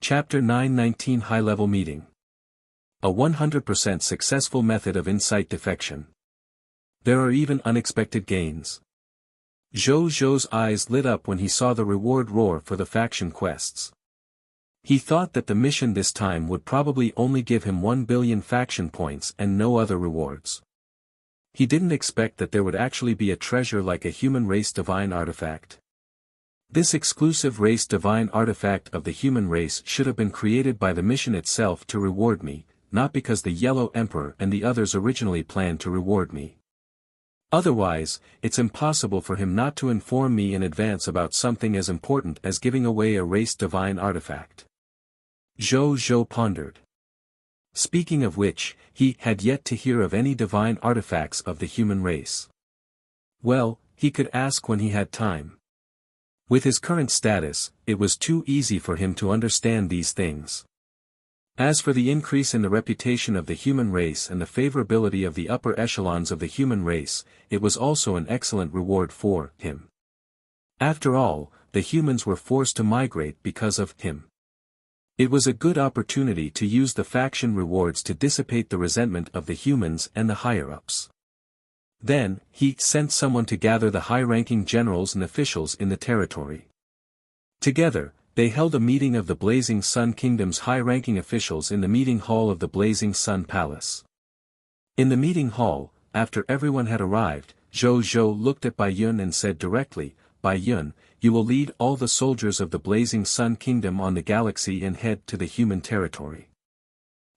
Chapter 919 High-Level Meeting. A 100% successful method of insight defection. There are even unexpected gains. Zhou Zhou's eyes lit up when he saw the reward roar for the faction quests. He thought that the mission this time would probably only give him 1 billion faction points and no other rewards. He didn't expect that there would actually be a treasure like a human race divine artifact. This exclusive race divine artifact of the human race should have been created by the mission itself to reward me, not because the Yellow Emperor and the others originally planned to reward me. Otherwise, it's impossible for him not to inform me in advance about something as important as giving away a race divine artifact. Zhou Zhou pondered. Speaking of which, he had yet to hear of any divine artifacts of the human race. Well, he could ask when he had time. With his current status, it was too easy for him to understand these things. As for the increase in the reputation of the human race and the favorability of the upper echelons of the human race, it was also an excellent reward for him. After all, the humans were forced to migrate because of him. It was a good opportunity to use the faction rewards to dissipate the resentment of the humans and the higher-ups. Then, he sent someone to gather the high-ranking generals and officials in the territory. Together, they held a meeting of the Blazing Sun Kingdom's high-ranking officials in the meeting hall of the Blazing Sun Palace. In the meeting hall, after everyone had arrived, Zhou Zhou looked at Bai Yun and said directly, "Bai Yun, you will lead all the soldiers of the Blazing Sun Kingdom on the galaxy and head to the human territory.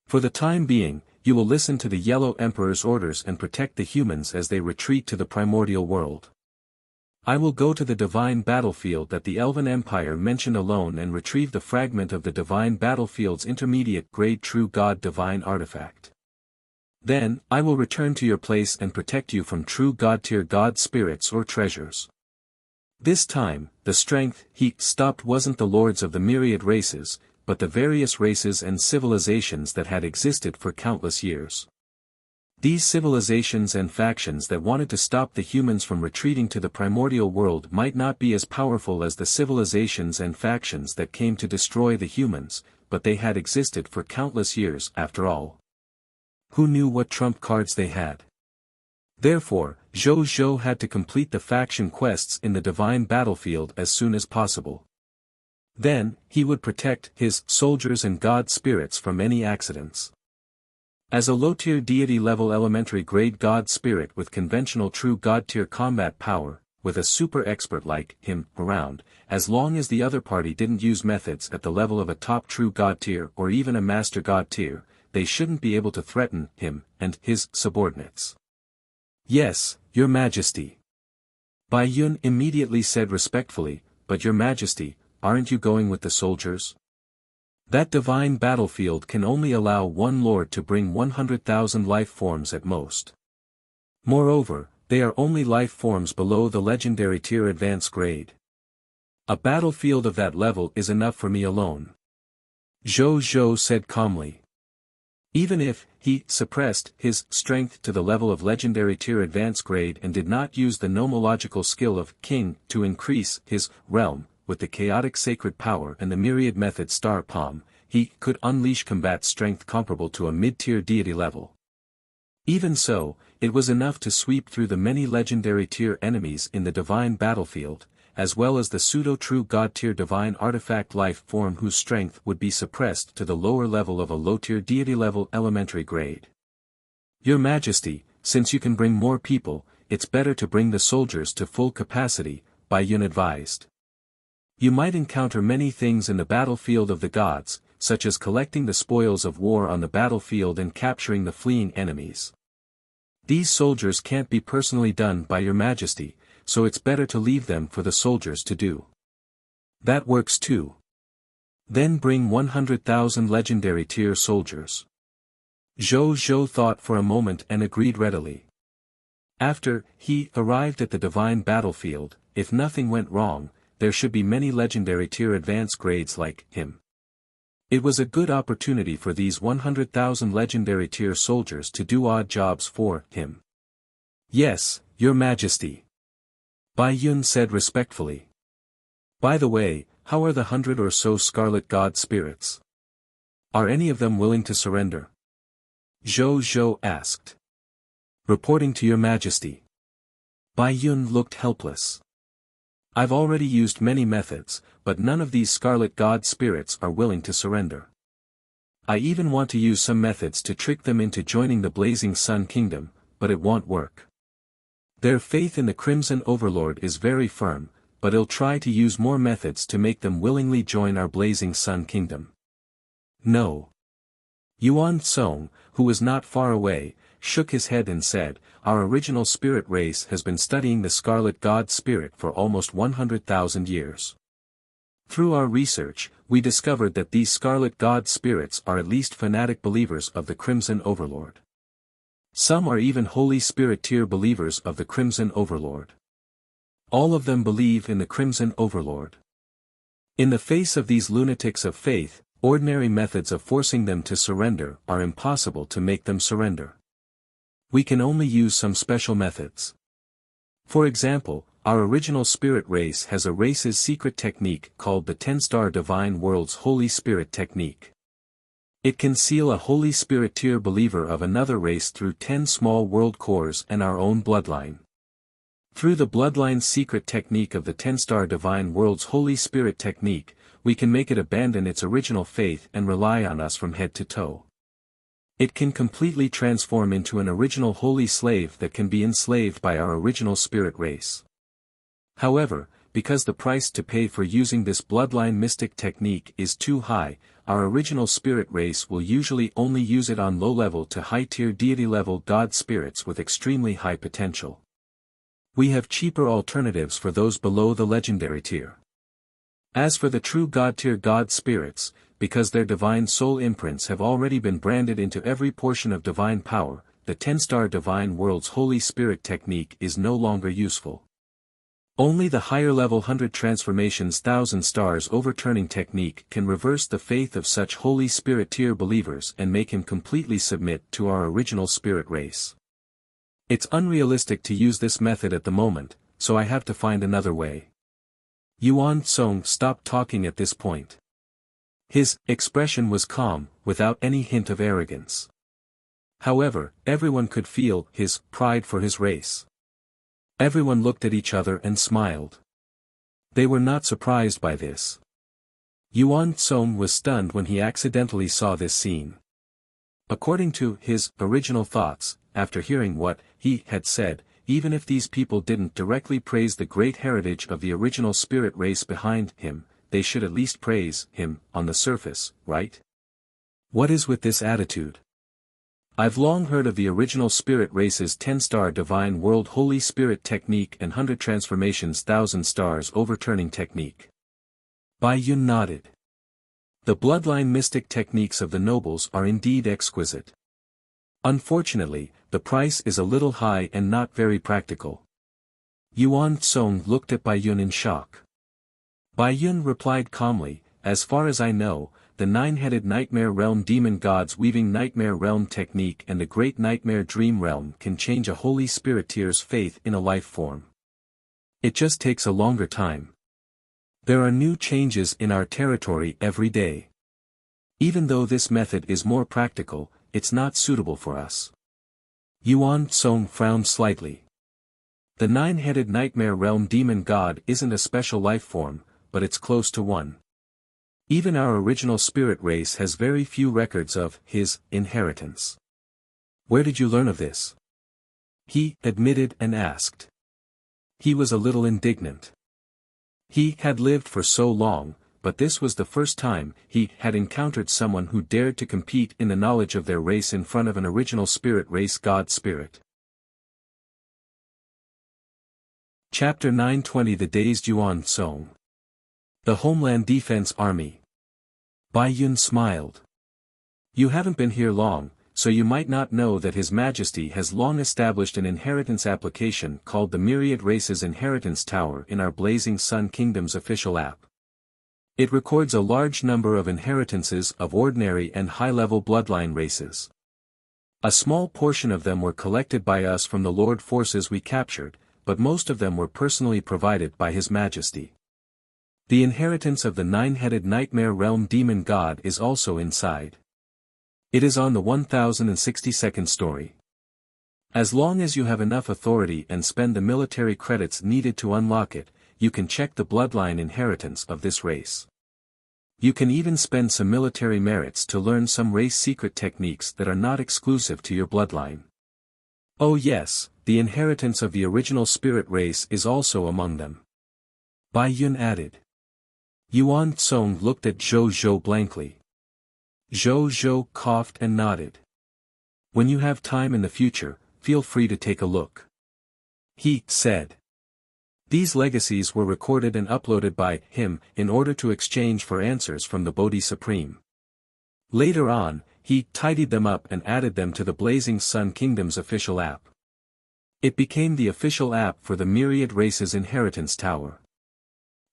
For the time being, you will listen to the Yellow Emperor's orders and protect the humans as they retreat to the primordial world. I will go to the divine battlefield that the Elven Empire mentioned alone and retrieve the fragment of the divine battlefield's intermediate-grade true god divine artifact. Then, I will return to your place and protect you from true god-tier god spirits or treasures." This time, the strength he stopped wasn't the lords of the myriad races, but the various races and civilizations that had existed for countless years. These civilizations and factions that wanted to stop the humans from retreating to the primordial world might not be as powerful as the civilizations and factions that came to destroy the humans, but they had existed for countless years after all. Who knew what trump cards they had? Therefore, Zhou Zhou had to complete the faction quests in the divine battlefield as soon as possible. Then, he would protect his soldiers and god spirits from any accidents. As a low-tier deity-level elementary-grade god spirit with conventional true god-tier combat power, with a super expert like him around, as long as the other party didn't use methods at the level of a top true god tier or even a master god tier, they shouldn't be able to threaten him and his subordinates. "Yes, your majesty." Bai Yun immediately said respectfully, "But your majesty, aren't you going with the soldiers? That divine battlefield can only allow one lord to bring 100,000 life forms at most. Moreover, they are only life forms below the legendary tier advanced grade. A battlefield of that level is enough for me alone." Zhou Zhou said calmly. Even if he suppressed his strength to the level of legendary tier advanced grade and did not use the nomological skill of king to increase his realm, with the chaotic sacred power and the myriad method star palm, he could unleash combat strength comparable to a mid-tier deity level. Even so, it was enough to sweep through the many legendary tier enemies in the divine battlefield, as well as the pseudo-true god-tier divine artifact life form whose strength would be suppressed to the lower level of a low-tier deity-level elementary grade. "Your Majesty, since you can bring more people, it's better to bring the soldiers to full capacity," Bai Yun advised. "You might encounter many things in the battlefield of the gods, such as collecting the spoils of war on the battlefield and capturing the fleeing enemies. These soldiers can't be personally done by your Majesty, so it's better to leave them for the soldiers to do." "That works too. Then bring 100,000 legendary tier soldiers." Zhou Zhou thought for a moment and agreed readily. After he arrived at the divine battlefield, if nothing went wrong, there should be many legendary tier advanced grades like him. It was a good opportunity for these 100,000 legendary tier soldiers to do odd jobs for him. "Yes, your Majesty," Bai Yun said respectfully. "By the way, How are the 100 or so Scarlet God spirits? Are any of them willing to surrender? Zhou asked. Reporting to your majesty. Bai Yun looked helpless. I've already used many methods, but none of these Scarlet God spirits are willing to surrender. I even want to use some methods to trick them into joining the Blazing Sun Kingdom, but it won't work. Their faith in the Crimson Overlord is very firm, but I'll try to use more methods to make them willingly join our Blazing Sun Kingdom. No. Yuan Song, who was not far away, shook his head and said, our original spirit race has been studying the Scarlet God spirit for almost 100,000 years. Through our research, we discovered that these Scarlet God spirits are at least fanatic believers of the Crimson Overlord. Some are even Holy Spirit tier believers of the Crimson Overlord. All of them believe in the Crimson Overlord. In the face of these lunatics of faith, ordinary methods of forcing them to surrender are impossible to make them surrender. We can only use some special methods. For example, our original spirit race has a race's secret technique called the 10-star Divine World's Holy Spirit Technique. It can seal a Holy Spirit tier believer of another race through 10 small world cores and our own bloodline. Through the bloodline secret technique of the 10-star Divine World's Holy Spirit Technique, we can make it abandon its original faith and rely on us from head to toe. It can completely transform into an original holy slave that can be enslaved by our original spirit race. However, because the price to pay for using this bloodline mystic technique is too high, our original spirit race will usually only use it on low-level to high-tier deity-level god spirits with extremely high potential. We have cheaper alternatives for those below the legendary tier. As for the true god-tier god spirits, because their divine soul imprints have already been branded into every portion of divine power, the 10-star Divine World's Holy Spirit Technique is no longer useful. Only the higher-level 100 transformations 1000 stars overturning technique can reverse the faith of such Holy Spirit tier believers and make him completely submit to our original spirit race. It's unrealistic to use this method at the moment, so I have to find another way. Yuan Song stopped talking at this point. His expression was calm, without any hint of arrogance. However, everyone could feel his pride for his race. Everyone looked at each other and smiled. They were not surprised by this. Yuan Song was stunned when he accidentally saw this scene. According to his original thoughts, after hearing what he had said, even if these people didn't directly praise the great heritage of the original spirit race behind him, they should at least praise him, on the surface, right? What is with this attitude? I've long heard of the original spirit race's 10-star Divine World Holy Spirit Technique and 100 transformations 1000 stars overturning technique. Bai Yun nodded. The bloodline mystic techniques of the nobles are indeed exquisite. Unfortunately, the price is a little high and not very practical. Yuan Song looked at Bai Yun in shock. Bai Yun replied calmly, as far as I know, the 9-headed Nightmare Realm Demon God's Weaving Nightmare Realm Technique and the Great Nightmare Dream Realm can change a Holy Spirit tier's faith in a life form. It just takes a longer time. There are new changes in our territory every day. Even though this method is more practical, it's not suitable for us. Yuan Song frowned slightly. The 9-headed Nightmare Realm Demon God isn't a special life form, but it's close to one. Even our original spirit race has very few records of his inheritance. Where did you learn of this? He admitted and asked. He was a little indignant. He had lived for so long, but this was the first time he had encountered someone who dared to compete in the knowledge of their race in front of an original spirit race god spirit. Chapter 920 The Dazed Yuan Song. The Homeland Defense Army. Bai Yun smiled. You haven't been here long, so you might not know that His Majesty has long established an inheritance application called the Myriad Races Inheritance Tower in our Blazing Sun Kingdom's official app. It records a large number of inheritances of ordinary and high-level bloodline races. A small portion of them were collected by us from the Lord forces we captured, but most of them were personally provided by His Majesty. The inheritance of the nine-headed nightmare realm demon god is also inside. It is on the 1062nd story. As long as you have enough authority and spend the military credits needed to unlock it, you can check the bloodline inheritance of this race. You can even spend some military merits to learn some race secret techniques that are not exclusive to your bloodline. Oh yes, the inheritance of the original spirit race is also among them. Bai Yun added. Yuan Tsong looked at Zhou Zhou blankly. Zhou Zhou coughed and nodded. When you have time in the future, feel free to take a look. He said. These legacies were recorded and uploaded by him in order to exchange for answers from the Bodhi Supreme. Later on, he tidied them up and added them to the Blazing Sun Kingdom's official app. It became the official app for the Myriad Races Inheritance Tower.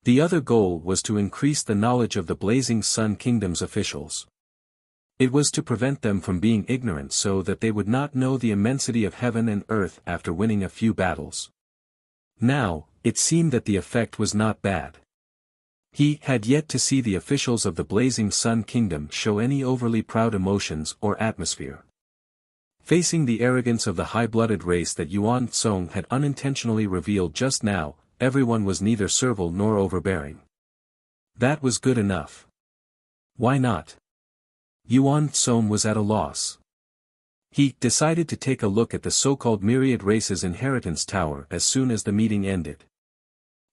The other goal was to increase the knowledge of the Blazing Sun Kingdom's officials. It was to prevent them from being ignorant so that they would not know the immensity of heaven and earth after winning a few battles. Now, it seemed that the effect was not bad. He had yet to see the officials of the Blazing Sun Kingdom show any overly proud emotions or atmosphere. Facing the arrogance of the high-blooded race that Yuan Tsong had unintentionally revealed just now, everyone was neither servile nor overbearing. That was good enough. Why not? Yuan Tsong was at a loss. He decided to take a look at the so-called Myriad Races Inheritance Tower as soon as the meeting ended.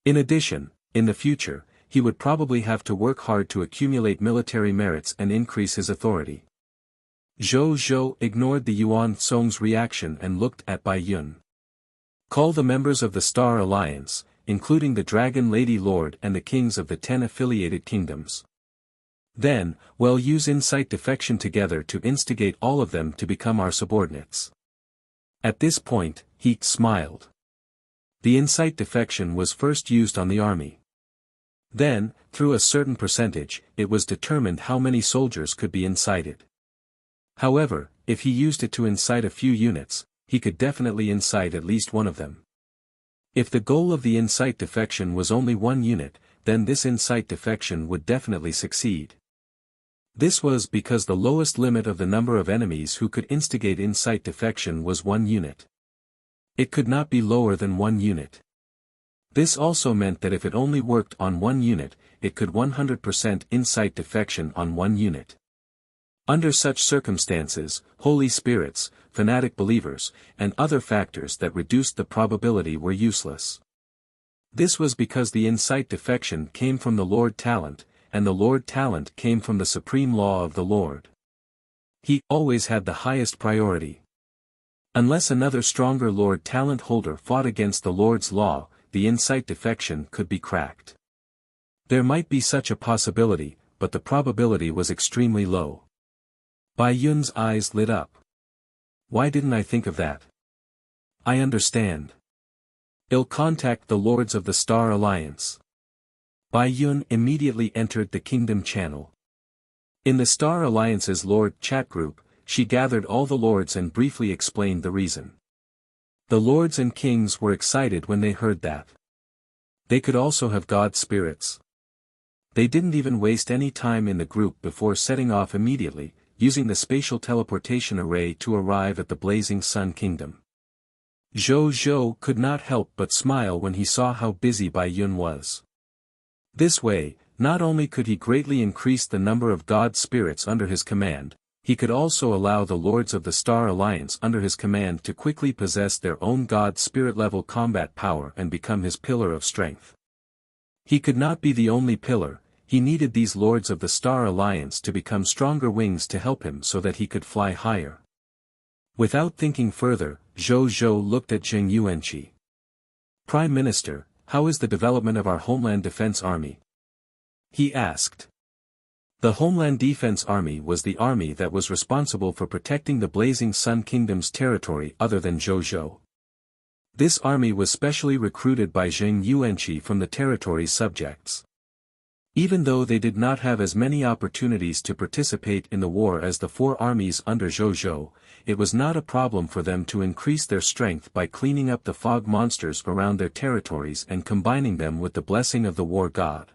In addition, in the future, he would probably have to work hard to accumulate military merits and increase his authority. Zhou Zhou ignored the Yuan Tsong's reaction and looked at Bai Yun. Call the members of the Star Alliance, including the Dragon Lady Lord and the kings of the 10 affiliated kingdoms. Then, we'll use insight defection together to instigate all of them to become our subordinates. At this point, he smiled. The insight defection was first used on the army. Then, through a certain percentage, it was determined how many soldiers could be incited. However, if he used it to incite a few units, he could definitely incite at least one of them. If the goal of the insight defection was only one unit, then this insight defection would definitely succeed. This was because the lowest limit of the number of enemies who could instigate insight defection was 1 unit. It could not be lower than 1 unit. This also meant that if it only worked on 1 unit, it could 100% insight defection on 1 unit. Under such circumstances, holy spirits, fanatic believers, and other factors that reduced the probability were useless. This was because the insight defection came from the Lord Talent, and the Lord Talent came from the supreme law of the Lord. He always had the highest priority. Unless another stronger Lord Talent holder fought against the Lord's law, the insight defection could be cracked. There might be such a possibility, but the probability was extremely low. Bai Yun's eyes lit up. Why didn't I think of that? I understand. I'll contact the Lords of the Star Alliance. Bai Yun immediately entered the Kingdom channel. In the Star Alliance's Lord chat group, she gathered all the lords and briefly explained the reason. The lords and kings were excited when they heard that. They could also have god spirits. They didn't even waste any time in the group before setting off immediately, using the spatial teleportation array to arrive at the Blazing Sun Kingdom. Zhou Zhou could not help but smile when he saw how busy Bai Yun was. This way, not only could he greatly increase the number of god spirits under his command, he could also allow the Lords of the Star Alliance under his command to quickly possess their own god spirit level combat power and become his pillar of strength. He could not be the only pillar, he needed these Lords of the Star Alliance to become stronger wings to help him so that he could fly higher. Without thinking further, Zhou Zhou looked at Zheng Yuanqi. Prime Minister, how is the development of our Homeland Defense Army? He asked. The Homeland Defense Army was the army that was responsible for protecting the Blazing Sun Kingdom's territory other than Zhou Zhou. This army was specially recruited by Zheng Yuanqi from the territory's subjects. Even though they did not have as many opportunities to participate in the war as the 4 armies under Zhou Zhou, it was not a problem for them to increase their strength by cleaning up the fog monsters around their territories and combining them with the blessing of the war god.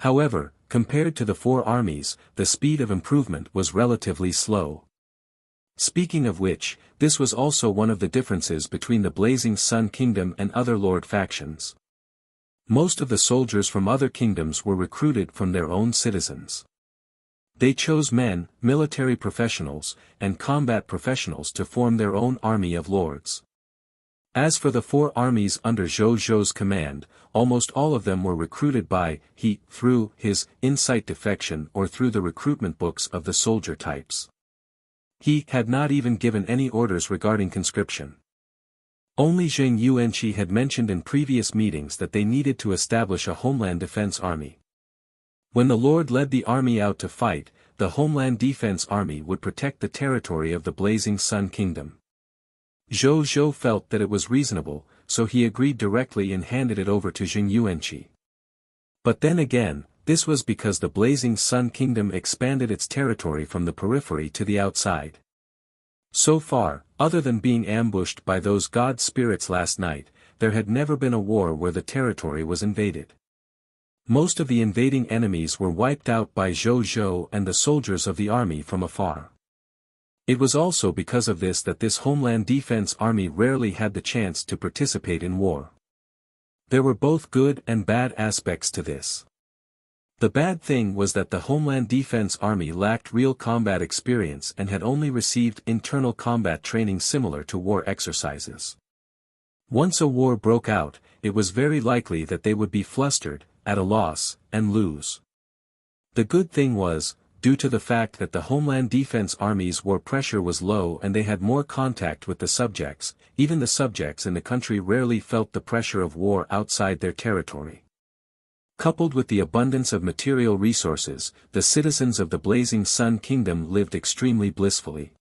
However, compared to the four armies, the speed of improvement was relatively slow. Speaking of which, this was also one of the differences between the Blazing Sun Kingdom and other lord factions. Most of the soldiers from other kingdoms were recruited from their own citizens. They chose men, military professionals, and combat professionals to form their own army of lords. As for the four armies under Zhou Zhou's command, almost all of them were recruited by he through his insight defection or through the recruitment books of the soldier types. He had not even given any orders regarding conscription. Only Zheng Yuanqi had mentioned in previous meetings that they needed to establish a homeland defense army. When the Lord led the army out to fight, the Homeland Defense Army would protect the territory of the Blazing Sun Kingdom. Zhou Zhou felt that it was reasonable, so he agreed directly and handed it over to Zheng Yuanqi. But then again, this was because the Blazing Sun Kingdom expanded its territory from the periphery to the outside. So far, other than being ambushed by those god spirits last night, there had never been a war where the territory was invaded. Most of the invading enemies were wiped out by Zhou Zhou and the soldiers of the army from afar. It was also because of this that this Homeland Defense Army rarely had the chance to participate in war. There were both good and bad aspects to this. The bad thing was that the Homeland Defense Army lacked real combat experience and had only received internal combat training similar to war exercises. Once a war broke out, it was very likely that they would be flustered, at a loss, and lose. The good thing was, due to the fact that the Homeland Defense Army's war pressure was low and they had more contact with the subjects, even the subjects in the country rarely felt the pressure of war outside their territory. Coupled with the abundance of material resources, the citizens of the Blazing Sun Kingdom lived extremely blissfully.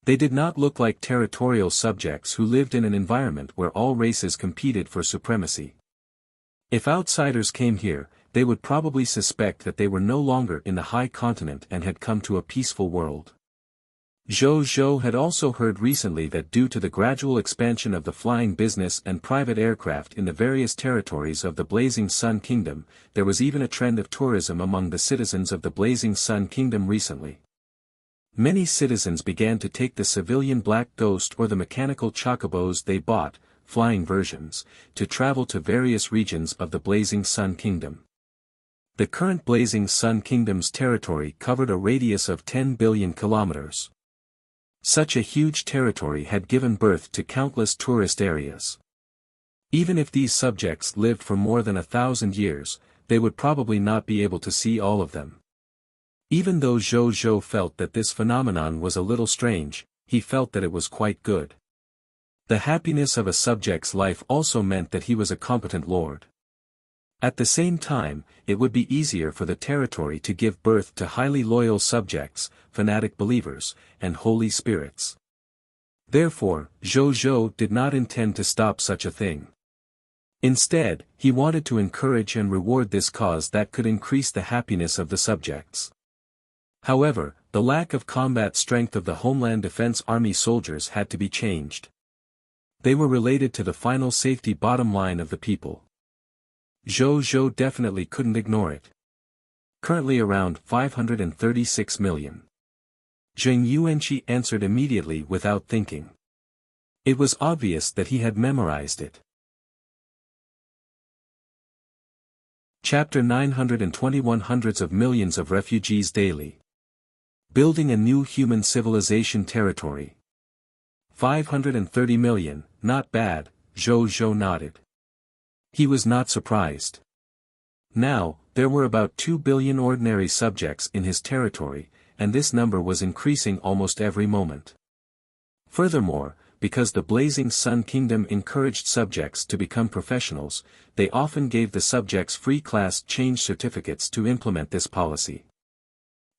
They did not look like territorial subjects who lived in an environment where all races competed for supremacy. If outsiders came here, they would probably suspect that they were no longer in the high continent and had come to a peaceful world. Zhou Zhou had also heard recently that due to the gradual expansion of the flying business and private aircraft in the various territories of the Blazing Sun Kingdom, there was even a trend of tourism among the citizens of the Blazing Sun Kingdom recently. Many citizens began to take the civilian Black Ghost or the mechanical chocobos they bought, flying versions, to travel to various regions of the Blazing Sun Kingdom. The current Blazing Sun Kingdom's territory covered a radius of 10 billion kilometers. Such a huge territory had given birth to countless tourist areas. Even if these subjects lived for more than 1,000 years, they would probably not be able to see all of them. Even though Zhou Zhou felt that this phenomenon was a little strange, he felt that it was quite good. The happiness of a subject's life also meant that he was a competent lord. At the same time, it would be easier for the territory to give birth to highly loyal subjects, fanatic believers, and holy spirits. Therefore, Zhou Zhou did not intend to stop such a thing. Instead, he wanted to encourage and reward this cause that could increase the happiness of the subjects. However, the lack of combat strength of the Homeland Defense Army soldiers had to be changed. They were related to the final safety bottom line of the people. Zhou Zhou definitely couldn't ignore it. Currently around 536 million. Zheng Yuanqi answered immediately without thinking. It was obvious that he had memorized it. Chapter 921 Hundreds of millions of refugees daily. Building a new human civilization territory. 530 million, not bad, Zhou Zhou nodded. He was not surprised. Now, there were about 2 billion ordinary subjects in his territory, and this number was increasing almost every moment. Furthermore, because the Blazing Sun Kingdom encouraged subjects to become professionals, they often gave the subjects free class change certificates to implement this policy.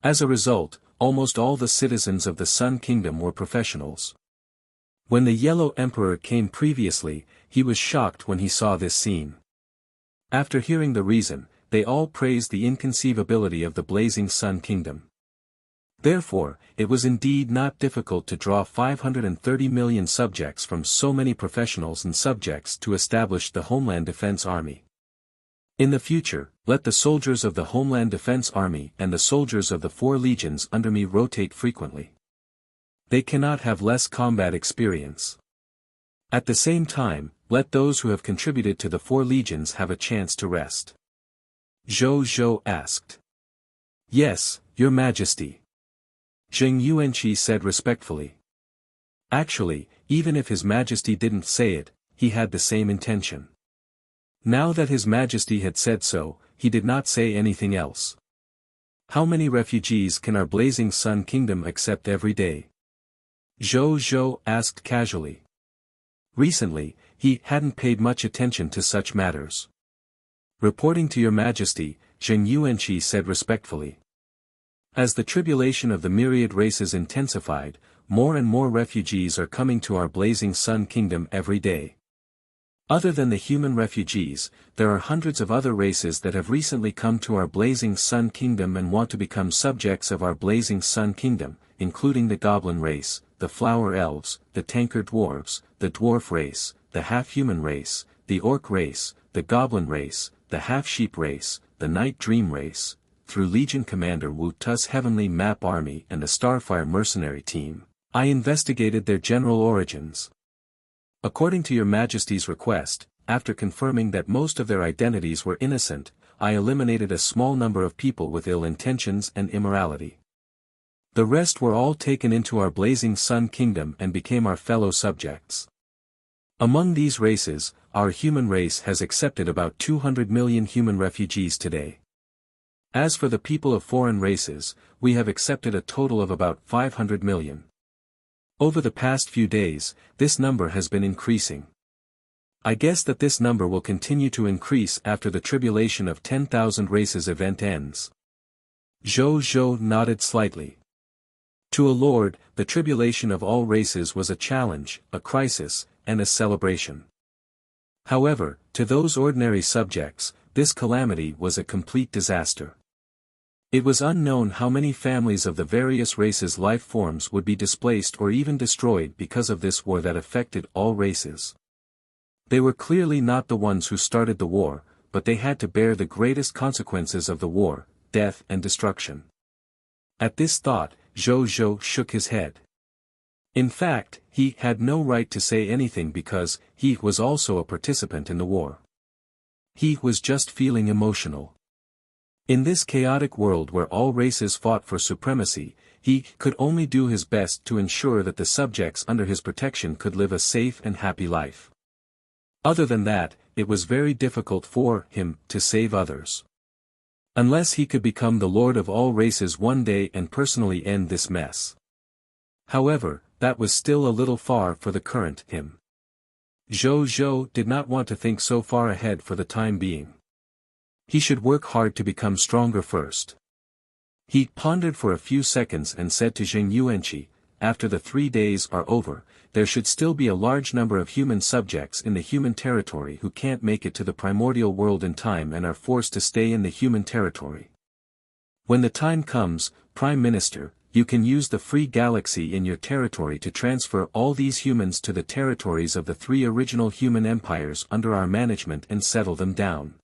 As a result, almost all the citizens of the Sun Kingdom were professionals. When the Yellow Emperor came previously, he was shocked when he saw this scene. After hearing the reason, they all praised the inconceivability of the Blazing Sun Kingdom. Therefore, it was indeed not difficult to draw 530 million subjects from so many professionals and subjects to establish the Homeland Defense Army. In the future, let the soldiers of the Homeland Defense Army and the soldiers of the 4 legions under me rotate frequently. They cannot have less combat experience. At the same time, let those who have contributed to the 4 legions have a chance to rest. Zhou asked. Yes, Your Majesty. Zheng Yuanqi said respectfully. Actually, even if His Majesty didn't say it, he had the same intention. Now that His Majesty had said so, he did not say anything else. How many refugees can our Blazing Sun Kingdom accept every day? Zhou asked casually. Recently, he hadn't paid much attention to such matters. Reporting to Your Majesty, Zheng Yuanqi said respectfully. As the tribulation of the myriad races intensified, more and more refugees are coming to our Blazing Sun Kingdom every day. Other than the human refugees, there are hundreds of other races that have recently come to our Blazing Sun Kingdom and want to become subjects of our Blazing Sun Kingdom, including the Goblin race, the Flower Elves, the Tanker Dwarves, the Dwarf race, the Half-Human race, the Orc race, the Goblin race, the Half-Sheep race, the Night Dream race, through Legion Commander Wu Tu's Heavenly Map Army and the Starfire Mercenary Team. I investigated their general origins. According to Your Majesty's request, after confirming that most of their identities were innocent, I eliminated a small number of people with ill intentions and immorality. The rest were all taken into our Blazing Sun Kingdom and became our fellow subjects. Among these races, our human race has accepted about 200 million human refugees today. As for the people of foreign races, we have accepted a total of about 500 million. Over the past few days, this number has been increasing. I guess that this number will continue to increase after the tribulation of 10,000 races event ends. Zhou nodded slightly. To a lord, the tribulation of all races was a challenge, a crisis, and a celebration. However, to those ordinary subjects, this calamity was a complete disaster. It was unknown how many families of the various races' life forms would be displaced or even destroyed because of this war that affected all races. They were clearly not the ones who started the war, but they had to bear the greatest consequences of the war, death and destruction. At this thought, Zhou shook his head. In fact, he had no right to say anything because he was also a participant in the war. He was just feeling emotional. In this chaotic world where all races fought for supremacy, he could only do his best to ensure that the subjects under his protection could live a safe and happy life. Other than that, it was very difficult for him to save others. Unless he could become the lord of all races one day and personally end this mess. However, that was still a little far for the current him. Zhou did not want to think so far ahead for the time being. He should work hard to become stronger first. He pondered for a few seconds and said to Zheng Yuanqi, after the 3 days are over, there should still be a large number of human subjects in the human territory who can't make it to the primordial world in time and are forced to stay in the human territory. When the time comes, Prime Minister, you can use the free galaxy in your territory to transfer all these humans to the territories of the 3 original human empires under our management and settle them down.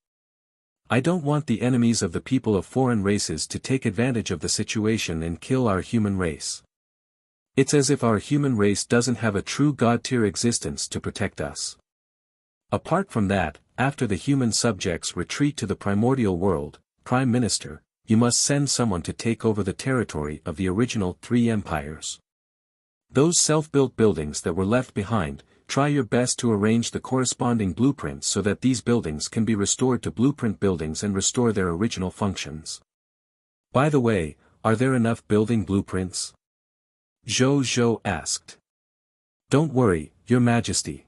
I don't want the enemies of the people of foreign races to take advantage of the situation and kill our human race. It's as if our human race doesn't have a true God-tier existence to protect us. Apart from that, after the human subjects retreat to the primordial world, Prime Minister, you must send someone to take over the territory of the original 3 empires. Those self-built buildings that were left behind, try your best to arrange the corresponding blueprints so that these buildings can be restored to blueprint buildings and restore their original functions. By the way, are there enough building blueprints? Zhou asked. Don't worry, Your Majesty.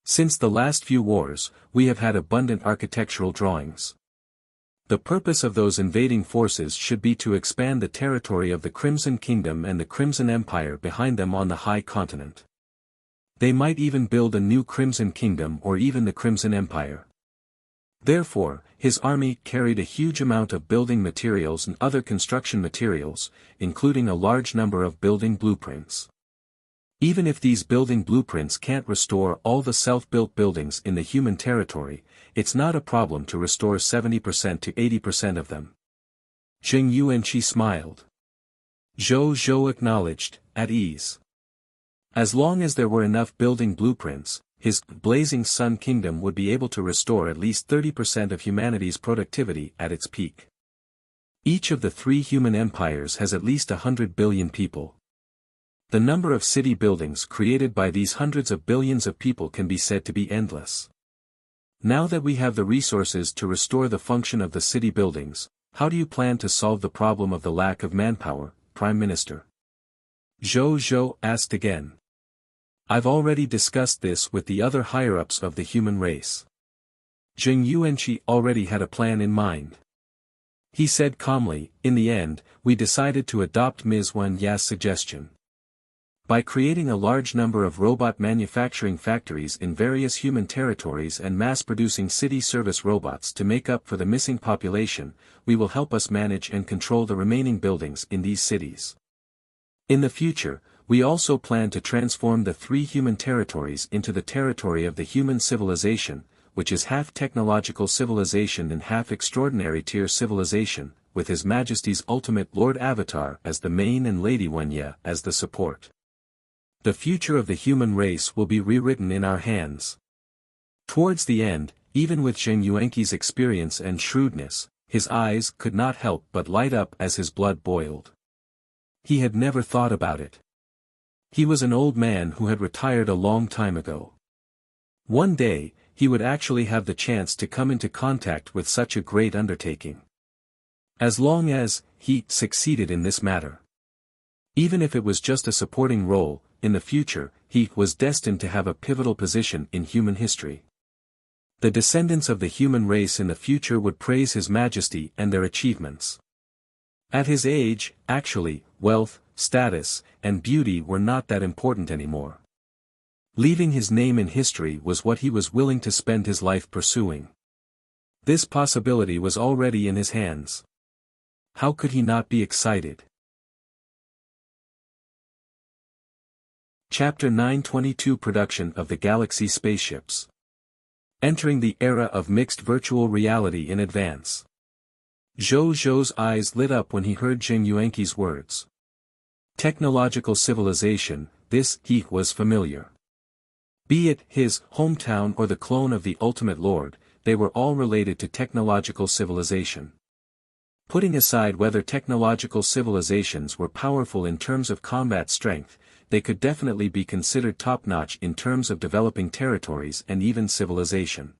Since the last few wars, we have had abundant architectural drawings. The purpose of those invading forces should be to expand the territory of the Crimson Kingdom and the Crimson Empire behind them on the High Continent. They might even build a new Crimson Kingdom or even the Crimson Empire. Therefore, his army carried a huge amount of building materials and other construction materials, including a large number of building blueprints. Even if these building blueprints can't restore all the self-built buildings in the human territory, it's not a problem to restore 70% to 80% of them. Zheng Yuanqi smiled. Zhou Zhou acknowledged, at ease. As long as there were enough building blueprints, his blazing sun kingdom would be able to restore at least 30% of humanity's productivity at its peak. Each of the 3 human empires has at least 100 billion people. The number of city buildings created by these hundreds of billions of people can be said to be endless. Now that we have the resources to restore the function of the city buildings, how do you plan to solve the problem of the lack of manpower, Prime Minister? Zhou Zhou asked again. I've already discussed this with the other higher-ups of the human race. Zheng Yuanqi already had a plan in mind. He said calmly, in the end, we decided to adopt Ms. Wen Ya's suggestion. By creating a large number of robot manufacturing factories in various human territories and mass-producing city service robots to make up for the missing population, we will help us manage and control the remaining buildings in these cities. In the future, we also plan to transform the 3 human territories into the territory of the human civilization, which is half technological civilization and half extraordinary tier civilization, with His Majesty's ultimate Lord Avatar as the main and Lady Wunya as the support. The future of the human race will be rewritten in our hands. Towards the end, even with Zheng Yuanqi's experience and shrewdness, his eyes could not help but light up as his blood boiled. He had never thought about it. He was an old man who had retired a long time ago. One day, he would actually have the chance to come into contact with such a great undertaking. As long as he succeeded in this matter. Even if it was just a supporting role, in the future, he was destined to have a pivotal position in human history. The descendants of the human race in the future would praise His Majesty and their achievements. At his age, actually, wealth, status, and beauty were not that important anymore. Leaving his name in history was what he was willing to spend his life pursuing. This possibility was already in his hands. How could he not be excited? Chapter 922 Production of the Galaxy Spaceships. Entering the era of mixed virtual reality in advance. Zhou Zhou's eyes lit up when he heard Zheng Yuanqi's words. Technological civilization, this he was familiar. Be it his hometown or the clone of the Ultimate Lord, they were all related to technological civilization. Putting aside whether technological civilizations were powerful in terms of combat strength, they could definitely be considered top-notch in terms of developing territories and even civilization.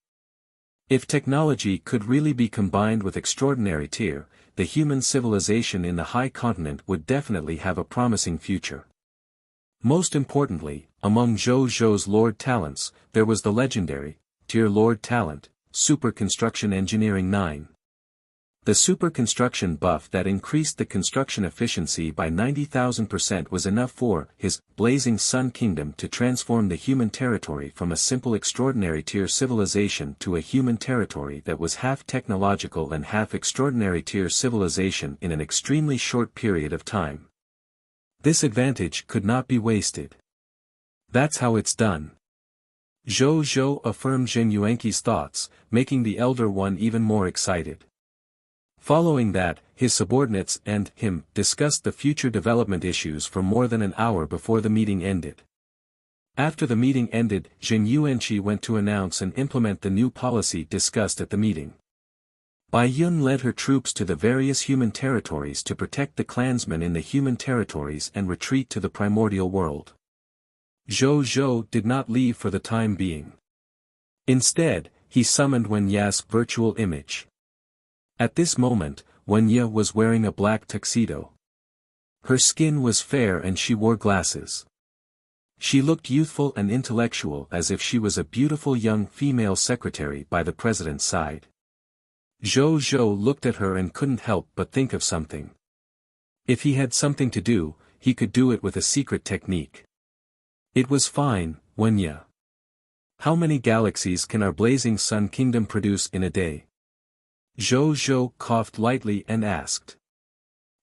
If technology could really be combined with extraordinary tier, the human civilization in the high continent would definitely have a promising future. Most importantly, among Zhou Zhou's Lord talents, there was the legendary, tier Lord talent, Super Construction Engineering 9. The super construction buff that increased the construction efficiency by 90,000% was enough for his blazing sun kingdom to transform the human territory from a simple extraordinary tier civilization to a human territory that was half technological and half extraordinary tier civilization in an extremely short period of time. This advantage could not be wasted. That's how it's done. Zhou Zhou affirmed Zheng Yuanqi's thoughts, making the Elder One even more excited. Following that, his subordinates and him discussed the future development issues for more than an hour before the meeting ended. After the meeting ended, Zheng Yuanqi went to announce and implement the new policy discussed at the meeting. Bai Yun led her troops to the various human territories to protect the clansmen in the human territories and retreat to the primordial world. Zhou Zhou did not leave for the time being. Instead, he summoned Wen Ya's virtual image. At this moment, Wunya was wearing a black tuxedo. Her skin was fair and she wore glasses. She looked youthful and intellectual as if she was a beautiful young female secretary by the president's side. Zhou Zhou looked at her and couldn't help but think of something. If he had something to do, he could do it with a secret technique. It was fine, Wunya. How many galaxies can our blazing sun kingdom produce in a day? Zhou Zhou coughed lightly and asked.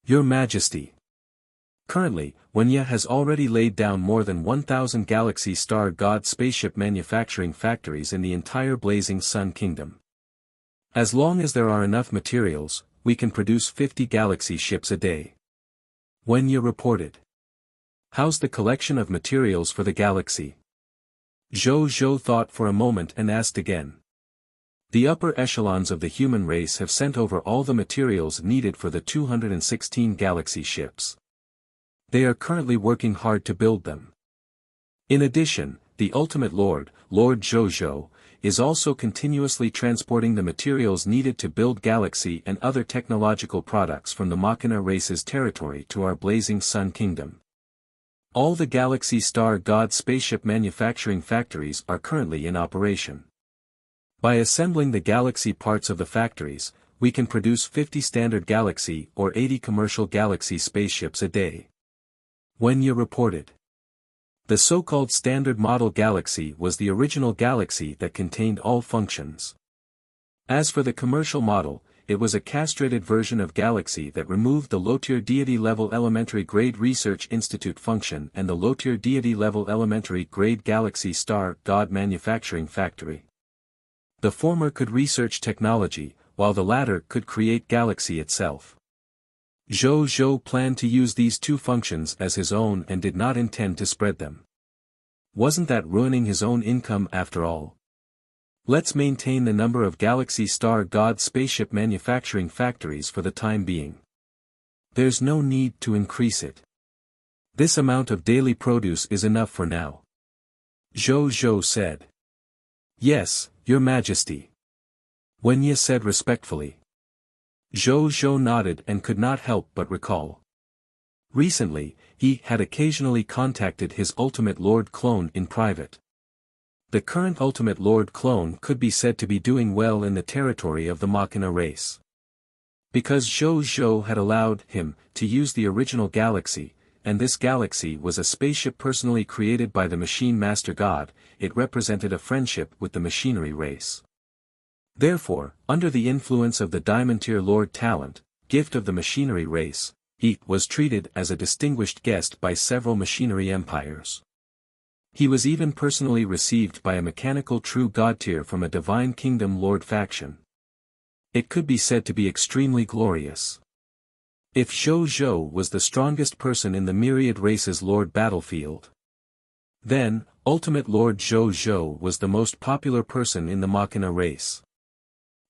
Your Majesty. Currently, Wuxia has already laid down more than 1,000 Galaxy Star God spaceship manufacturing factories in the entire Blazing Sun Kingdom. As long as there are enough materials, we can produce 50 Galaxy ships a day. Wuxia reported. How's the collection of materials for the Galaxy? Zhou thought for a moment and asked again. The upper echelons of the human race have sent over all the materials needed for the 216 Galaxy ships. They are currently working hard to build them. In addition, the Ultimate Lord, Lord Zhou, is also continuously transporting the materials needed to build Galaxy and other technological products from the Machina race's territory to our Blazing Sun Kingdom. All the Galaxy Star God spaceship manufacturing factories are currently in operation. By assembling the Galaxy parts of the factories, we can produce 50 standard Galaxy or 80 commercial Galaxy spaceships a day. Wuxia reported. The so-called standard model Galaxy was the original Galaxy that contained all functions. As for the commercial model, it was a castrated version of Galaxy that removed the low-tier deity-level elementary grade research institute function and the low-tier deity-level elementary grade Galaxy Star God manufacturing factory. The former could research technology, while the latter could create Galaxy itself. Zhou planned to use these two functions as his own and did not intend to spread them. Wasn't that ruining his own income after all? Let's maintain the number of Galaxy Star God spaceship manufacturing factories for the time being. There's no need to increase it. This amount of daily produce is enough for now. Zhou said. Yes, Your Majesty. Wuxia said respectfully. Zhou nodded and could not help but recall. Recently, he had occasionally contacted his Ultimate Lord clone in private. The current Ultimate Lord clone could be said to be doing well in the territory of the Machina race. Because Zhou had allowed him to use the original Galaxy, and this Galaxy was a spaceship personally created by the Machine Master God, it represented a friendship with the machinery race. Therefore, under the influence of the Diamond Tier Lord talent, gift of the machinery race, he was treated as a distinguished guest by several machinery empires. He was even personally received by a mechanical true god tier from a Divine Kingdom Lord faction. It could be said to be extremely glorious. If Zhou was the strongest person in the myriad races Lord battlefield, then, Ultimate Lord Zhou was the most popular person in the Machina race.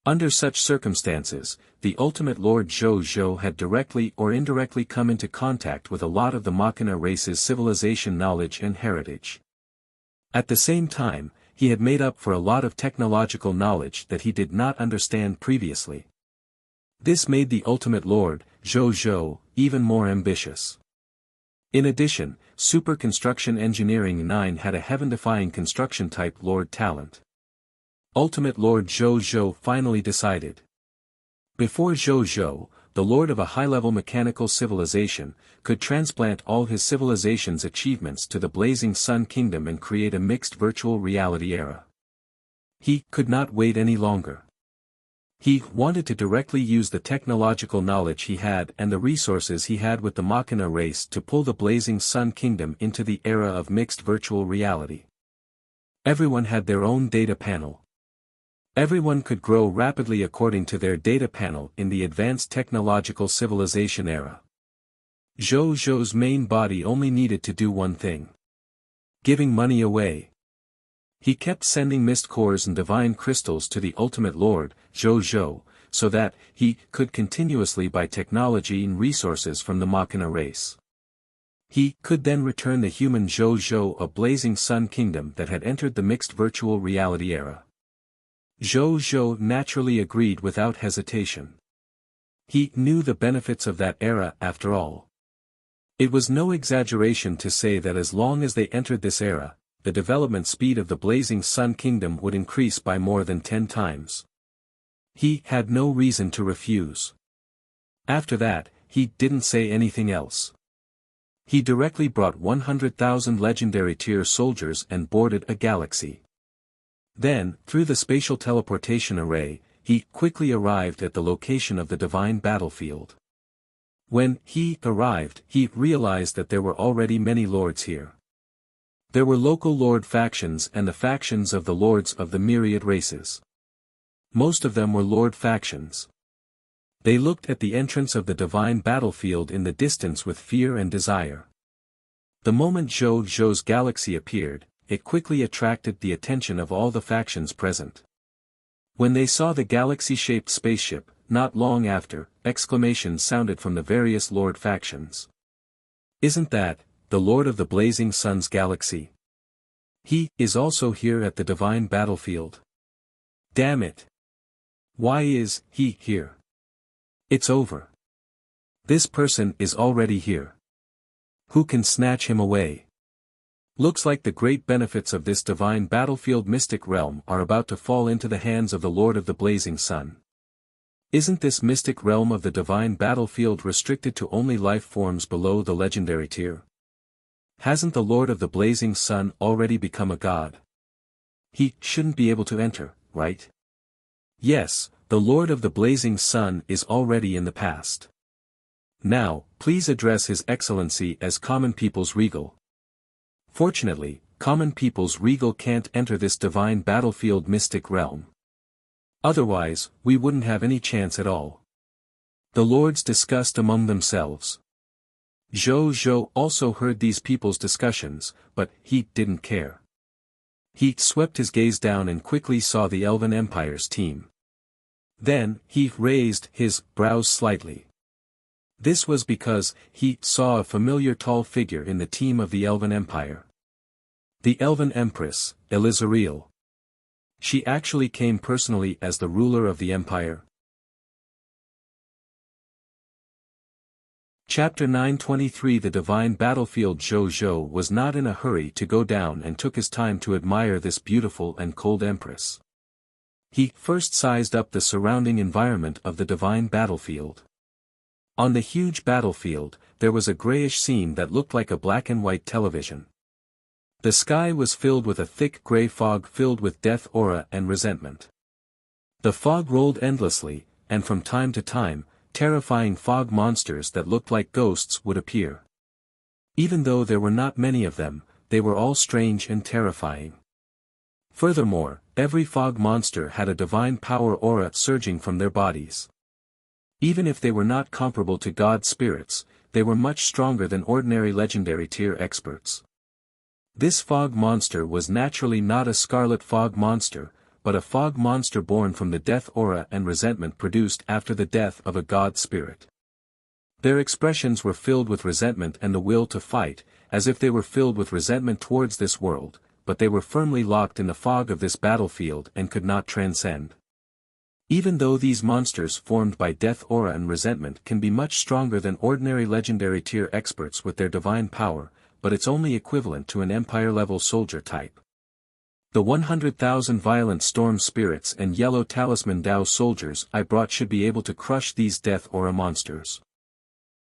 Under such circumstances, the Ultimate Lord Zhou had directly or indirectly come into contact with a lot of the Machina race's civilization knowledge and heritage. At the same time, he had made up for a lot of technological knowledge that he did not understand previously. This made the Ultimate Lord, Zhou, even more ambitious. In addition, Super Construction Engineering 9 had a heaven-defying construction-type Lord talent. Ultimate Lord Zhou finally decided. Before Zhou, the Lord of a high-level mechanical civilization, could transplant all his civilization's achievements to the Blazing Sun Kingdom and create a mixed virtual reality era. He could not wait any longer. He wanted to directly use the technological knowledge he had and the resources he had with the Machina race to pull the Blazing Sun Kingdom into the era of mixed virtual reality. Everyone had their own data panel. Everyone could grow rapidly according to their data panel in the advanced technological civilization era. Zhou's main body only needed to do one thing. Giving money away. He kept sending mist cores and divine crystals to the Ultimate Lord, Zhou, so that he could continuously buy technology and resources from the Machina race. He could then return the human Zhou a Blazing Sun Kingdom that had entered the mixed virtual reality era. Zhou naturally agreed without hesitation. He knew the benefits of that era after all. It was no exaggeration to say that as long as they entered this era, the development speed of the Blazing Sun Kingdom would increase by more than 10 times. He had no reason to refuse. After that, he didn't say anything else. He directly brought 100,000 legendary tier soldiers and boarded a Galaxy. Then, through the spatial teleportation array, he quickly arrived at the location of the divine battlefield. When he arrived, he realized that there were already many lords here. There were local lord factions and the factions of the lords of the myriad races. Most of them were lord factions. They looked at the entrance of the divine battlefield in the distance with fear and desire. The moment Zhou's galaxy appeared, it quickly attracted the attention of all the factions present. When they saw the galaxy-shaped spaceship, not long after, exclamations sounded from the various lord factions. "Isn't that the Lord of the Blazing Sun's galaxy? He is also here at the divine battlefield. Damn it! Why is he here? It's over. This person is already here. Who can snatch him away?" Looks like the great benefits of this divine battlefield mystic realm are about to fall into the hands of the Lord of the Blazing Sun. Isn't this mystic realm of the divine battlefield restricted to only life forms below the legendary tier? Hasn't the Lord of the Blazing Sun already become a god? He shouldn't be able to enter, right? Yes, the Lord of the Blazing Sun is already in the past. Now, please address His Excellency as common people's regal. Fortunately, common people's regal can't enter this divine battlefield mystic realm. Otherwise, we wouldn't have any chance at all. The lords discussed among themselves. Zhou also heard these people's discussions, but he didn't care. He swept his gaze down and quickly saw the Elven Empire's team. Then, he raised his brows slightly. This was because he saw a familiar tall figure in the team of the Elven Empire. The Elven Empress, Elizariel. She actually came personally as the ruler of the empire. Chapter 923 The Divine Battlefield. Zhou was not in a hurry to go down and took his time to admire this beautiful and cold empress. He first sized up the surrounding environment of the divine battlefield. On the huge battlefield, there was a grayish scene that looked like a black and white television. The sky was filled with a thick gray fog filled with death aura and resentment. The fog rolled endlessly, and from time to time, terrifying fog monsters that looked like ghosts would appear. Even though there were not many of them, they were all strange and terrifying. Furthermore, every fog monster had a divine power aura surging from their bodies. Even if they were not comparable to god spirits, they were much stronger than ordinary legendary tier experts. This fog monster was naturally not a scarlet fog monster, but a fog monster born from the death aura and resentment produced after the death of a god spirit. Their expressions were filled with resentment and the will to fight, as if they were filled with resentment towards this world, but they were firmly locked in the fog of this battlefield and could not transcend. Even though these monsters formed by death aura and resentment can be much stronger than ordinary legendary tier experts with their divine power, but it's only equivalent to an empire-level soldier type. The 100,000 violent storm spirits and yellow talisman Dao soldiers I brought should be able to crush these death aura monsters.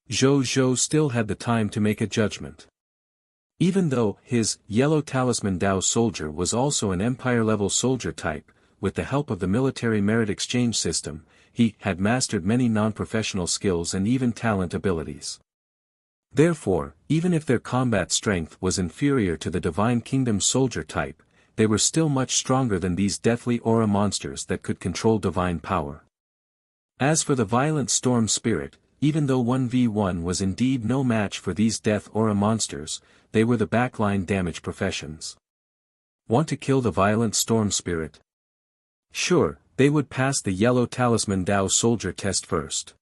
Zhou still had the time to make a judgment. Even though his yellow talisman Dao soldier was also an empire-level soldier type, with the help of the military merit exchange system, he had mastered many non-professional skills and even talent abilities. Therefore, even if their combat strength was inferior to the Divine Kingdom soldier type, they were still much stronger than these deathly aura monsters that could control divine power. As for the violent storm spirit, even though 1v1 was indeed no match for these death aura monsters, they were the backline damage professions. Want to kill the violent storm spirit? Sure, they would pass the yellow talisman Dao soldier test first.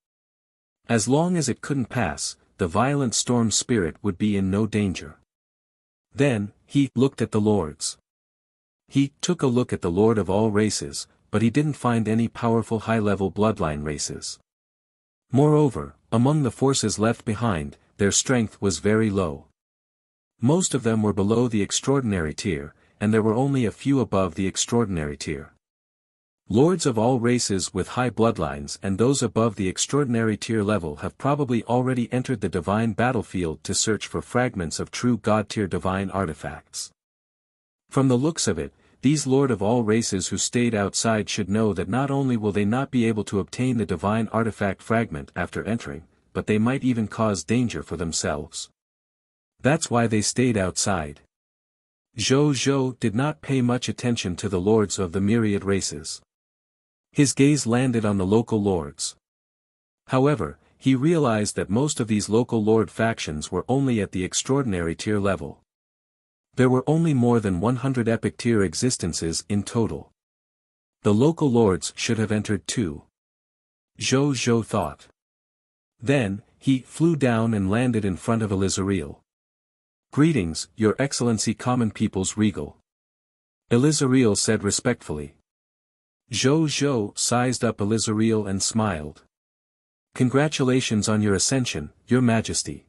As long as it couldn't pass, the violent storm spirit would be in no danger. Then, he looked at the lords. He took a look at the Lord of all races, but he didn't find any powerful high-level bloodline races. Moreover, among the forces left behind, their strength was very low. Most of them were below the extraordinary tier, and there were only a few above the extraordinary tier. Lords of all races with high bloodlines and those above the extraordinary tier level have probably already entered the divine battlefield to search for fragments of true god-tier divine artifacts. From the looks of it, these Lord of all races who stayed outside should know that not only will they not be able to obtain the divine artifact fragment after entering, but they might even cause danger for themselves. That's why they stayed outside. Zhou Zhou did not pay much attention to the lords of the myriad races. His gaze landed on the local lords. However, he realized that most of these local lord factions were only at the extraordinary tier level. There were only more than 100 epic tier existences in total. The local lords should have entered too. Zhou Zhou thought. Then, he flew down and landed in front of Elizariel. "Greetings, Your Excellency Common People's Regal." Elizariel said respectfully. Zhou Zhou sized up Elizariel and smiled. "Congratulations on your ascension, Your Majesty."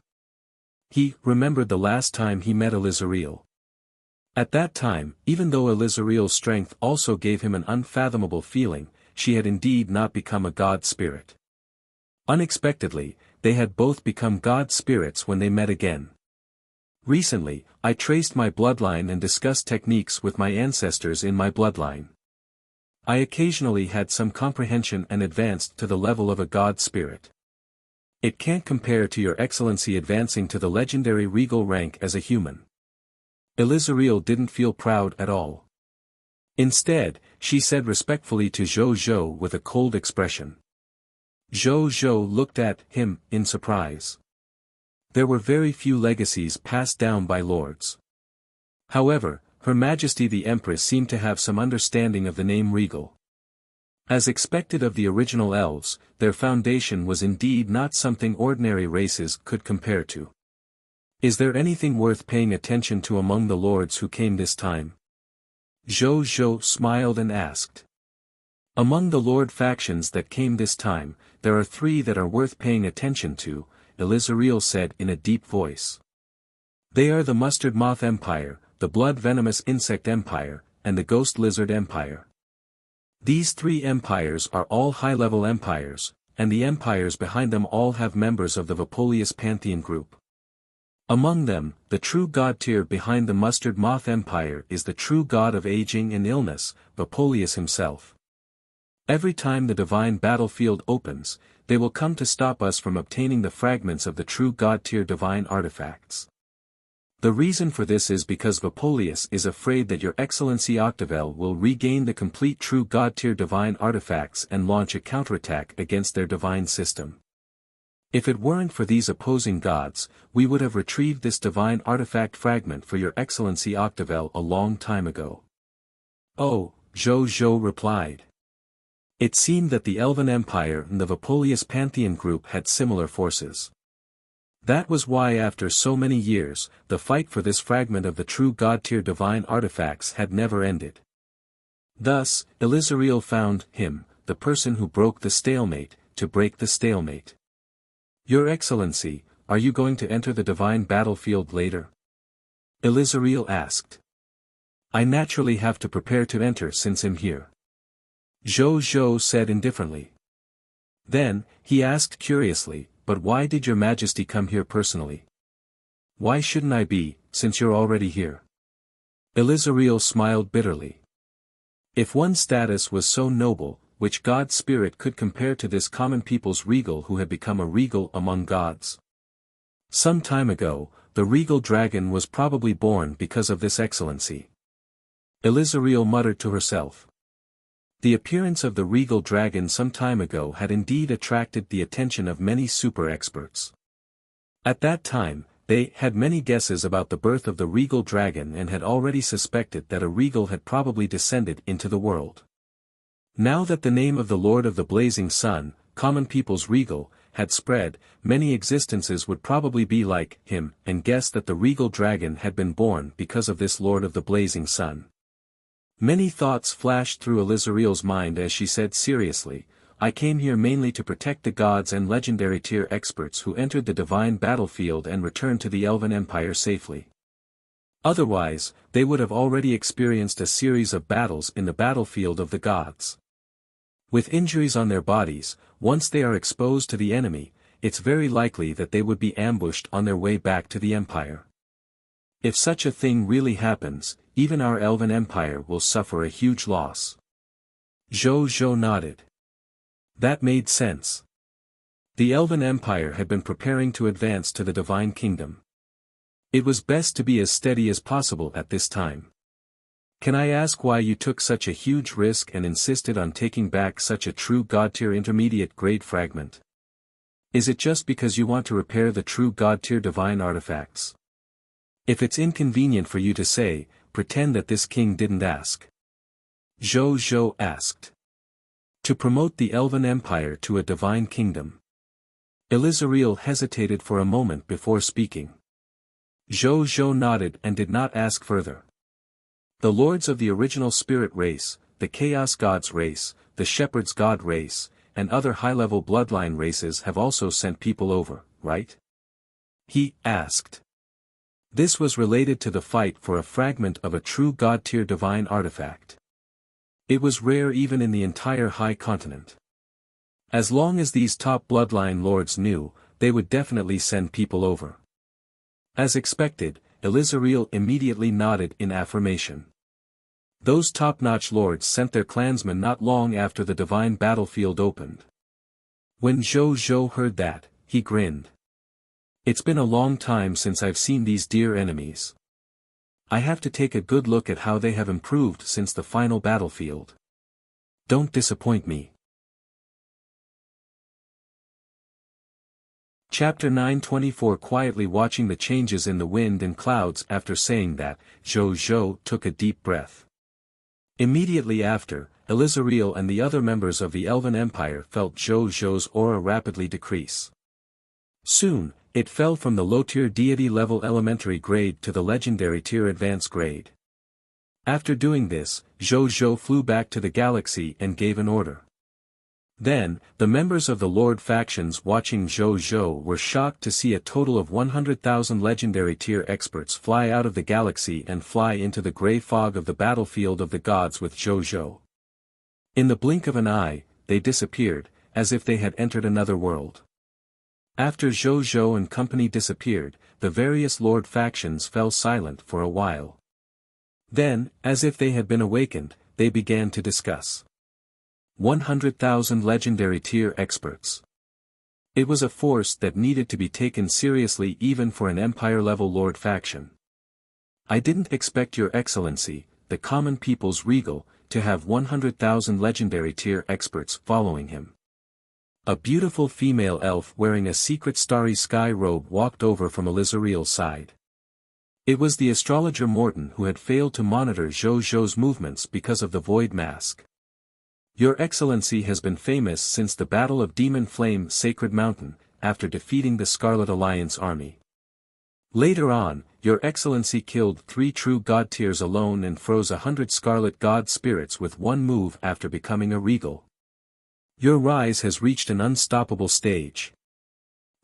He remembered the last time he met Elizariel. At that time, even though Elizariel's strength also gave him an unfathomable feeling, she had indeed not become a god spirit. Unexpectedly, they had both become god spirits when they met again. "Recently, I traced my bloodline and discussed techniques with my ancestors in my bloodline. I occasionally had some comprehension and advanced to the level of a god spirit. It can't compare to Your Excellency advancing to the legendary regal rank as a human." Elizariel didn't feel proud at all. Instead, she said respectfully to Zhou Zhou with a cold expression. Zhou Zhou looked at him in surprise. There were very few legacies passed down by lords. However, Her Majesty the Empress seemed to have some understanding of the name regal. As expected of the original elves, their foundation was indeed not something ordinary races could compare to. "Is there anything worth paying attention to among the lords who came this time?" Zhou Zhou smiled and asked. "Among the lord factions that came this time, there are 3 that are worth paying attention to," Elizariel said in a deep voice. "They are the Mustard Moth Empire, the Blood Venomous Insect Empire, and the Ghost Lizard Empire. These 3 empires are all high-level empires, and the empires behind them all have members of the Vapolius Pantheon group. Among them, the true god tier behind the Mustard Moth Empire is the true god of aging and illness, Vapolius himself. Every time the divine battlefield opens, they will come to stop us from obtaining the fragments of the true god tier divine artifacts. The reason for this is because Vapolius is afraid that Your Excellency Octavel will regain the complete true god tier divine artifacts and launch a counterattack against their divine system. If it weren't for these opposing gods, we would have retrieved this divine artifact fragment for Your Excellency Octavel a long time ago." "Oh," Zhou Zhou replied. It seemed that the Elven Empire and the Vapolius Pantheon group had similar forces. That was why after so many years, the fight for this fragment of the true god-tier divine artifacts had never ended. Thus, Elizariel found him, the person who broke the stalemate, to break the stalemate. "Your Excellency, are you going to enter the divine battlefield later?" Elizariel asked. "I naturally have to prepare to enter since I'm here," Zhou Zhou said indifferently. Then, he asked curiously, "But why did Your Majesty come here personally? Why shouldn't I be, since you're already here?" Elizariel smiled bitterly. If one's status was so noble, which god spirit could compare to this common people's regal who had become a regal among gods? Some time ago, the regal dragon was probably born because of this excellency. Elizariel muttered to herself. The appearance of the regal dragon some time ago had indeed attracted the attention of many super experts. At that time, they had many guesses about the birth of the regal dragon and had already suspected that a regal had probably descended into the world. Now that the name of the Lord of the Blazing Sun, common people's regal, had spread, many existences would probably be like him and guess that the regal dragon had been born because of this Lord of the Blazing Sun. Many thoughts flashed through Elizariel's mind as she said seriously, "I came here mainly to protect the gods and legendary tier experts who entered the divine battlefield and returned to the Elven Empire safely. Otherwise, they would have already experienced a series of battles in the battlefield of the gods. With injuries on their bodies, once they are exposed to the enemy, it's very likely that they would be ambushed on their way back to the Empire. If such a thing really happens, even our Elven Empire will suffer a huge loss." Zhou Zhou nodded. That made sense. The Elven Empire had been preparing to advance to the Divine Kingdom. It was best to be as steady as possible at this time. Can I ask why you took such a huge risk and insisted on taking back such a true God-tier intermediate grade fragment? Is it just because you want to repair the true God-tier divine artifacts? If it's inconvenient for you to say, pretend that this king didn't ask. Zhou Zhou asked. To promote the Elven Empire to a divine kingdom. Elizariel hesitated for a moment before speaking. Zhou Zhou nodded and did not ask further. The lords of the original spirit race, the Chaos Gods race, the Shepherd's God race, and other high-level bloodline races have also sent people over, right? He asked. This was related to the fight for a fragment of a true God-tier divine artifact. It was rare even in the entire High Continent. As long as these top bloodline lords knew, they would definitely send people over. As expected, Elizariel immediately nodded in affirmation. Those top-notch lords sent their clansmen not long after the divine battlefield opened. When Zhou Zhou heard that, he grinned. It's been a long time since I've seen these dear enemies. I have to take a good look at how they have improved since the final battlefield. Don't disappoint me. Chapter 924 Quietly watching the changes in the wind and clouds. After saying that, Zhou Zhou took a deep breath. Immediately after, Elizariel and the other members of the Elven Empire felt Zhou Zhou's aura rapidly decrease. Soon, it fell from the low-tier deity-level elementary grade to the legendary tier advanced grade. After doing this, Zhou Zhou flew back to the galaxy and gave an order. Then, the members of the Lord factions watching Zhou Zhou were shocked to see a total of 100,000 legendary tier experts fly out of the galaxy and fly into the grey fog of the battlefield of the gods with Zhou Zhou. In the blink of an eye, they disappeared, as if they had entered another world. After Zhou Zhou and company disappeared, the various Lord factions fell silent for a while. Then, as if they had been awakened, they began to discuss. 100,000 legendary tier experts. It was a force that needed to be taken seriously even for an Empire-level Lord faction. I didn't expect Your Excellency, the common people's regal, to have 100,000 legendary tier experts following him. A beautiful female elf wearing a secret starry sky robe walked over from Elizariel's side. It was the astrologer Morton who had failed to monitor Zhou Zhou's movements because of the void mask. Your Excellency has been famous since the Battle of Demon Flame Sacred Mountain, after defeating the Scarlet Alliance army. Later on, Your Excellency killed 3 true god tiers alone and froze 100 Scarlet God spirits with one move after becoming a regal. Your rise has reached an unstoppable stage.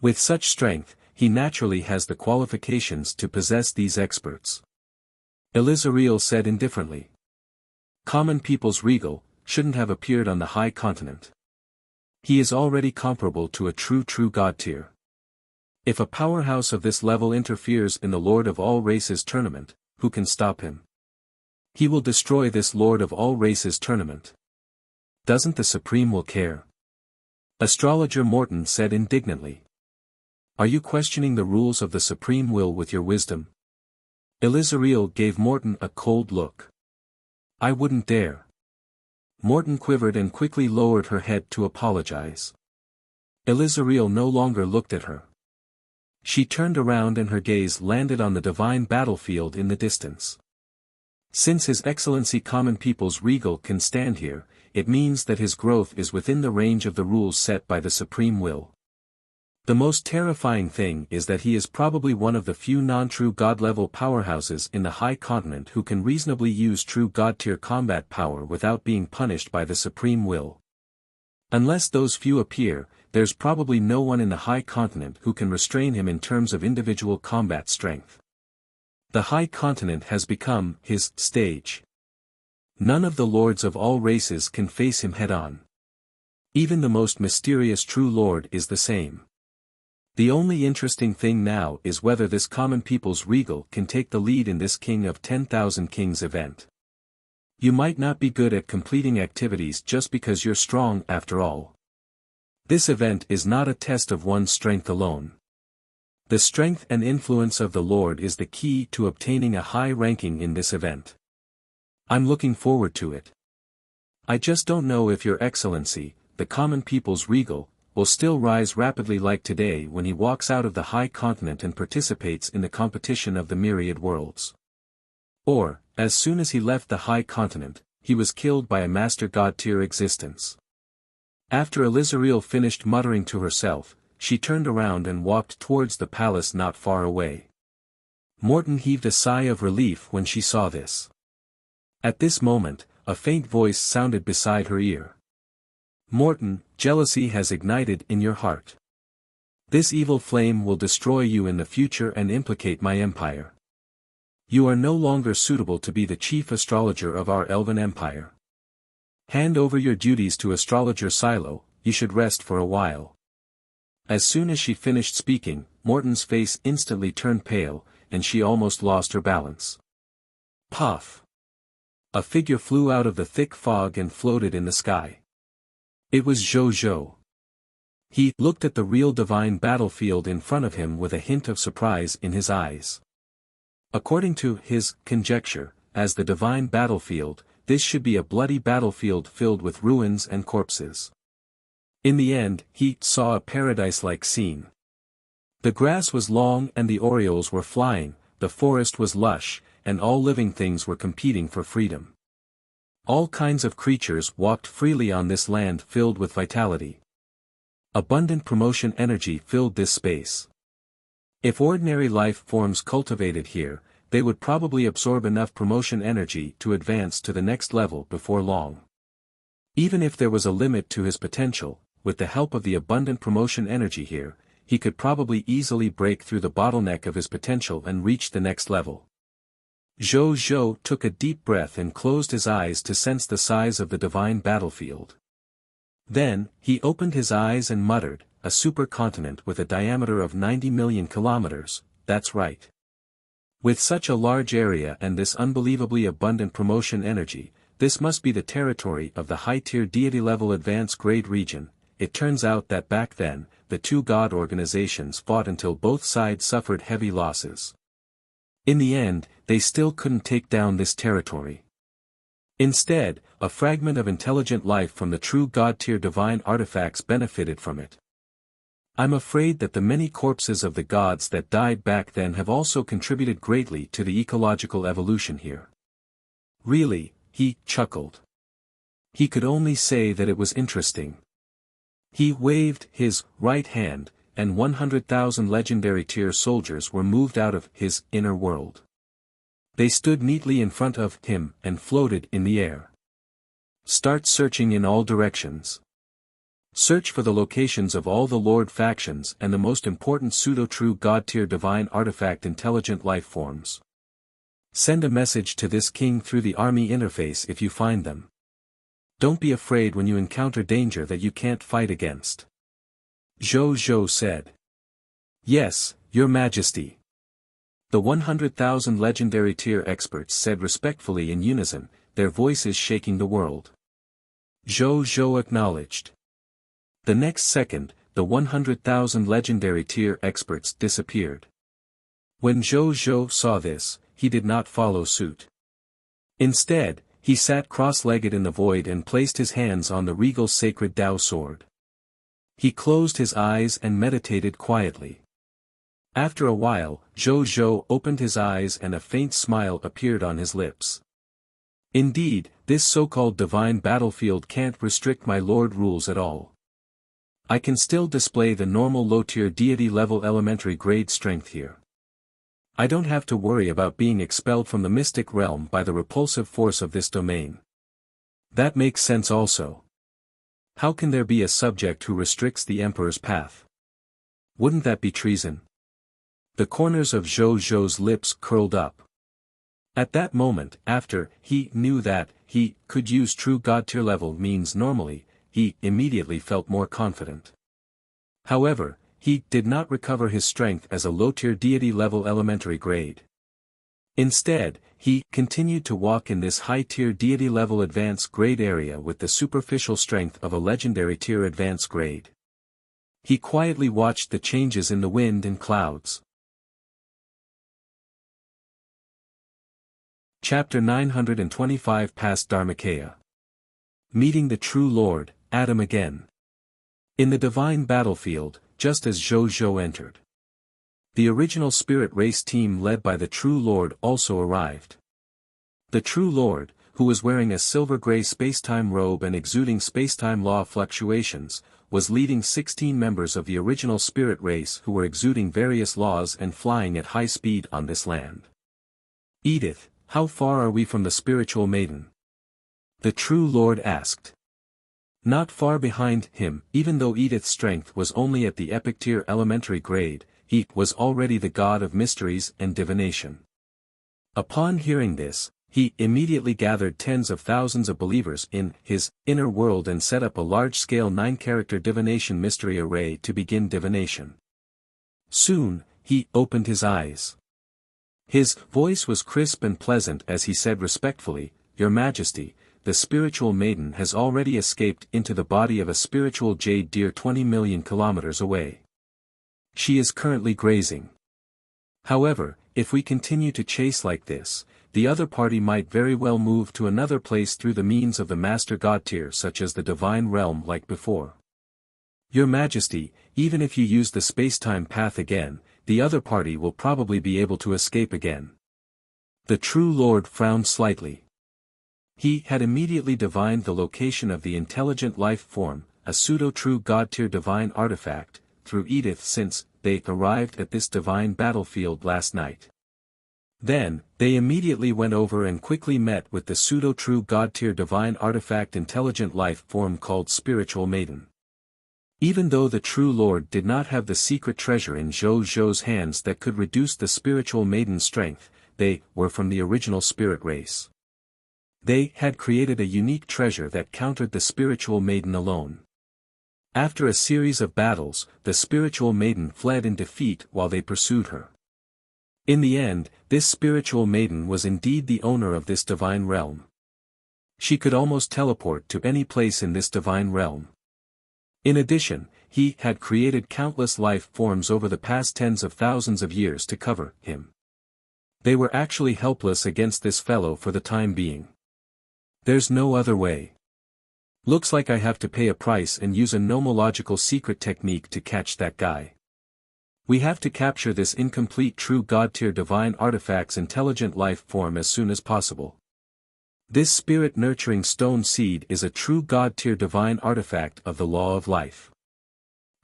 With such strength, he naturally has the qualifications to possess these experts. Elizariel said indifferently. Common people's regal shouldn't have appeared on the High Continent. He is already comparable to a true god tier. If a powerhouse of this level interferes in the Lord of All Races tournament, who can stop him? He will destroy this Lord of All Races tournament. Doesn't the Supreme Will care? Astrologer Morton said indignantly. Are you questioning the rules of the Supreme Will with your wisdom? Elizariel gave Morton a cold look. I wouldn't dare. Morton quivered and quickly lowered her head to apologize. Elizariel no longer looked at her. She turned around and her gaze landed on the divine battlefield in the distance. Since His Excellency Common People's regal can stand here, it means that his growth is within the range of the rules set by the Supreme Will. The most terrifying thing is that he is probably one of the few non-true god-level powerhouses in the High Continent who can reasonably use true god-tier combat power without being punished by the Supreme Will. Unless those few appear, there's probably no one in the High Continent who can restrain him in terms of individual combat strength. The High Continent has become his stage. None of the lords of all races can face him head-on. Even the most mysterious true lord is the same. The only interesting thing now is whether this common people's regal can take the lead in this King of 10,000 Kings event. You might not be good at completing activities just because you're strong after all. This event is not a test of one's strength alone. The strength and influence of the Lord is the key to obtaining a high ranking in this event. I'm looking forward to it. I just don't know if Your Excellency, the common people's regal, will still rise rapidly like today when he walks out of the high continent and participates in the competition of the myriad worlds. Or, as soon as he left the high continent, he was killed by a master god-tier existence. After Elizariel finished muttering to herself, she turned around and walked towards the palace not far away. Morton heaved a sigh of relief when she saw this. At this moment, a faint voice sounded beside her ear. Morton, jealousy has ignited in your heart. This evil flame will destroy you in the future and implicate my empire. You are no longer suitable to be the chief astrologer of our elven empire. Hand over your duties to astrologer Silo, you should rest for a while. As soon as she finished speaking, Morton's face instantly turned pale, and she almost lost her balance. Puff! A figure flew out of the thick fog and floated in the sky. It was Zhou Zhou. He looked at the real divine battlefield in front of him with a hint of surprise in his eyes. According to his conjecture, as the divine battlefield, this should be a bloody battlefield filled with ruins and corpses. In the end, he saw a paradise-like scene. The grass was long and the orioles were flying, the forest was lush, and all living things were competing for freedom. All kinds of creatures walked freely on this land filled with vitality. Abundant promotion energy filled this space. If ordinary life forms cultivated here, they would probably absorb enough promotion energy to advance to the next level before long. Even if there was a limit to his potential, with the help of the abundant promotion energy here, he could probably easily break through the bottleneck of his potential and reach the next level. Zhou Zhou took a deep breath and closed his eyes to sense the size of the divine battlefield. Then, he opened his eyes and muttered, a supercontinent with a diameter of 90 million kilometers, that's right. With such a large area and this unbelievably abundant promotion energy, this must be the territory of the high-tier deity-level advanced grade region. It turns out that back then, the two god organizations fought until both sides suffered heavy losses. In the end, they still couldn't take down this territory. Instead, a fragment of intelligent life from the true god-tier divine artifacts benefited from it. I'm afraid that the many corpses of the gods that died back then have also contributed greatly to the ecological evolution here. Really, he chuckled. He could only say that it was interesting. He waved his right hand, and 100,000 legendary tier soldiers were moved out of his inner world. They stood neatly in front of him and floated in the air. Start searching in all directions. Search for the locations of all the Lord factions and the most important pseudo-true god-tier divine artifact intelligent life forms. Send a message to this king through the army interface if you find them. Don't be afraid when you encounter danger that you can't fight against. Zhou Zhou said. Yes, Your Majesty. The 100,000 legendary tier experts said respectfully in unison, their voices shaking the world. Zhou Zhou acknowledged. The next second, the 100,000 legendary tier experts disappeared. When Zhou Zhou saw this, he did not follow suit. Instead, he sat cross-legged in the void and placed his hands on the regal sacred Dao sword. He closed his eyes and meditated quietly. After a while, Zhou Zhou opened his eyes and a faint smile appeared on his lips. Indeed, this so-called divine battlefield can't restrict my lord rules at all. I can still display the normal low-tier deity-level elementary grade strength here. I don't have to worry about being expelled from the mystic realm by the repulsive force of this domain. That makes sense also. How can there be a subject who restricts the emperor's path? Wouldn't that be treason? The corners of Zhou Zhou's lips curled up. At that moment, after he knew that he could use true god-tier level means normally, he immediately felt more confident. However, he did not recover his strength as a low-tier deity-level elementary grade. Instead, he continued to walk in this high-tier deity-level advanced grade area with the superficial strength of a legendary tier advanced grade. He quietly watched the changes in the wind and clouds. Chapter 925 Past Dharmakaya. Meeting the True Lord, Adam again. In the divine battlefield, just as Zhou entered. The original spirit race team led by the True Lord also arrived. The True Lord, who was wearing a silver-gray spacetime robe and exuding spacetime law fluctuations, was leading 16 members of the original spirit race who were exuding various laws and flying at high speed on this land. Edith, how far are we from the spiritual maiden? The True Lord asked. Not far behind him, even though Edith's strength was only at the epic tier elementary grade, he was already the god of mysteries and divination. Upon hearing this, he immediately gathered tens of thousands of believers in his inner world and set up a large-scale 9-character divination mystery array to begin divination. Soon, he opened his eyes. His voice was crisp and pleasant as he said respectfully, "Your Majesty, the spiritual maiden has already escaped into the body of a spiritual jade deer 20 million kilometers away. She is currently grazing. However, if we continue to chase like this, the other party might very well move to another place through the means of the Master God tier such as the Divine Realm like before. Your Majesty, even if you use the space-time path again, the other party will probably be able to escape again." The True Lord frowned slightly. He had immediately divined the location of the intelligent life form, a pseudo-true God-tier divine artifact, through Edith since they arrived at this divine battlefield last night. Then, they immediately went over and quickly met with the pseudo-true God-tier divine artifact intelligent life form called Spiritual Maiden. Even though the True Lord did not have the secret treasure in Zhou's hands that could reduce the Spiritual Maiden's strength, they were from the original spirit race. They had created a unique treasure that countered the Spiritual Maiden alone. After a series of battles, the Spiritual Maiden fled in defeat while they pursued her. In the end, this Spiritual Maiden was indeed the owner of this divine realm. She could almost teleport to any place in this divine realm. In addition, he had created countless life forms over the past tens of thousands of years to cover him. They were actually helpless against this fellow for the time being. There's no other way. Looks like I have to pay a price and use a nomological secret technique to catch that guy. We have to capture this incomplete true God-tier divine artifact's intelligent life form as soon as possible. This spirit-nurturing stone seed is a true God-tier divine artifact of the law of life.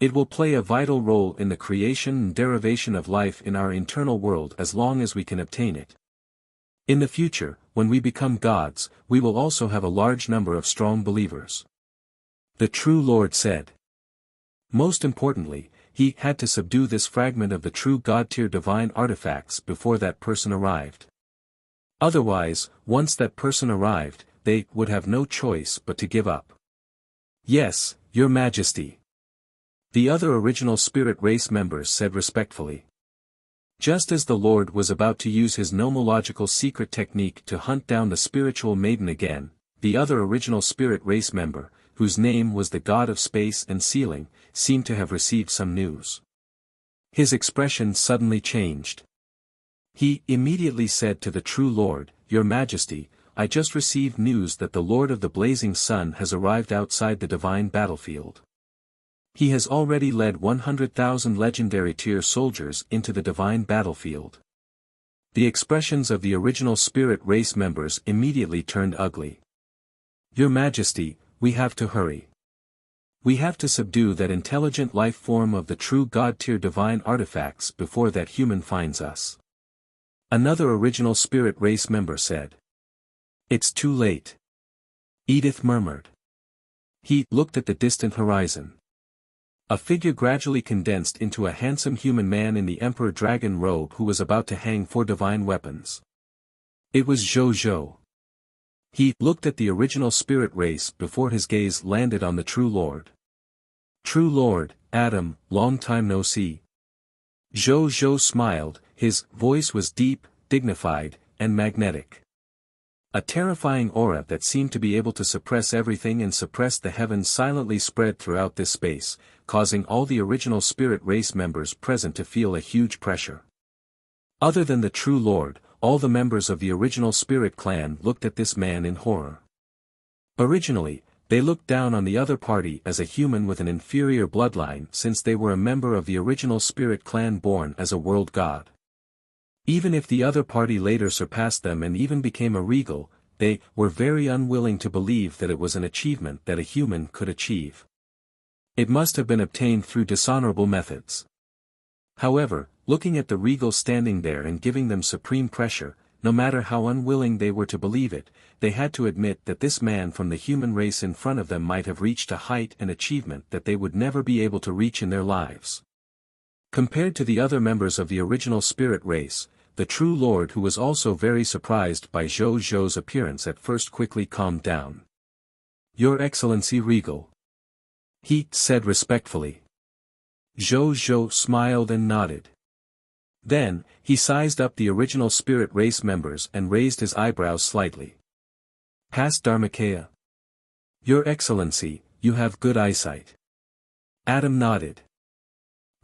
It will play a vital role in the creation and derivation of life in our internal world as long as we can obtain it. In the future, when we become gods, we will also have a large number of strong believers. The True Lord said. Most importantly, he had to subdue this fragment of the true God-tier divine artifacts before that person arrived. Otherwise, once that person arrived, they would have no choice but to give up. Yes, Your Majesty. The other original spirit race members said respectfully. Just as the Lord was about to use his nomological secret technique to hunt down the Spiritual Maiden again, the other original spirit race member, whose name was the God of Space and Sealing, seemed to have received some news. His expression suddenly changed. He immediately said to the True Lord, "Your Majesty, I just received news that the Lord of the Blazing Sun has arrived outside the divine battlefield. He has already led 100,000 legendary tier soldiers into the divine battlefield." The expressions of the original spirit race members immediately turned ugly. "Your Majesty, we have to hurry. We have to subdue that intelligent life form of the true God-tier divine artifacts before that human finds us." Another original spirit race member said. "It's too late," Edith murmured. He looked at the distant horizon. A figure gradually condensed into a handsome human man in the Emperor Dragon robe who was about to hang 4 divine weapons. It was Zhou. He looked at the original spirit race before his gaze landed on the True Lord. "True Lord, Adam, long time no see." Zhou smiled, his voice was deep, dignified, and magnetic. A terrifying aura that seemed to be able to suppress everything and suppress the heavens silently spread throughout this space, causing all the original spirit race members present to feel a huge pressure. Other than the true Lord, all the members of the original spirit clan looked at this man in horror. Originally, they looked down on the other party as a human with an inferior bloodline since they were a member of the original spirit clan born as a world god. Even if the other party later surpassed them and even became a regal, they were very unwilling to believe that it was an achievement that a human could achieve. It must have been obtained through dishonorable methods. However, looking at the regal standing there and giving them supreme pressure, no matter how unwilling they were to believe it, they had to admit that this man from the human race in front of them might have reached a height and achievement that they would never be able to reach in their lives. Compared to the other members of the original spirit race, the true Lord, who was also very surprised by Zhou Zhou's appearance, at first quickly calmed down. "Your Excellency Regal," he said respectfully. Zhou Zhou smiled and nodded. Then, he sized up the original spirit race members and raised his eyebrows slightly. "Past Dharmakaya." "Your Excellency, you have good eyesight." Adam nodded.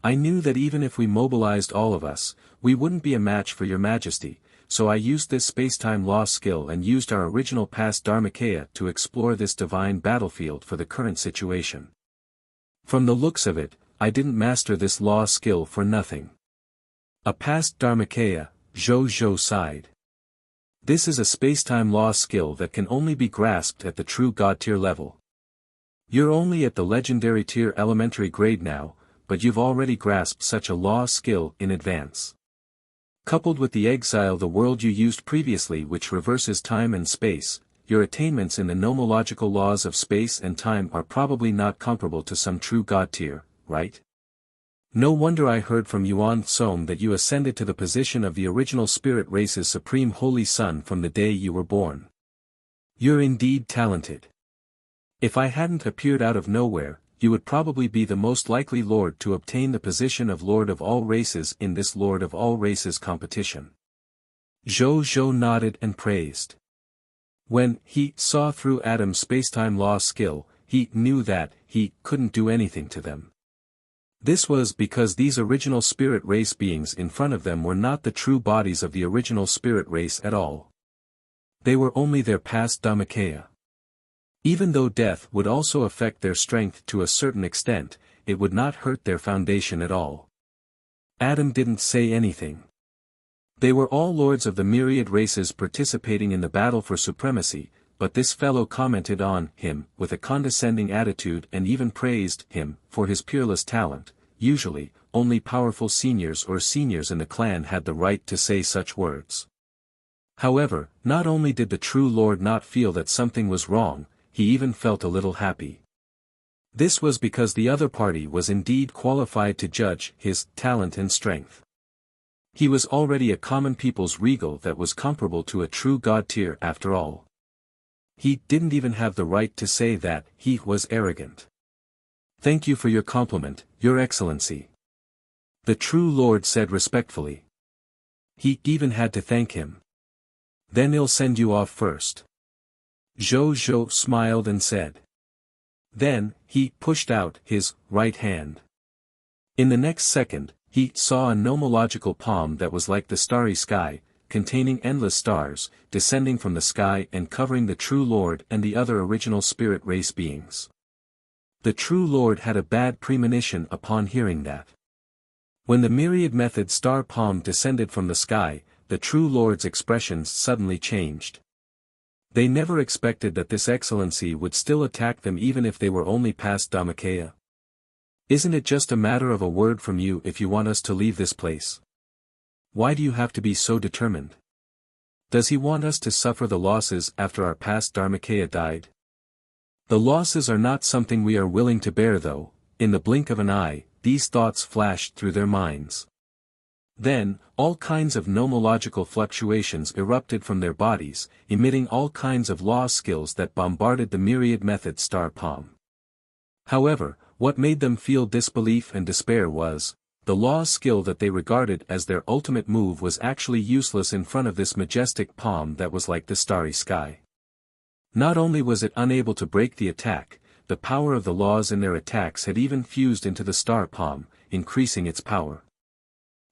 "I knew that even if we mobilized all of us, we wouldn't be a match for your Majesty, so I used this space-time law skill and used our original past Dharmakaya to explore this divine battlefield for the current situation. From the looks of it, I didn't master this law skill for nothing." "A past Dharmakaya," Zhou Zhou sighed. "This is a space-time law skill that can only be grasped at the true god tier level. You're only at the legendary tier elementary grade now, but you've already grasped such a law skill in advance. Coupled with the exile the world you used previously, which reverses time and space, your attainments in the nomological laws of space and time are probably not comparable to some true god tier, right? No wonder I heard from Yuan Song that you ascended to the position of the original spirit race's supreme holy son from the day you were born. You're indeed talented. If I hadn't appeared out of nowhere, you would probably be the most likely lord to obtain the position of Lord of all races in this Lord of all races competition." Zhou Zhou nodded and praised. When he saw through Adam's spacetime law skill, he knew that he couldn't do anything to them. This was because these original spirit race beings in front of them were not the true bodies of the original spirit race at all. They were only their past Dharmakaya. Even though death would also affect their strength to a certain extent, it would not hurt their foundation at all. Adam didn't say anything. They were all lords of the myriad races participating in the battle for supremacy, but this fellow commented on him with a condescending attitude and even praised him for his peerless talent. Usually, only powerful seniors or seniors in the clan had the right to say such words. However, not only did the true lord not feel that something was wrong, he even felt a little happy. This was because the other party was indeed qualified to judge his talent and strength. He was already a common people's regal that was comparable to a true god tier after all. He didn't even have the right to say that he was arrogant. "Thank you for your compliment, Your Excellency," the true lord said respectfully. He even had to thank him. "Then I'll send you off first." Zhou Zhou smiled and said. Then, he pushed out his right hand. In the next second, he saw a nomological palm that was like the starry sky, containing endless stars, descending from the sky and covering the true Lord and the other original spirit race beings. The true Lord had a bad premonition upon hearing that. When the myriad method star palm descended from the sky, the true Lord's expressions suddenly changed. They never expected that this excellency would still attack them even if they were only past Dharmakaya. "Isn't it just a matter of a word from you if you want us to leave this place? Why do you have to be so determined? Does he want us to suffer the losses after our past Dharmakaya died? The losses are not something we are willing to bear though." In the blink of an eye, these thoughts flashed through their minds. Then, all kinds of nomological fluctuations erupted from their bodies, emitting all kinds of law skills that bombarded the myriad method star palm. However, what made them feel disbelief and despair was, the law skill that they regarded as their ultimate move was actually useless in front of this majestic palm that was like the starry sky. Not only was it unable to break the attack, the power of the laws in their attacks had even fused into the star palm, increasing its power.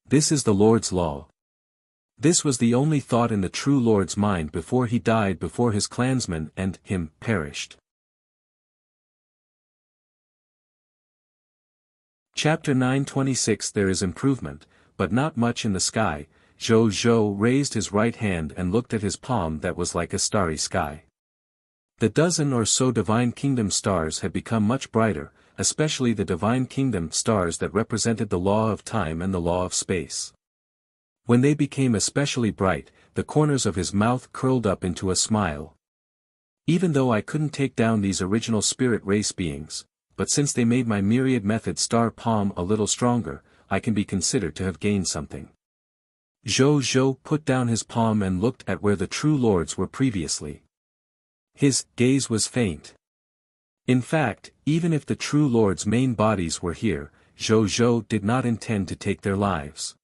This is the Lord's law. This was the only thought in the true Lord's mind before he died, before his clansmen and him perished. Chapter 9:26 There is improvement, but not much in the sky. Zhou Zhou raised his right hand and looked at his palm that was like a starry sky. The dozen or so Divine Kingdom stars had become much brighter, especially the Divine Kingdom stars that represented the law of time and the law of space. When they became especially bright, the corners of his mouth curled up into a smile. Even though I couldn't take down these original spirit race beings, but since they made my myriad method star palm a little stronger, I can be considered to have gained something. Zhou Zhou put down his palm and looked at where the true lords were previously. His gaze was faint. In fact, even if the true lords' main bodies were here, Zhou Zhou did not intend to take their lives.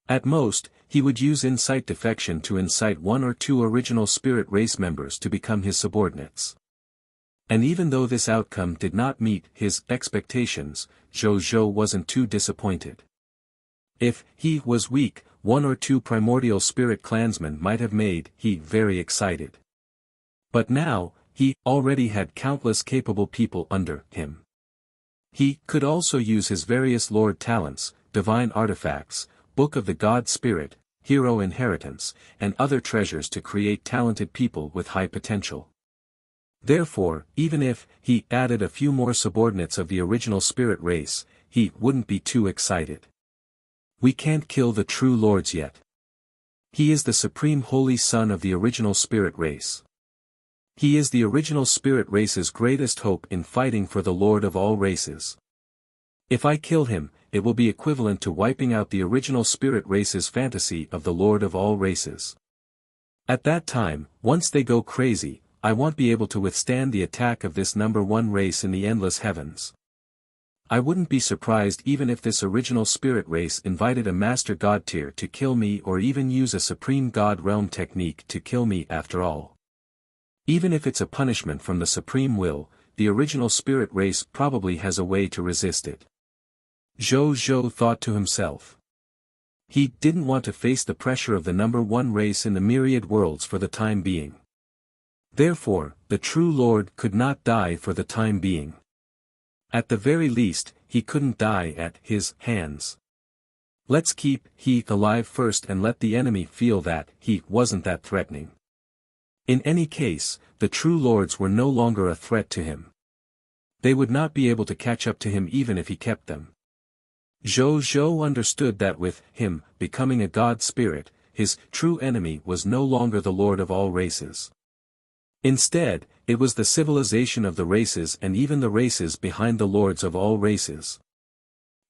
At most, he would use insight defection to incite one or two original spirit race members to become his subordinates. And even though this outcome did not meet his expectations, Zhou Zhou wasn't too disappointed. If he was weak, one or two primordial spirit clansmen might have made he very excited. But now, he already had countless capable people under him. He could also use his various lord talents, divine artifacts, Book of the God Spirit, Hero Inheritance, and other treasures to create talented people with high potential. Therefore, even if he added a few more subordinates of the original spirit race, he wouldn't be too excited. We can't kill the true lords yet. He is the supreme holy son of the original spirit race. He is the original spirit race's greatest hope in fighting for the Lord of all races. If I kill him, it will be equivalent to wiping out the original spirit race's fantasy of the Lord of all races. At that time, once they go crazy, I won't be able to withstand the attack of this number one race in the endless heavens. I wouldn't be surprised even if this original spirit race invited a master god tier to kill me, or even use a supreme god realm technique to kill me after all. Even if it's a punishment from the supreme will, the original spirit race probably has a way to resist it. Zhou Zhou thought to himself. He didn't want to face the pressure of the number one race in the myriad worlds for the time being. Therefore, the true Lord could not die for the time being. At the very least, he couldn't die at his hands. Let's keep he alive first and let the enemy feel that he wasn't that threatening. In any case, the true lords were no longer a threat to him. They would not be able to catch up to him even if he kept them. Zhou Zhou understood that with him becoming a god spirit, his true enemy was no longer the Lord of all races. Instead, it was the civilization of the races and even the races behind the lords of all races.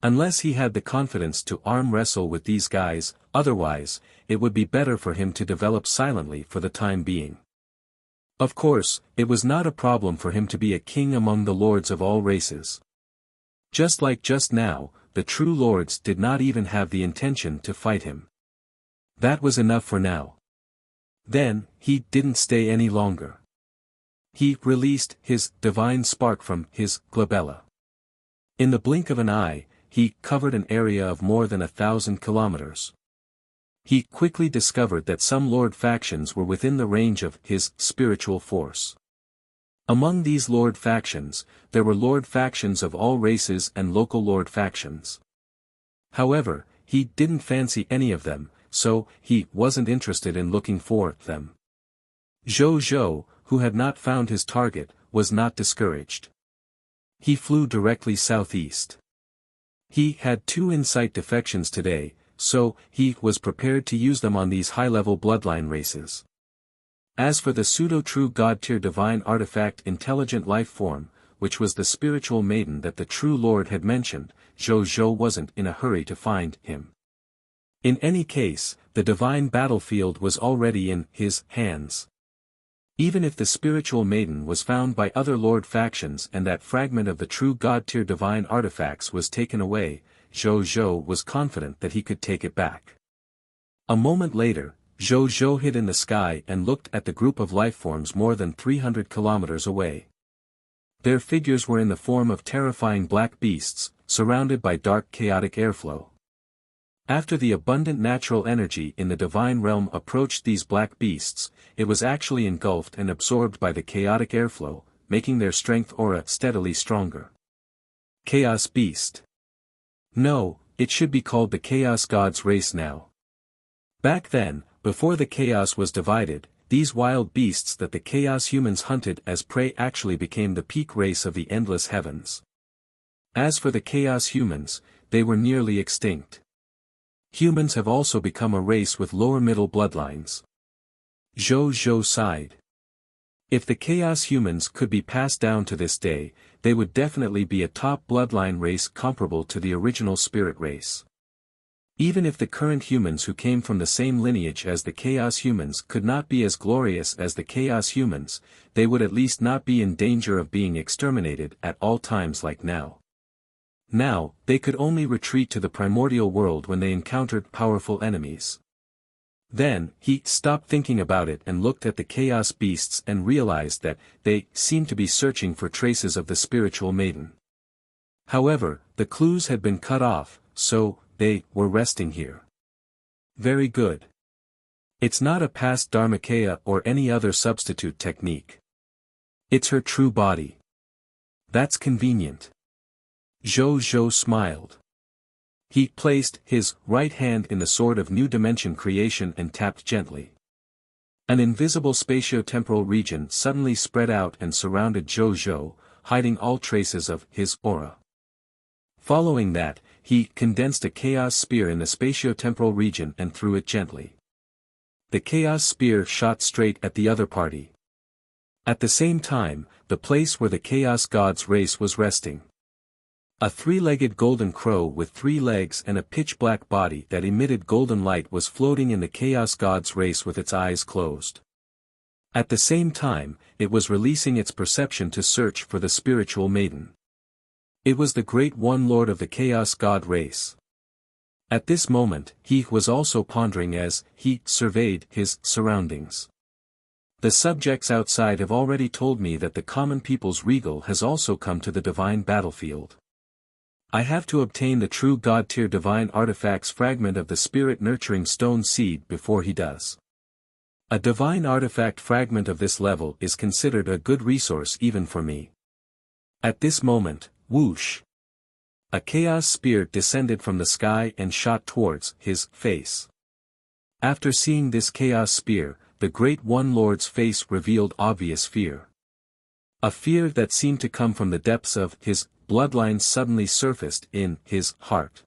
Unless he had the confidence to arm wrestle with these guys, otherwise, it would be better for him to develop silently for the time being. Of course, it was not a problem for him to be a king among the lords of all races. Just like just now, the true lords did not even have the intention to fight him. That was enough for now. Then, he didn't stay any longer. He released his divine spark from his glabella. In the blink of an eye, he covered an area of more than 1,000 kilometers. He quickly discovered that some lord factions were within the range of his spiritual force. Among these lord factions, there were lord factions of all races and local lord factions. However, he didn't fancy any of them, so he wasn't interested in looking for them. Zhou Zhou, who had not found his target, was not discouraged. He flew directly southeast. He had 2 insight defections today, so he was prepared to use them on these high-level bloodline races. As for the pseudo-true god-tier divine artifact intelligent life form, which was the spiritual maiden that the true Lord had mentioned, Zhou Zhou wasn't in a hurry to find him. In any case, the divine battlefield was already in his hands. Even if the spiritual maiden was found by other lord factions and that fragment of the true god-tier divine artifacts was taken away, Zhou Zhou was confident that he could take it back. A moment later, Zhou Zhou hid in the sky and looked at the group of lifeforms more than 300 kilometers away. Their figures were in the form of terrifying black beasts, surrounded by dark chaotic airflow. After the abundant natural energy in the divine realm approached these black beasts, it was actually engulfed and absorbed by the chaotic airflow, making their strength aura steadily stronger. Chaos Beast. No, it should be called the Chaos God's race now. Back then, before the chaos was divided, these wild beasts that the chaos humans hunted as prey actually became the peak race of the endless heavens. As for the chaos humans, they were nearly extinct. Humans have also become a race with lower middle bloodlines. Zhou Zhou sighed. If the chaos humans could be passed down to this day, they would definitely be a top bloodline race comparable to the original spirit race. Even if the current humans who came from the same lineage as the chaos humans could not be as glorious as the chaos humans, they would at least not be in danger of being exterminated at all times like now. Now, they could only retreat to the primordial world when they encountered powerful enemies. Then, he stopped thinking about it and looked at the chaos beasts and realized that they seemed to be searching for traces of the spiritual maiden. However, the clues had been cut off, so they were resting here. Very good. It's not a past Dharmakaya or any other substitute technique. It's her true body. That's convenient. Zhou Zhou smiled. He placed his right hand in the sword of new dimension creation and tapped gently. An invisible spatio-temporal region suddenly spread out and surrounded Zhou Zhou, hiding all traces of his aura. Following that, he condensed a chaos spear in the spatio-temporal region and threw it gently. The chaos spear shot straight at the other party. At the same time, the place where the chaos god's race was resting. A three-legged golden crow with 3 legs and a pitch-black body that emitted golden light was floating in the chaos god's race with its eyes closed. At the same time, it was releasing its perception to search for the spiritual maiden. It was the Great One Lord of the Chaos God race. At this moment, he was also pondering as he surveyed his surroundings. The subjects outside have already told me that the common people's regal has also come to the divine battlefield. I have to obtain the true God-tier divine artifacts fragment of the spirit-nurturing stone seed before he does. A divine artifact fragment of this level is considered a good resource even for me. At this moment, whoosh! A chaos spear descended from the sky and shot towards his face. After seeing this chaos spear, the Great One Lord's face revealed obvious fear. A fear that seemed to come from the depths of his bloodline suddenly surfaced in his heart.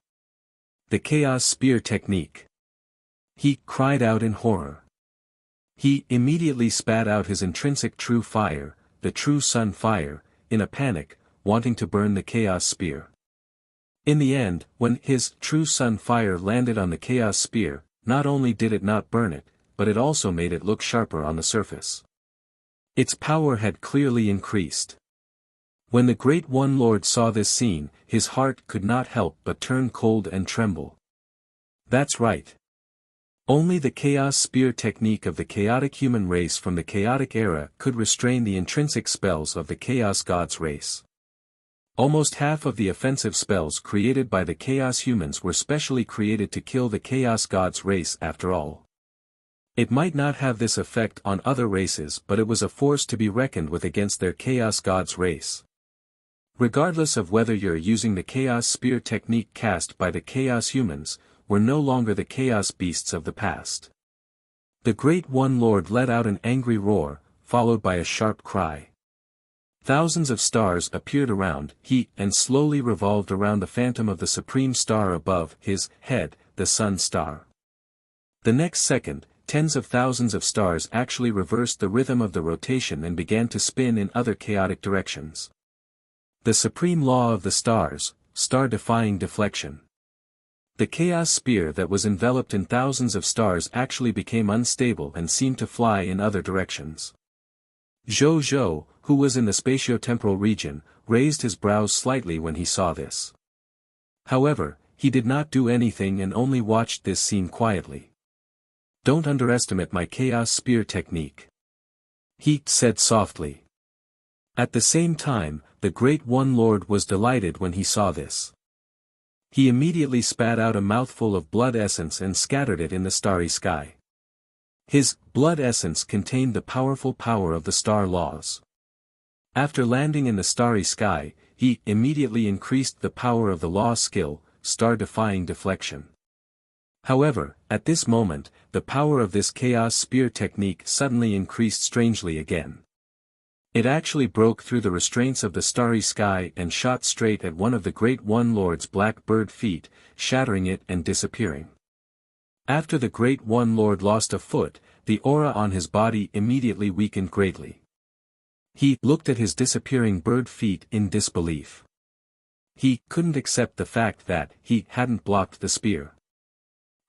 The chaos spear technique. He cried out in horror. He immediately spat out his intrinsic true fire, the true sun fire, in a panic, wanting to burn the chaos spear. In the end, when his true sun fire landed on the chaos spear, not only did it not burn it, but it also made it look sharper on the surface. Its power had clearly increased. When the Great One Lord saw this scene, his heart could not help but turn cold and tremble. That's right. Only the chaos spear technique of the chaotic human race from the chaotic era could restrain the intrinsic spells of the chaos god's race. Almost half of the offensive spells created by the chaos humans were specially created to kill the chaos god's race after all. It might not have this effect on other races, but it was a force to be reckoned with against their chaos god's race. Regardless of whether you're using the chaos spear technique cast by the chaos humans, we're no longer the chaos beasts of the past. The Great One Lord let out an angry roar, followed by a sharp cry. Thousands of stars appeared around he and slowly revolved around the phantom of the supreme star above his head, the sun star. The next second, tens of thousands of stars actually reversed the rhythm of the rotation and began to spin in other chaotic directions. The supreme law of the stars, star-defying deflection. The chaos spear that was enveloped in thousands of stars actually became unstable and seemed to fly in other directions. Zhou Zhou, who was in the spatio-temporal region, raised his brows slightly when he saw this. However, he did not do anything and only watched this scene quietly. "Don't underestimate my chaos spear technique," he said softly. At the same time, the Great One Lord was delighted when he saw this. He immediately spat out a mouthful of blood essence and scattered it in the starry sky. His blood essence contained the powerful power of the star laws. After landing in the starry sky, he immediately increased the power of the law skill, star-defying deflection. However, at this moment, the power of this chaos spear technique suddenly increased strangely again. It actually broke through the restraints of the starry sky and shot straight at one of the Great One Lord's black bird feet, shattering it and disappearing. After the Great One Lord lost a foot, the aura on his body immediately weakened greatly. He looked at his disappearing bird feet in disbelief. He couldn't accept the fact that he hadn't blocked the spear.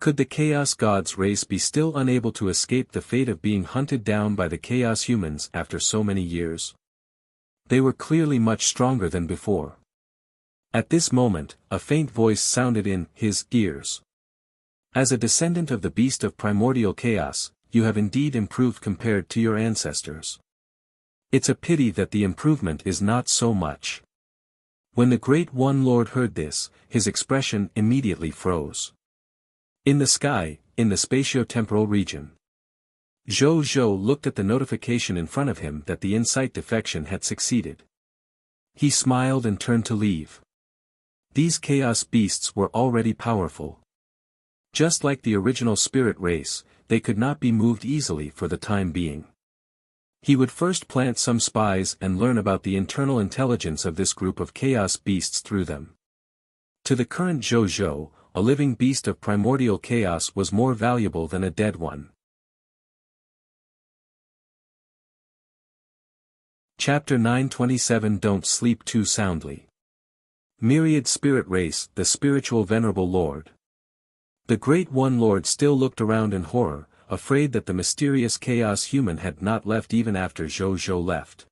Could the Chaos God's race be still unable to escape the fate of being hunted down by the Chaos Humans after so many years? They were clearly much stronger than before. At this moment, a faint voice sounded in his ears. "As a descendant of the beast of primordial chaos, you have indeed improved compared to your ancestors. It's a pity that the improvement is not so much." When the Great One Lord heard this, his expression immediately froze. In the sky, in the spatio-temporal region, Zhou looked at the notification in front of him that the insight defection had succeeded. He smiled and turned to leave. These chaos beasts were already powerful. Just like the original spirit race, they could not be moved easily for the time being. He would first plant some spies and learn about the internal intelligence of this group of chaos beasts through them. To the current Zhou, a living beast of primordial chaos was more valuable than a dead one. Chapter 927 Don't Sleep Too Soundly. Myriad Spirit Race, the Spiritual Venerable Lord. The Great One Lord still looked around in horror, afraid that the mysterious chaos human had not left even after Zhou left.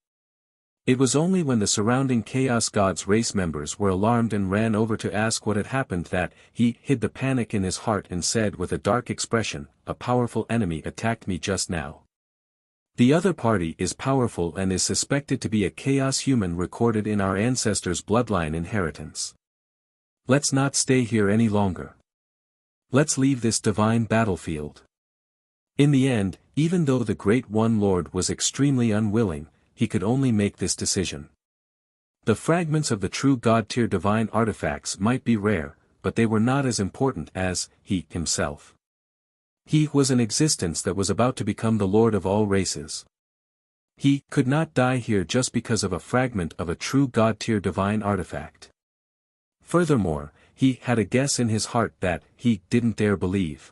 It was only when the surrounding Chaos God's race members were alarmed and ran over to ask what had happened that he hid the panic in his heart and said with a dark expression, "A powerful enemy attacked me just now. The other party is powerful and is suspected to be a chaos human recorded in our ancestors' bloodline inheritance. Let's not stay here any longer. Let's leave this divine battlefield." In the end, even though the Great One Lord was extremely unwilling, he could only make this decision. The fragments of the true God-tier divine artifacts might be rare, but they were not as important as he himself. He was an existence that was about to become the Lord of all races. He could not die here just because of a fragment of a true God-tier divine artifact. Furthermore, he had a guess in his heart that he didn't dare believe.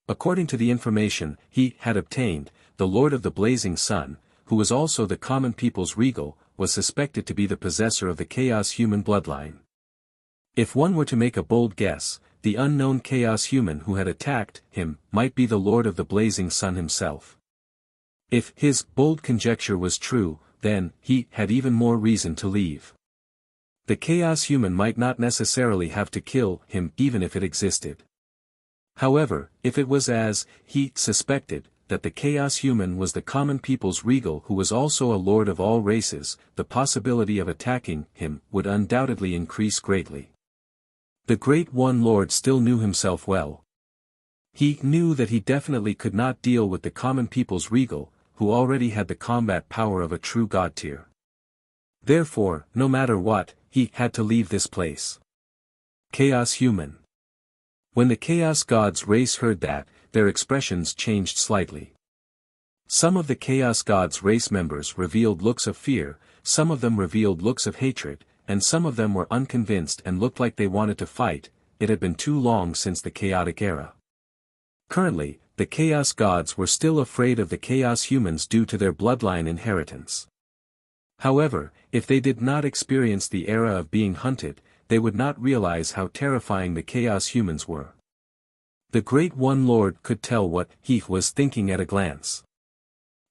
According to the information he had obtained, the Lord of the Blazing Sun, who was also the common people's regal, was suspected to be the possessor of the chaos human bloodline. If one were to make a bold guess, the unknown chaos human who had attacked him might be the Lord of the Blazing Sun himself. If his bold conjecture was true, then he had even more reason to leave. The chaos human might not necessarily have to kill him even if it existed. However, if it was as he suspected, that the chaos human was the common people's regal who was also a lord of all races, the possibility of attacking him would undoubtedly increase greatly. The Great One Lord still knew himself well. He knew that he definitely could not deal with the common people's regal, who already had the combat power of a true god tier. Therefore, no matter what, he had to leave this place. Chaos human. When the Chaos God's race heard that, their expressions changed slightly. Some of the Chaos God's race members revealed looks of fear, some of them revealed looks of hatred, and some of them were unconvinced and looked like they wanted to fight. It had been too long since the chaotic era. Currently, the Chaos Gods were still afraid of the Chaos Humans due to their bloodline inheritance. However, if they did not experience the era of being hunted, they would not realize how terrifying the Chaos Humans were. The Great One Lord could tell what he was thinking at a glance.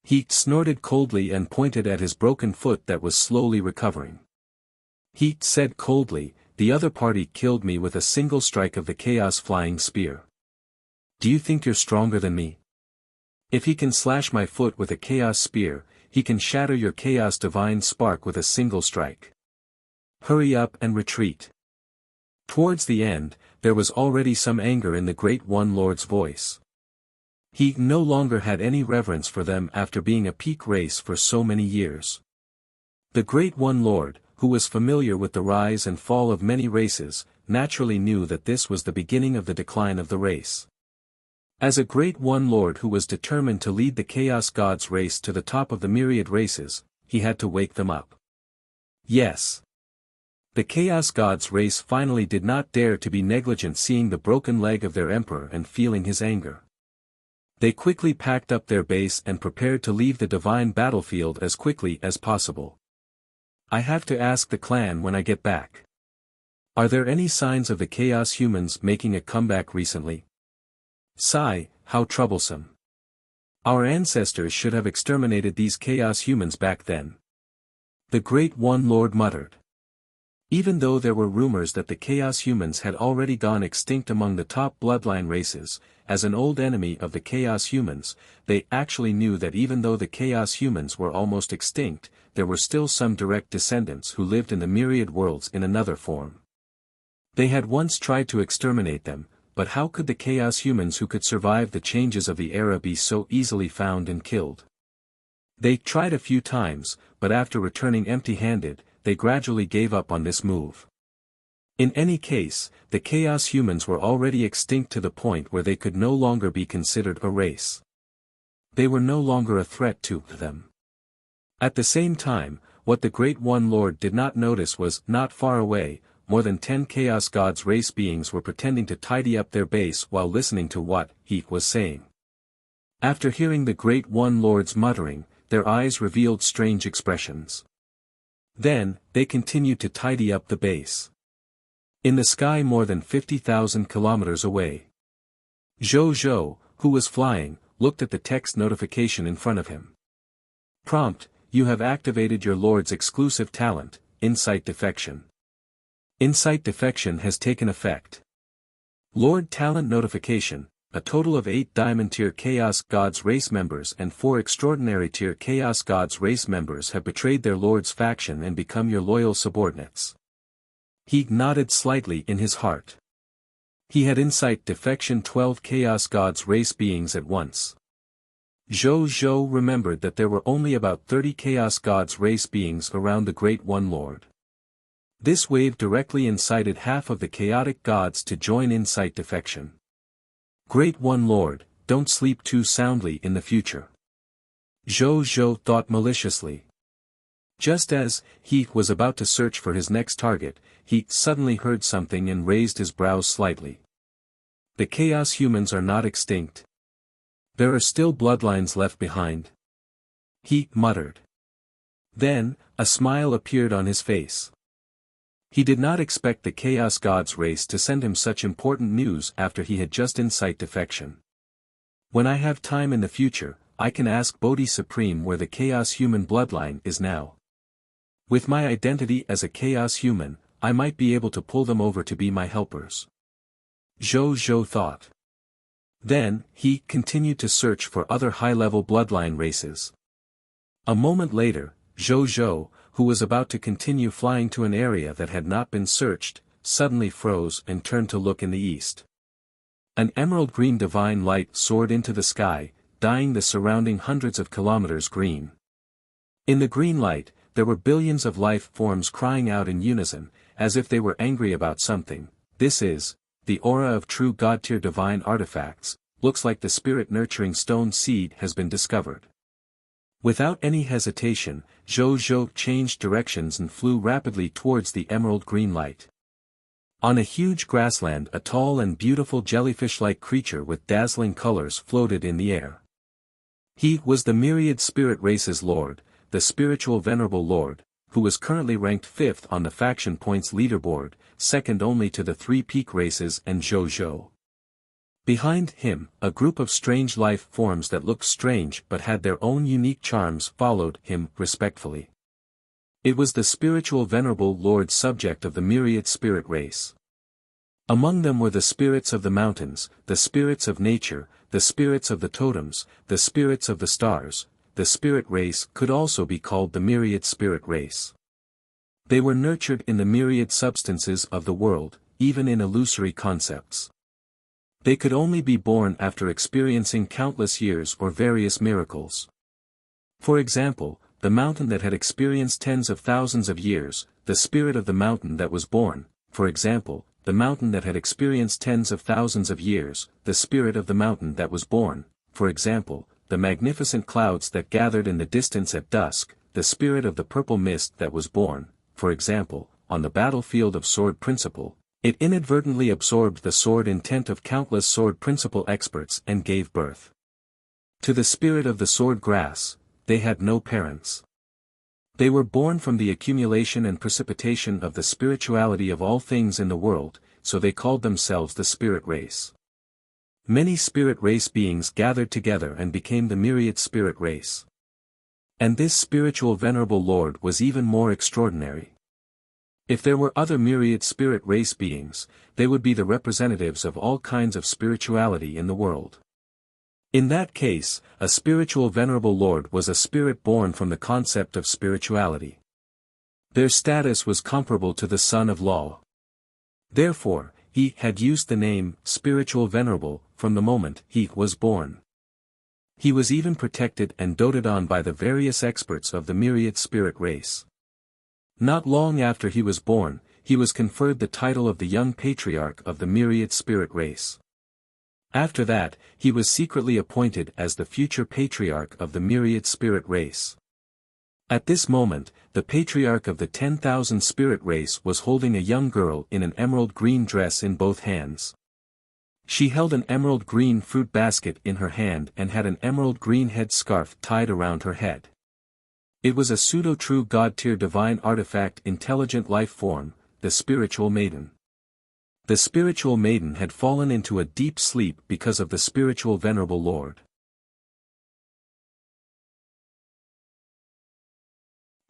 He snorted coldly and pointed at his broken foot that was slowly recovering. He said coldly, the other party killed me with a single strike of the Chaos Flying Spear. Do you think you're stronger than me? If he can slash my foot with a Chaos Spear, he can shatter your Chaos Divine Spark with a single strike. Hurry up and retreat. Towards the end, there was already some anger in the Great One Lord's voice. He no longer had any reverence for them after being a peak race for so many years. The Great One Lord, who was familiar with the rise and fall of many races, naturally knew that this was the beginning of the decline of the race. As a Great One Lord who was determined to lead the Chaos Gods race to the top of the myriad races, he had to wake them up. Yes. The Chaos Gods race finally did not dare to be negligent, seeing the broken leg of their emperor and feeling his anger. They quickly packed up their base and prepared to leave the divine battlefield as quickly as possible. I have to ask the clan when I get back. Are there any signs of the Chaos humans making a comeback recently? Sigh, how troublesome. Our ancestors should have exterminated these Chaos humans back then. The Great One Lord muttered. Even though there were rumors that the Chaos humans had already gone extinct among the top bloodline races, as an old enemy of the Chaos humans, they actually knew that even though the Chaos humans were almost extinct, there were still some direct descendants who lived in the myriad worlds in another form. They had once tried to exterminate them, but how could the Chaos humans who could survive the changes of the era be so easily found and killed? They tried a few times, but after returning empty-handed, they gradually gave up on this move. In any case, the Chaos humans were already extinct to the point where they could no longer be considered a race. They were no longer a threat to them. At the same time, what the Great One Lord did not notice was, not far away, more than 10 Chaos Gods race beings were pretending to tidy up their base while listening to what he was saying. After hearing the Great One Lord's muttering, their eyes revealed strange expressions. Then, they continued to tidy up the base. In the sky more than 50,000 kilometers away, Zhou, who was flying, looked at the text notification in front of him. Prompt: you have activated your Lord's exclusive talent, Insight Defection. Insight Defection has taken effect. Lord Talent Notification: a total of 8 Diamond Tier Chaos Gods race members and 4 Extraordinary Tier Chaos Gods race members have betrayed their Lord's faction and become your loyal subordinates. He nodded slightly in his heart. He had Insight Defection 12 Chaos Gods race beings at once. Zhou remembered that there were only about 30 Chaos Gods race beings around the Great One Lord. This wave directly incited half of the chaotic gods to join Insight Defection. Great One Lord, don't sleep too soundly in the future. Zhou thought maliciously. Just as he was about to search for his next target, he suddenly heard something and raised his brows slightly. The Chaos humans are not extinct. There are still bloodlines left behind. He muttered. Then, a smile appeared on his face. He did not expect the Chaos Gods race to send him such important news after he had just Insight Defection. When I have time in the future, I can ask Bodhi Supreme where the Chaos human bloodline is now. With my identity as a Chaos human, I might be able to pull them over to be my helpers. Zhou thought. Then, he continued to search for other high-level bloodline races. A moment later, Zhou, who was about to continue flying to an area that had not been searched, suddenly froze and turned to look in the east. An emerald green divine light soared into the sky, dyeing the surrounding hundreds of kilometers green. In the green light, there were billions of life forms crying out in unison, as if they were angry about something. This is the aura of true God-tier divine artifacts. Looks like the spirit-nurturing stone seed has been discovered. Without any hesitation, Zhou changed directions and flew rapidly towards the emerald green light. On a huge grassland, a tall and beautiful jellyfish-like creature with dazzling colors floated in the air. He was the myriad spirit race's lord, the spiritual venerable lord, who was currently ranked 5th on the faction points leaderboard, second only to the 3 peak races and Zhou. Behind him, a group of strange life forms that looked strange but had their own unique charms followed him respectfully. It was the spiritual venerable lord subject of the myriad spirit race. Among them were the spirits of the mountains, the spirits of nature, the spirits of the totems, the spirits of the stars. The spirit race could also be called the myriad spirit race. They were nurtured in the myriad substances of the world, even in illusory concepts. They could only be born after experiencing countless years or various miracles. For example, the mountain that had experienced tens of thousands of years, the spirit of the mountain that was born, for example, the mountain that had experienced tens of thousands of years, the spirit of the mountain that was born, for example, the magnificent clouds that gathered in the distance at dusk, the spirit of the purple mist that was born, for example, on the battlefield of sword principle. It inadvertently absorbed the sword intent of countless sword principle experts and gave birth to the spirit of the sword grass. They had no parents. They were born from the accumulation and precipitation of the spirituality of all things in the world, so they called themselves the spirit race. Many spirit race beings gathered together and became the myriad spirit race. And this spiritual venerable lord was even more extraordinary. If there were other myriad spirit race beings, they would be the representatives of all kinds of spirituality in the world. In that case, a spiritual venerable lord was a spirit born from the concept of spirituality. Their status was comparable to the son of law. Therefore, he had used the name spiritual venerable from the moment he was born. He was even protected and doted on by the various experts of the myriad spirit race. Not long after he was born, he was conferred the title of the young patriarch of the myriad spirit race. After that, he was secretly appointed as the future patriarch of the myriad spirit race. At this moment, the patriarch of the 10,000 spirit race was holding a young girl in an emerald green dress in both hands. She held an emerald green fruit basket in her hand and had an emerald green head scarf tied around her head. It was a pseudo-true god-tier divine artifact intelligent life form, the spiritual maiden. The spiritual maiden had fallen into a deep sleep because of the spiritual venerable lord.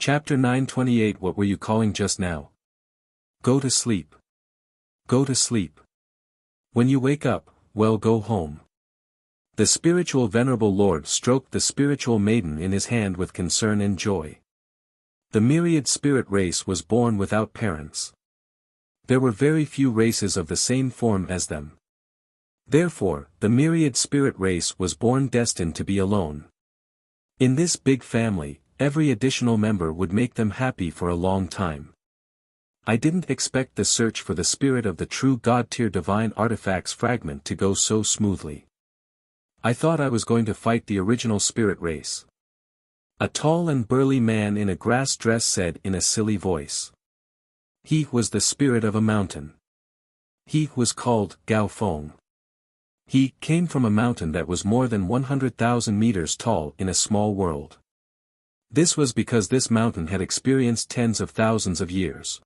Chapter 928. What were you calling just now? Go to sleep. Go to sleep. When you wake up, well, go home. The spiritual venerable lord stroked the spiritual maiden in his hand with concern and joy. The myriad spirit race was born without parents. There were very few races of the same form as them. Therefore, the myriad spirit race was born destined to be alone. In this big family, every additional member would make them happy for a long time. I didn't expect the search for the spirit of the true god-tier divine artifacts fragment to go so smoothly. I thought I was going to fight the original spirit race. A tall and burly man in a grass dress said in a silly voice. He was the spirit of a mountain. He was called Gao Feng. He came from a mountain that was more than 100,000 meters tall in a small world. This was because this mountain had experienced tens of thousands of years.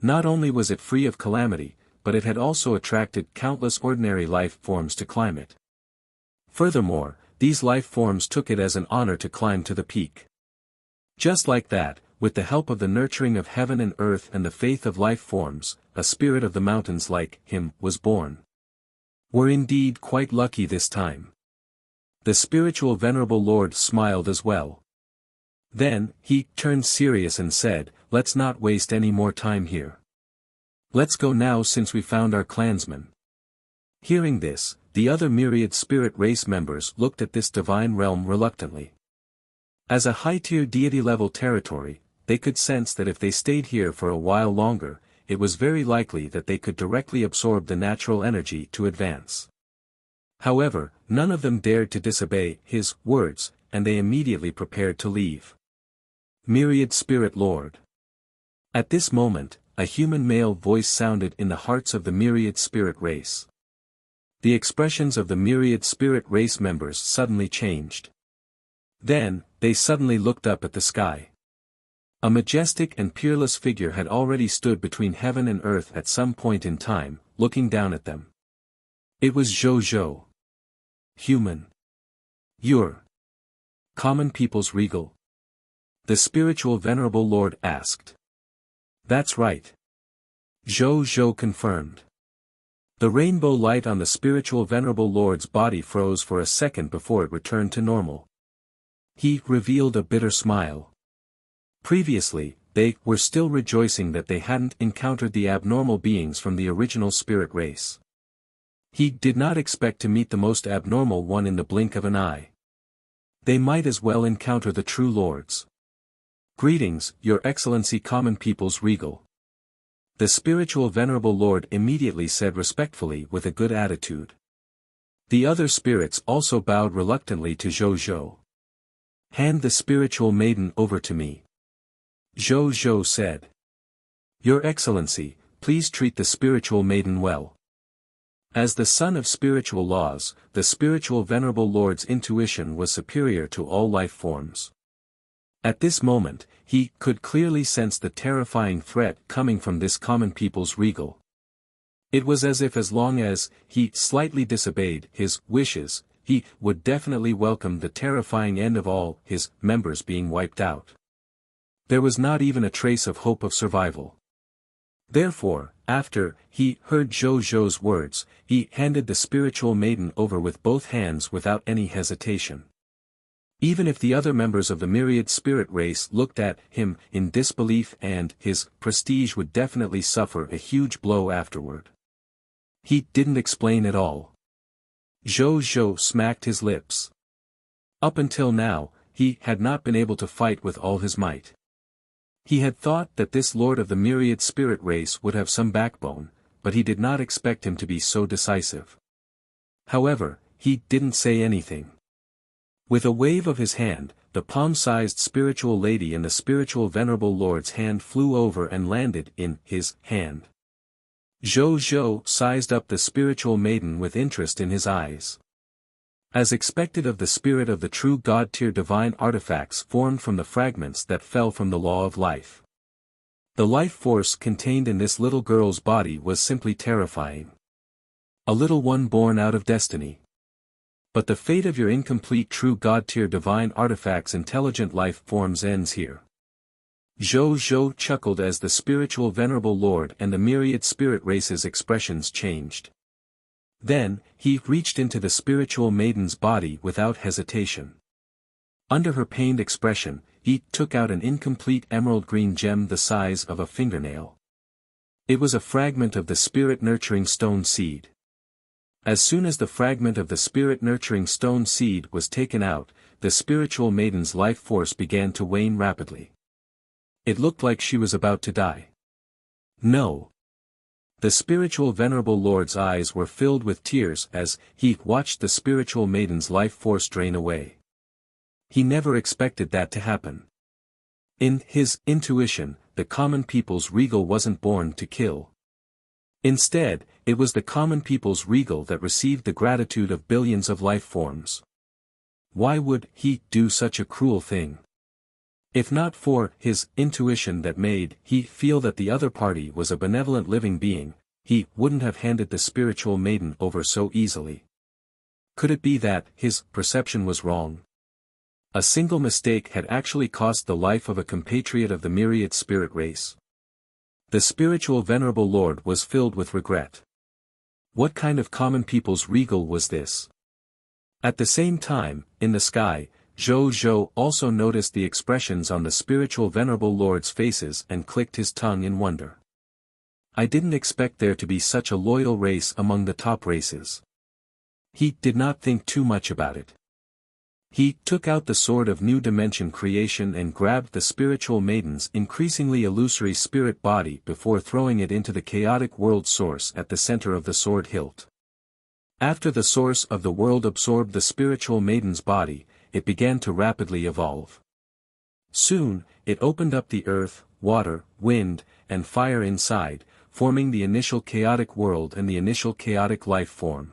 Not only was it free of calamity, but it had also attracted countless ordinary life forms to climb it. Furthermore, these life forms took it as an honor to climb to the peak. Just like that, with the help of the nurturing of heaven and earth and the faith of life forms, a spirit of the mountains like him was born. We're indeed quite lucky this time. The spiritual venerable lord smiled as well. Then, he turned serious and said, let's not waste any more time here. Let's go now since we found our clansmen. Hearing this, the other myriad spirit race members looked at this divine realm reluctantly. As a high-tier deity-level territory, they could sense that if they stayed here for a while longer, it was very likely that they could directly absorb the natural energy to advance. However, none of them dared to disobey his words, and they immediately prepared to leave. Myriad Spirit Lord. At this moment, a human male voice sounded in the hearts of the myriad spirit race. The expressions of the myriad spirit race members suddenly changed. Then, they suddenly looked up at the sky. A majestic and peerless figure had already stood between heaven and earth at some point in time, looking down at them. It was Zhou. Human. You're common people's regal. the spiritual venerable lord asked. That's right. Zhou Zhou confirmed. The rainbow light on the spiritual venerable lord's body froze for a second before it returned to normal. He revealed a bitter smile. Previously, they were still rejoicing that they hadn't encountered the abnormal beings from the original spirit race. He did not expect to meet the most abnormal one in the blink of an eye. They might as well encounter the true lords. Greetings, Your Excellency Common People's Regal. The spiritual venerable lord immediately said respectfully with a good attitude. The other spirits also bowed reluctantly to Zhou Zhou. Hand the spiritual maiden over to me. Zhou Zhou said. Your Excellency, please treat the spiritual maiden well. As the son of spiritual laws, the spiritual venerable lord's intuition was superior to all life forms. At this moment, he could clearly sense the terrifying threat coming from this common people's regal. It was as if as long as he slightly disobeyed his wishes, he would definitely welcome the terrifying end of all his members being wiped out. There was not even a trace of hope of survival. Therefore, after he heard Zhou Zhou's words, he handed the spiritual maiden over with both hands without any hesitation. Even if the other members of the myriad spirit race looked at him in disbelief, and his prestige would definitely suffer a huge blow afterward. He didn't explain at all. Zhou Zhou smacked his lips. Up until now, he had not been able to fight with all his might. He had thought that this lord of the myriad spirit race would have some backbone, but he did not expect him to be so decisive. However, he didn't say anything. With a wave of his hand, the palm-sized spiritual lady and the spiritual venerable lord's hand flew over and landed in his hand. Zhou Zhou sized up the spiritual maiden with interest in his eyes. As expected of the spirit of the true God-tier divine artifacts formed from the fragments that fell from the law of life. The life force contained in this little girl's body was simply terrifying. A little one born out of destiny. But the fate of your incomplete true God-tier divine artifacts intelligent life forms ends here. Zhou Zhou chuckled as the spiritual venerable lord and the myriad spirit race's expressions changed. Then, he reached into the spiritual maiden's body without hesitation. Under her pained expression, he took out an incomplete emerald green gem the size of a fingernail. It was a fragment of the spirit-nurturing stone seed. As soon as the fragment of the spirit-nurturing stone seed was taken out, the spiritual maiden's life force began to wane rapidly. It looked like she was about to die. No. The spiritual venerable lord's eyes were filled with tears as he watched the spiritual maiden's life force drain away. He never expected that to happen. In his intuition, the common people's regal wasn't born to kill. Instead, it was the common people's regal that received the gratitude of billions of life forms. Why would he do such a cruel thing? If not for his intuition that made he feel that the other party was a benevolent living being, he wouldn't have handed the spiritual maiden over so easily. Could it be that his perception was wrong? A single mistake had actually cost the life of a compatriot of the myriad spirit race. The spiritual venerable lord was filled with regret. What kind of common people's regal was this? At the same time, in the sky, Zhou Zhou also noticed the expressions on the spiritual venerable lord's faces and clicked his tongue in wonder. I didn't expect there to be such a loyal race among the top races. He did not think too much about it. He took out the sword of new dimension creation and grabbed the spiritual maiden's increasingly illusory spirit body before throwing it into the chaotic world source at the center of the sword hilt. After the source of the world absorbed the spiritual maiden's body, it began to rapidly evolve. Soon, it opened up the earth, water, wind, and fire inside, forming the initial chaotic world and the initial chaotic life form.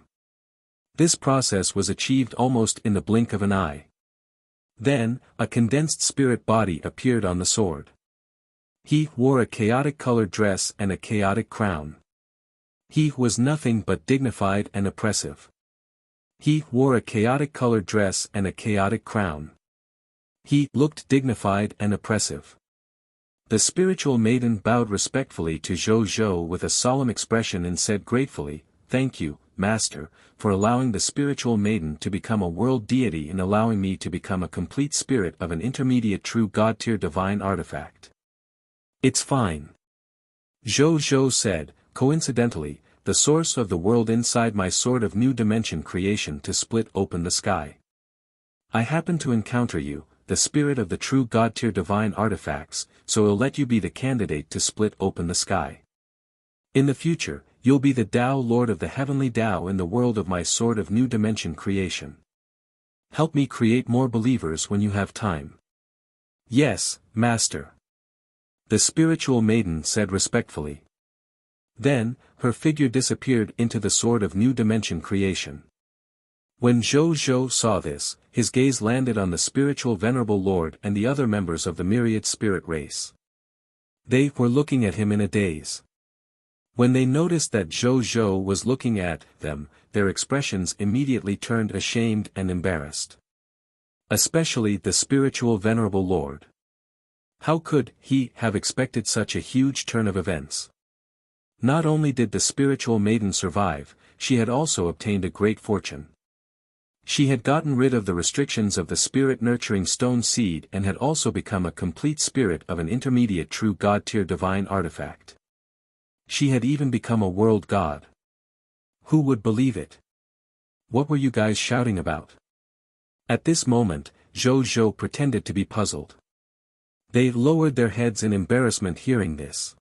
This process was achieved almost in the blink of an eye. Then, a condensed spirit body appeared on the sword. He wore a chaotic-colored dress and a chaotic crown. He was nothing but dignified and oppressive. He wore a chaotic-colored dress and a chaotic crown. He looked dignified and oppressive. The spiritual maiden bowed respectfully to Zhou Zhou with a solemn expression and said gratefully, "Thank you, Master, for allowing the spiritual maiden to become a world deity and allowing me to become a complete spirit of an intermediate true God-tier divine artifact." "It's fine," Zhou Zhou said. "Coincidentally, the source of the world inside my sword of new dimension creation to split open the sky. I happen to encounter you, the spirit of the true God-tier divine artifacts, so I'll let you be the candidate to split open the sky. In the future, you'll be the Tao Lord of the heavenly Tao in the world of my sword of new dimension creation. Help me create more believers when you have time." "Yes, Master," the spiritual maiden said respectfully. Then, her figure disappeared into the sword of new dimension creation. When Zhou Zhou saw this, his gaze landed on the spiritual venerable lord and the other members of the myriad spirit race. They were looking at him in a daze. When they noticed that Zhou Zhou was looking at them, their expressions immediately turned ashamed and embarrassed. Especially the spiritual venerable lord. How could he have expected such a huge turn of events? Not only did the spiritual maiden survive, she had also obtained a great fortune. She had gotten rid of the restrictions of the spirit-nurturing stone seed and had also become a complete spirit of an intermediate true God-tier divine artifact. She had even become a world god. Who would believe it? What were you guys shouting about? At this moment, Zhou Zhou pretended to be puzzled. They lowered their heads in embarrassment hearing this.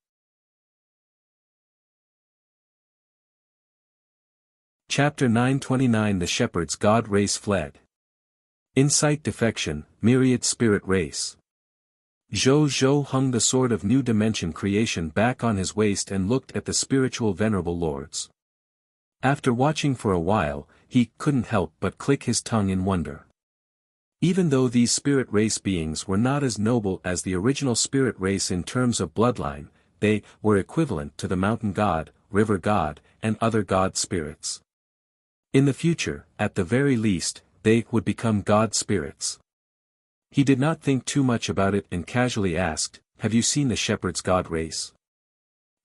Chapter 929 The Shepherd's God Race Fled. Insight Defection, Myriad Spirit Race. Zhou Zhou hung the sword of new dimension creation back on his waist and looked at the spiritual venerable lords. After watching for a while, he couldn't help but click his tongue in wonder. Even though these spirit race beings were not as noble as the original spirit race in terms of bloodline, they were equivalent to the mountain god, river god, and other god spirits. In the future, at the very least, they would become god spirits. He did not think too much about it and casually asked, "Have you seen the shepherd's god race?"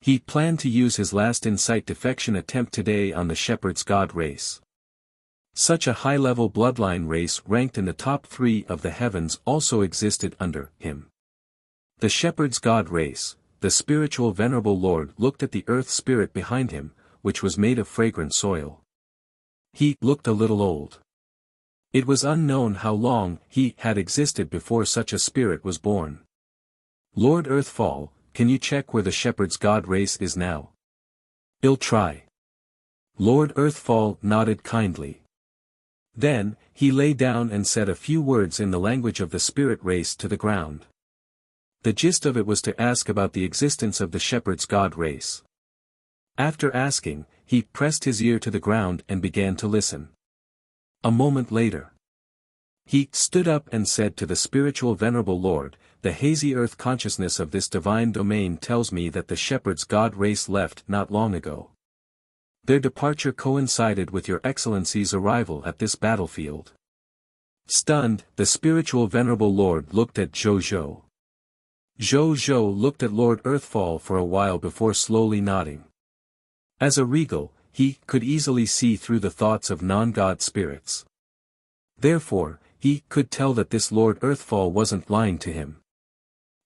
He planned to use his last insight defection attempt today on the shepherd's god race. Such a high-level bloodline race ranked in the top 3 of the heavens also existed under him. The shepherd's god race, the spiritual venerable lord looked at the earth spirit behind him, which was made of fragrant soil. He looked a little old. It was unknown how long he had existed before such a spirit was born. "Lord Earthfall, can you check where the shepherd's god race is now?" "I'll try." Lord Earthfall nodded kindly. Then, he lay down and said a few words in the language of the spirit race to the ground. The gist of it was to ask about the existence of the shepherd's god race. After asking, he pressed his ear to the ground and began to listen. A moment later, he stood up and said to the spiritual venerable lord, "The hazy earth consciousness of this divine domain tells me that the shepherd's god race left not long ago. Their departure coincided with your excellency's arrival at this battlefield." Stunned, the spiritual venerable lord looked at Zhou Zhou. Zhou Zhou looked at Lord Earthfall for a while before slowly nodding. As a regal, he could easily see through the thoughts of non-god spirits. Therefore, he could tell that this Lord Earthfall wasn't lying to him.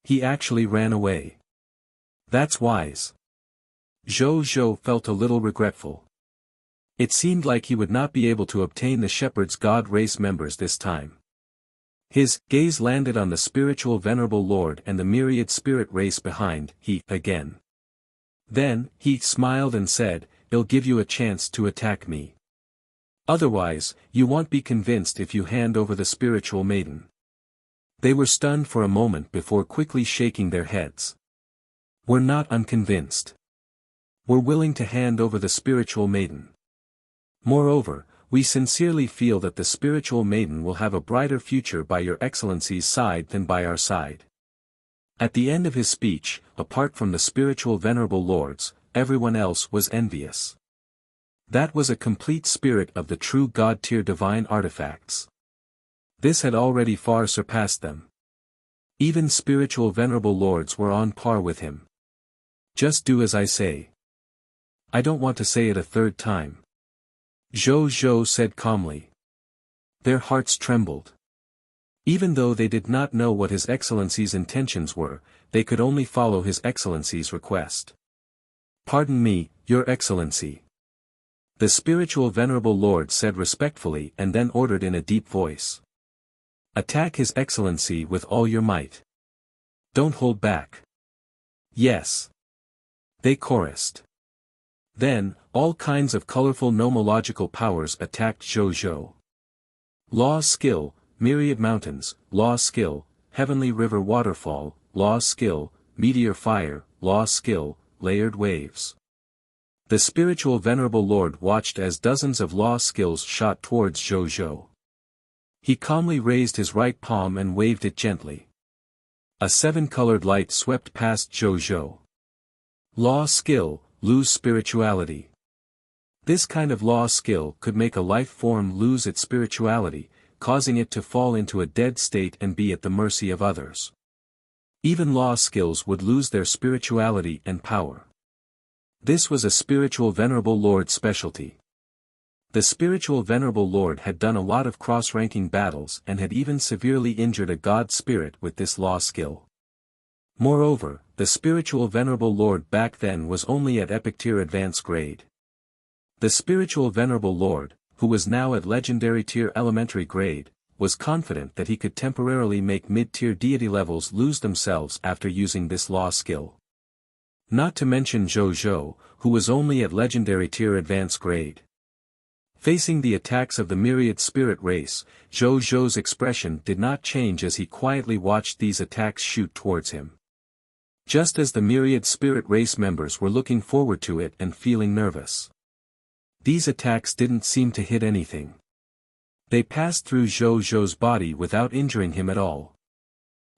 He actually ran away. That's wise. Zhou Zhou felt a little regretful. It seemed like he would not be able to obtain the shepherd's god race members this time. His gaze landed on the spiritual venerable lord and the myriad spirit race behind he again. Then, he smiled and said, "I'll give you a chance to attack me. Otherwise, you won't be convinced if you hand over the spiritual maiden." They were stunned for a moment before quickly shaking their heads. "We're not unconvinced. We're willing to hand over the spiritual maiden. Moreover, we sincerely feel that the spiritual maiden will have a brighter future by your excellency's side than by our side." At the end of his speech, apart from the spiritual venerable lords, everyone else was envious. That was a complete spirit of the true god-tier divine artifacts. This had already far surpassed them. Even spiritual venerable lords were on par with him. Just do as I say. I don't want to say it a third time. Zhou Zhou said calmly. Their hearts trembled. Even though they did not know what His Excellency's intentions were, they could only follow His Excellency's request. Pardon me, Your Excellency. The spiritual venerable lord said respectfully and then ordered in a deep voice. Attack His Excellency with all your might. Don't hold back. Yes. They chorused. Then, all kinds of colorful nomological powers attacked Zhou Zhou. Law skill, myriad mountains, law skill, heavenly river waterfall, law skill, meteor fire, law skill, layered waves. The spiritual venerable lord watched as dozens of law skills shot towards Zhou Zhou. He calmly raised his right palm and waved it gently. A seven-colored light swept past Zhou Zhou. Law skill, lose spirituality. This kind of law skill could make a life form lose its spirituality, causing it to fall into a dead state and be at the mercy of others. Even law skills would lose their spirituality and power. This was a spiritual venerable lord's specialty. The spiritual venerable lord had done a lot of cross-ranking battles and had even severely injured a god spirit with this law skill. Moreover, the spiritual venerable lord back then was only at epic tier advanced grade. The spiritual venerable lord, who was now at legendary tier elementary grade, was confident that he could temporarily make mid-tier deity levels lose themselves after using this law skill. Not to mention Zhou Zhou, who was only at legendary tier advanced grade. Facing the attacks of the myriad spirit race, Zhou Zhou's expression did not change as he quietly watched these attacks shoot towards him. Just as the myriad spirit race members were looking forward to it and feeling nervous. These attacks didn't seem to hit anything. They passed through Zhou Zhou's body without injuring him at all.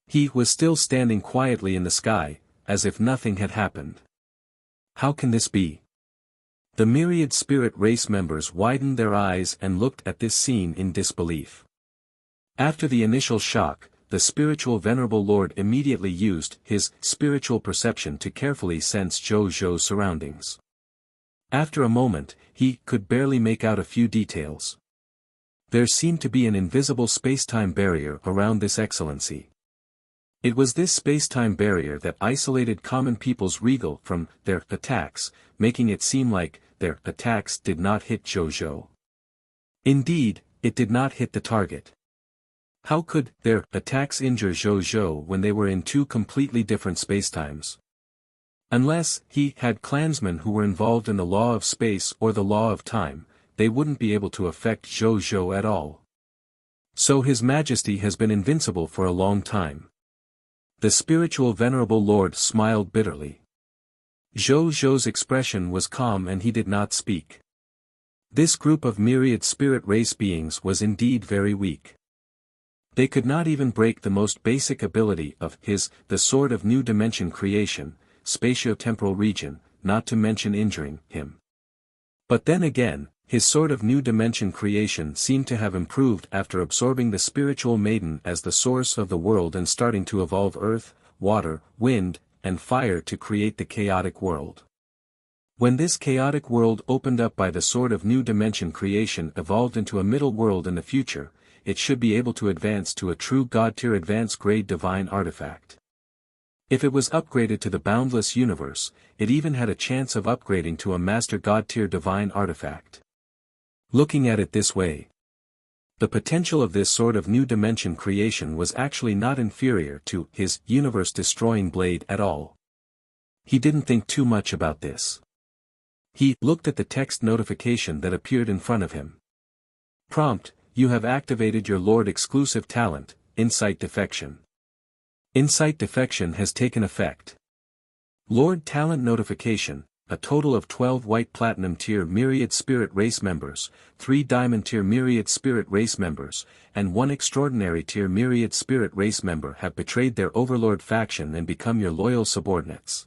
He was still standing quietly in the sky, as if nothing had happened. How can this be? The myriad spirit race members widened their eyes and looked at this scene in disbelief. After the initial shock, the spiritual venerable lord immediately used his spiritual perception to carefully sense Zhou Zhou's surroundings. After a moment, he could barely make out a few details. There seemed to be an invisible space-time barrier around this excellency. It was this space-time barrier that isolated common people's regal from their attacks, making it seem like their attacks did not hit Zhou Zhou. Indeed, it did not hit the target. How could their attacks injure Zhou Zhou when they were in two completely different spacetimes? Unless he had clansmen who were involved in the law of space or the law of time, they wouldn't be able to affect Zhou Zhou at all. So His Majesty has been invincible for a long time. The spiritual venerable lord smiled bitterly. Zhou Zhou's expression was calm and he did not speak. This group of myriad spirit race beings was indeed very weak. They could not even break the most basic ability of the sword of new dimension creation, spatio-temporal region, not to mention injuring him. But then again, his sword of new dimension creation seemed to have improved after absorbing the spiritual maiden as the source of the world and starting to evolve earth, water, wind, and fire to create the chaotic world. When this chaotic world opened up by the sword of new dimension creation evolved into a middle world in the future, it should be able to advance to a true god-tier advanced grade divine artifact. If it was upgraded to the boundless universe, it even had a chance of upgrading to a master god-tier divine artifact. Looking at it this way, the potential of this sort of new dimension creation was actually not inferior to his universe-destroying blade at all. He didn't think too much about this. He looked at the text notification that appeared in front of him. Prompt: You have activated your Lord exclusive talent, Insight Defection. Insight Defection has taken effect. Lord Talent Notification: a total of 12 white platinum tier myriad spirit race members, 3 diamond tier myriad spirit race members, and 1 extraordinary tier myriad spirit race member have betrayed their overlord faction and become your loyal subordinates.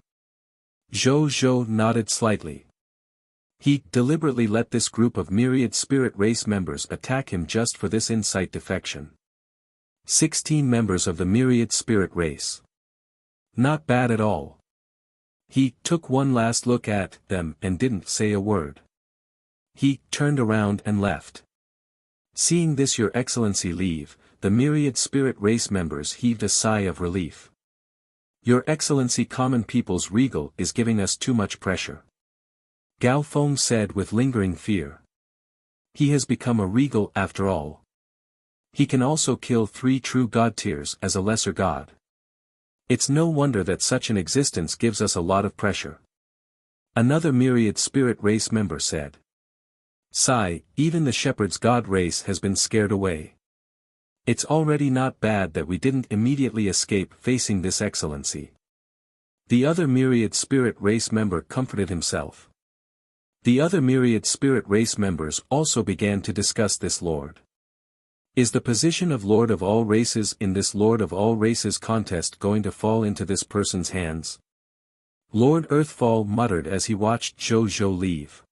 Zhou Zhou nodded slightly. He deliberately let this group of myriad spirit race members attack him just for this insight defection. 16 members of the myriad spirit race. Not bad at all. He took one last look at them and didn't say a word. He turned around and left. Seeing this, Your Excellency leave, the myriad spirit race members heaved a sigh of relief. Your Excellency, common people's regal is giving us too much pressure. Gao Feng said with lingering fear. He has become a regal after all. He can also kill 3 true god tiers as a lesser god. It's no wonder that such an existence gives us a lot of pressure. Another myriad spirit race member said. Sigh, even the shepherd's god race has been scared away. It's already not bad that we didn't immediately escape facing this excellency. The other myriad spirit race member comforted himself. The other myriad spirit race members also began to discuss this lord. Is the position of Lord of all races in this Lord of all races contest going to fall into this person's hands? Lord Earthfall muttered as he watched Zhou Zhou leave.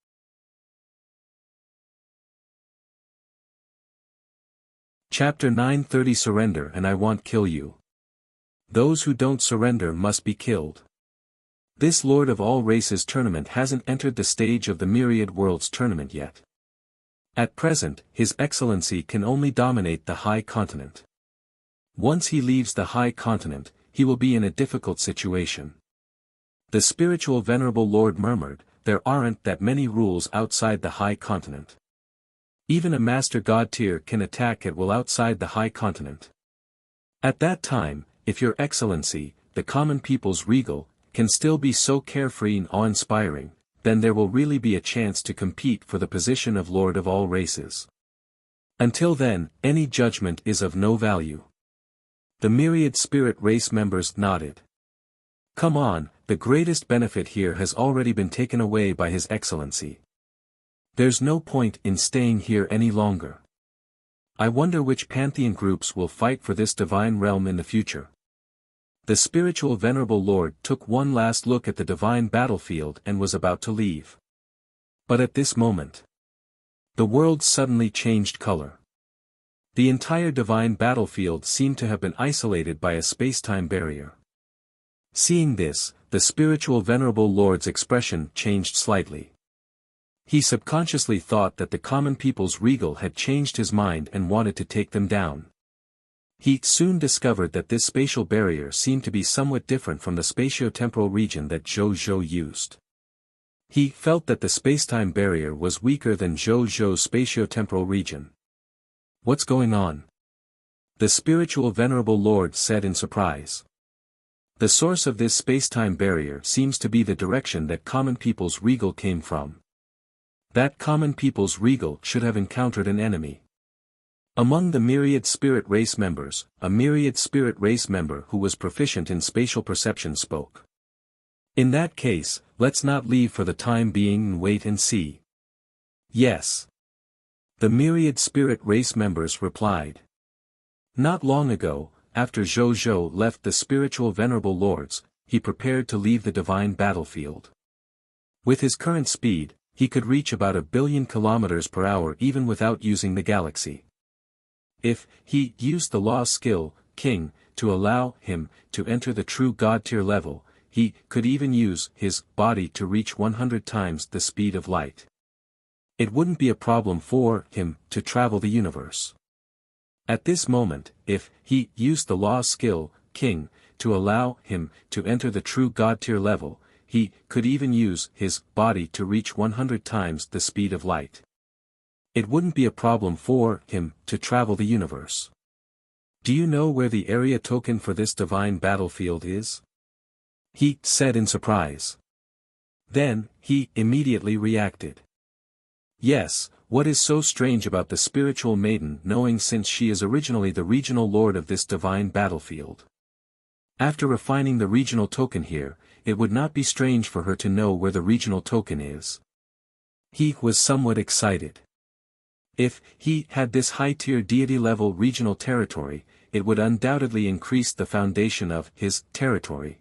Chapter 930 Surrender and I won't kill you. Those who don't surrender must be killed. This Lord of all races tournament hasn't entered the stage of the Myriad Worlds tournament yet. At present, His Excellency can only dominate the High Continent. Once he leaves the High Continent, he will be in a difficult situation. The spiritual Venerable Lord murmured, there aren't that many rules outside the High Continent. Even a Master God tier can attack at will outside the High Continent. At that time, if Your Excellency, the common people's regal, can still be so carefree and awe-inspiring, then there will really be a chance to compete for the position of Lord of all races. Until then, any judgment is of no value. The myriad spirit race members nodded. Come on, the greatest benefit here has already been taken away by His Excellency. There's no point in staying here any longer. I wonder which pantheon groups will fight for this divine realm in the future. The spiritual Venerable Lord took one last look at the divine battlefield and was about to leave. But at this moment, the world suddenly changed color. The entire divine battlefield seemed to have been isolated by a space-time barrier. Seeing this, the spiritual Venerable Lord's expression changed slightly. He subconsciously thought that the common people's regal had changed his mind and wanted to take them down. He soon discovered that this spatial barrier seemed to be somewhat different from the spatio-temporal region that Zhou Zhou used. He felt that the spacetime barrier was weaker than Zhou Zhou's spatio-temporal region. What's going on? The spiritual Venerable Lord said in surprise. The source of this spacetime barrier seems to be the direction that common people's regal came from. That common people's regal should have encountered an enemy. Among the myriad spirit race members, a myriad spirit race member who was proficient in spatial perception spoke. In that case, let's not leave for the time being and wait and see. Yes. The myriad spirit race members replied. Not long ago, after Zhou Zhou left the spiritual Venerable Lords, he prepared to leave the divine battlefield. With his current speed, he could reach about 1 billion kilometers per hour even without using the galaxy. If he used the law skill, King, to allow him to enter the true God tier level, he could even use his body to reach 100 times the speed of light. It wouldn't be a problem for him to travel the universe. At this moment, if he used the law skill, King, to allow him to enter the true God tier level, he could even use his body to reach 100 times the speed of light. It wouldn't be a problem for him to travel the universe. Do you know where the area token for this divine battlefield is? He said in surprise. Then, he immediately reacted. Yes, what is so strange about the spiritual maiden knowing since she is originally the regional lord of this divine battlefield? After refining the regional token here, it would not be strange for her to know where the regional token is. He was somewhat excited. If he had this high-tier deity-level regional territory, it would undoubtedly increase the foundation of his territory.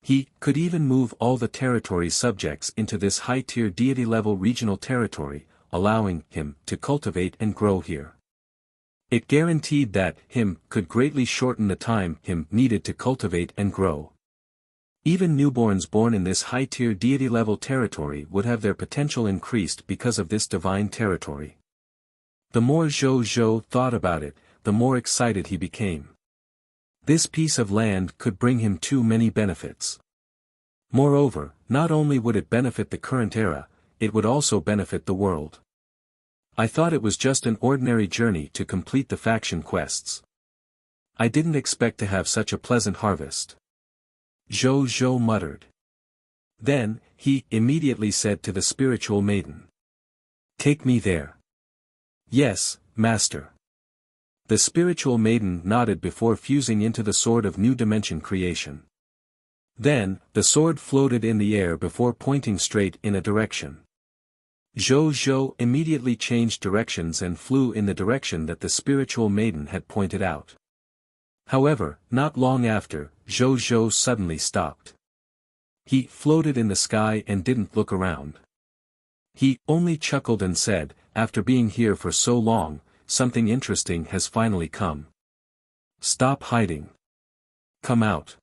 He could even move all the territory subjects into this high-tier deity-level regional territory, allowing him to cultivate and grow here. It guaranteed that him could greatly shorten the time him needed to cultivate and grow. Even newborns born in this high-tier deity-level territory would have their potential increased because of this divine territory. The more Zhou Zhou thought about it, the more excited he became. This piece of land could bring him too many benefits. Moreover, not only would it benefit the current era, it would also benefit the world. I thought it was just an ordinary journey to complete the faction quests. I didn't expect to have such a pleasant harvest. Zhou Zhou muttered. Then, he immediately said to the spiritual maiden. Take me there. Yes, master. The spiritual maiden nodded before fusing into the sword of new dimension creation. Then, the sword floated in the air before pointing straight in a direction. Zhou Zhou immediately changed directions and flew in the direction that the spiritual maiden had pointed out. However, not long after, Zhou Zhou suddenly stopped. He floated in the sky and didn't look around. He only chuckled and said, after being here for so long, something interesting has finally come. Stop hiding. Come out.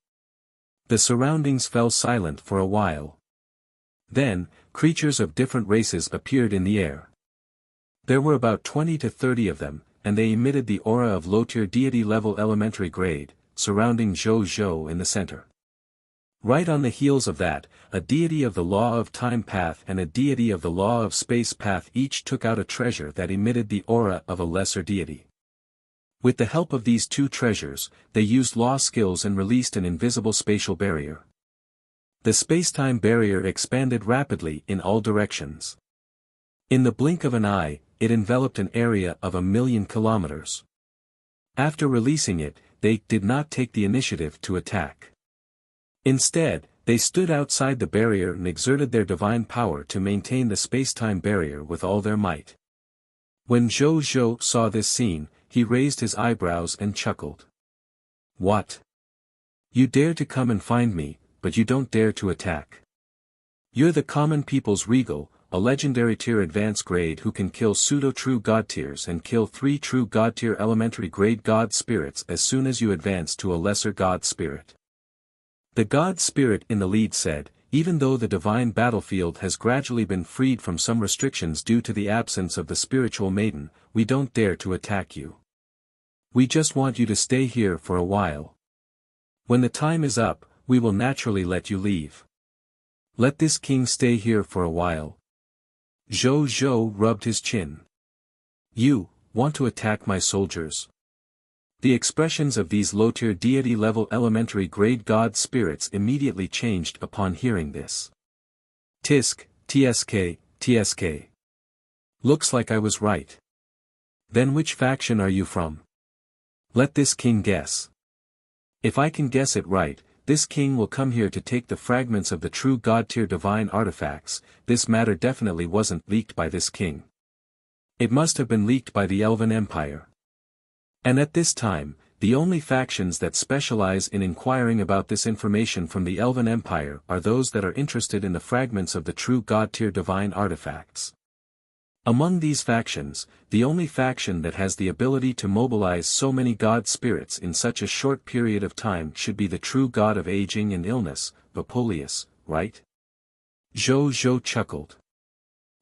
The surroundings fell silent for a while. Then, creatures of different races appeared in the air. There were about 20 to 30 of them, and they emitted the aura of low-tier deity-level elementary grade, surrounding Zhou Zhou in the center. Right on the heels of that, a deity of the law of time path and a deity of the law of space path each took out a treasure that emitted the aura of a lesser deity. With the help of these two treasures, they used law skills and released an invisible spatial barrier. The space-time barrier expanded rapidly in all directions. In the blink of an eye, it enveloped an area of 1,000,000 kilometers. After releasing it, they did not take the initiative to attack. Instead, they stood outside the barrier and exerted their divine power to maintain the space-time barrier with all their might. When Zhou Zhou saw this scene, he raised his eyebrows and chuckled. What? You dare to come and find me, but you don't dare to attack. You're the common people's regal, a legendary tier advanced grade who can kill pseudo-true god tiers and kill 3 true god tier elementary grade god spirits as soon as you advance to a lesser god spirit. The god spirit in the lead said, even though the divine battlefield has gradually been freed from some restrictions due to the absence of the spiritual maiden, we don't dare to attack you. We just want you to stay here for a while. When the time is up, we will naturally let you leave. Let this king stay here for a while. Zhou Zhou rubbed his chin. You want to attack my soldiers? The expressions of these low-tier deity-level elementary grade god spirits immediately changed upon hearing this. Tisk, TSK, TSK. Looks like I was right. Then which faction are you from? Let this king guess. If I can guess it right, this king will come here to take the fragments of the true god-tier divine artifacts. This matter definitely wasn't leaked by this king. It must have been leaked by the Elven Empire. And at this time, the only factions that specialize in inquiring about this information from the Elven Empire are those that are interested in the fragments of the true god-tier divine artifacts. Among these factions, the only faction that has the ability to mobilize so many god spirits in such a short period of time should be the true god of aging and illness, Vapolius, right? Zhou Zhou chuckled.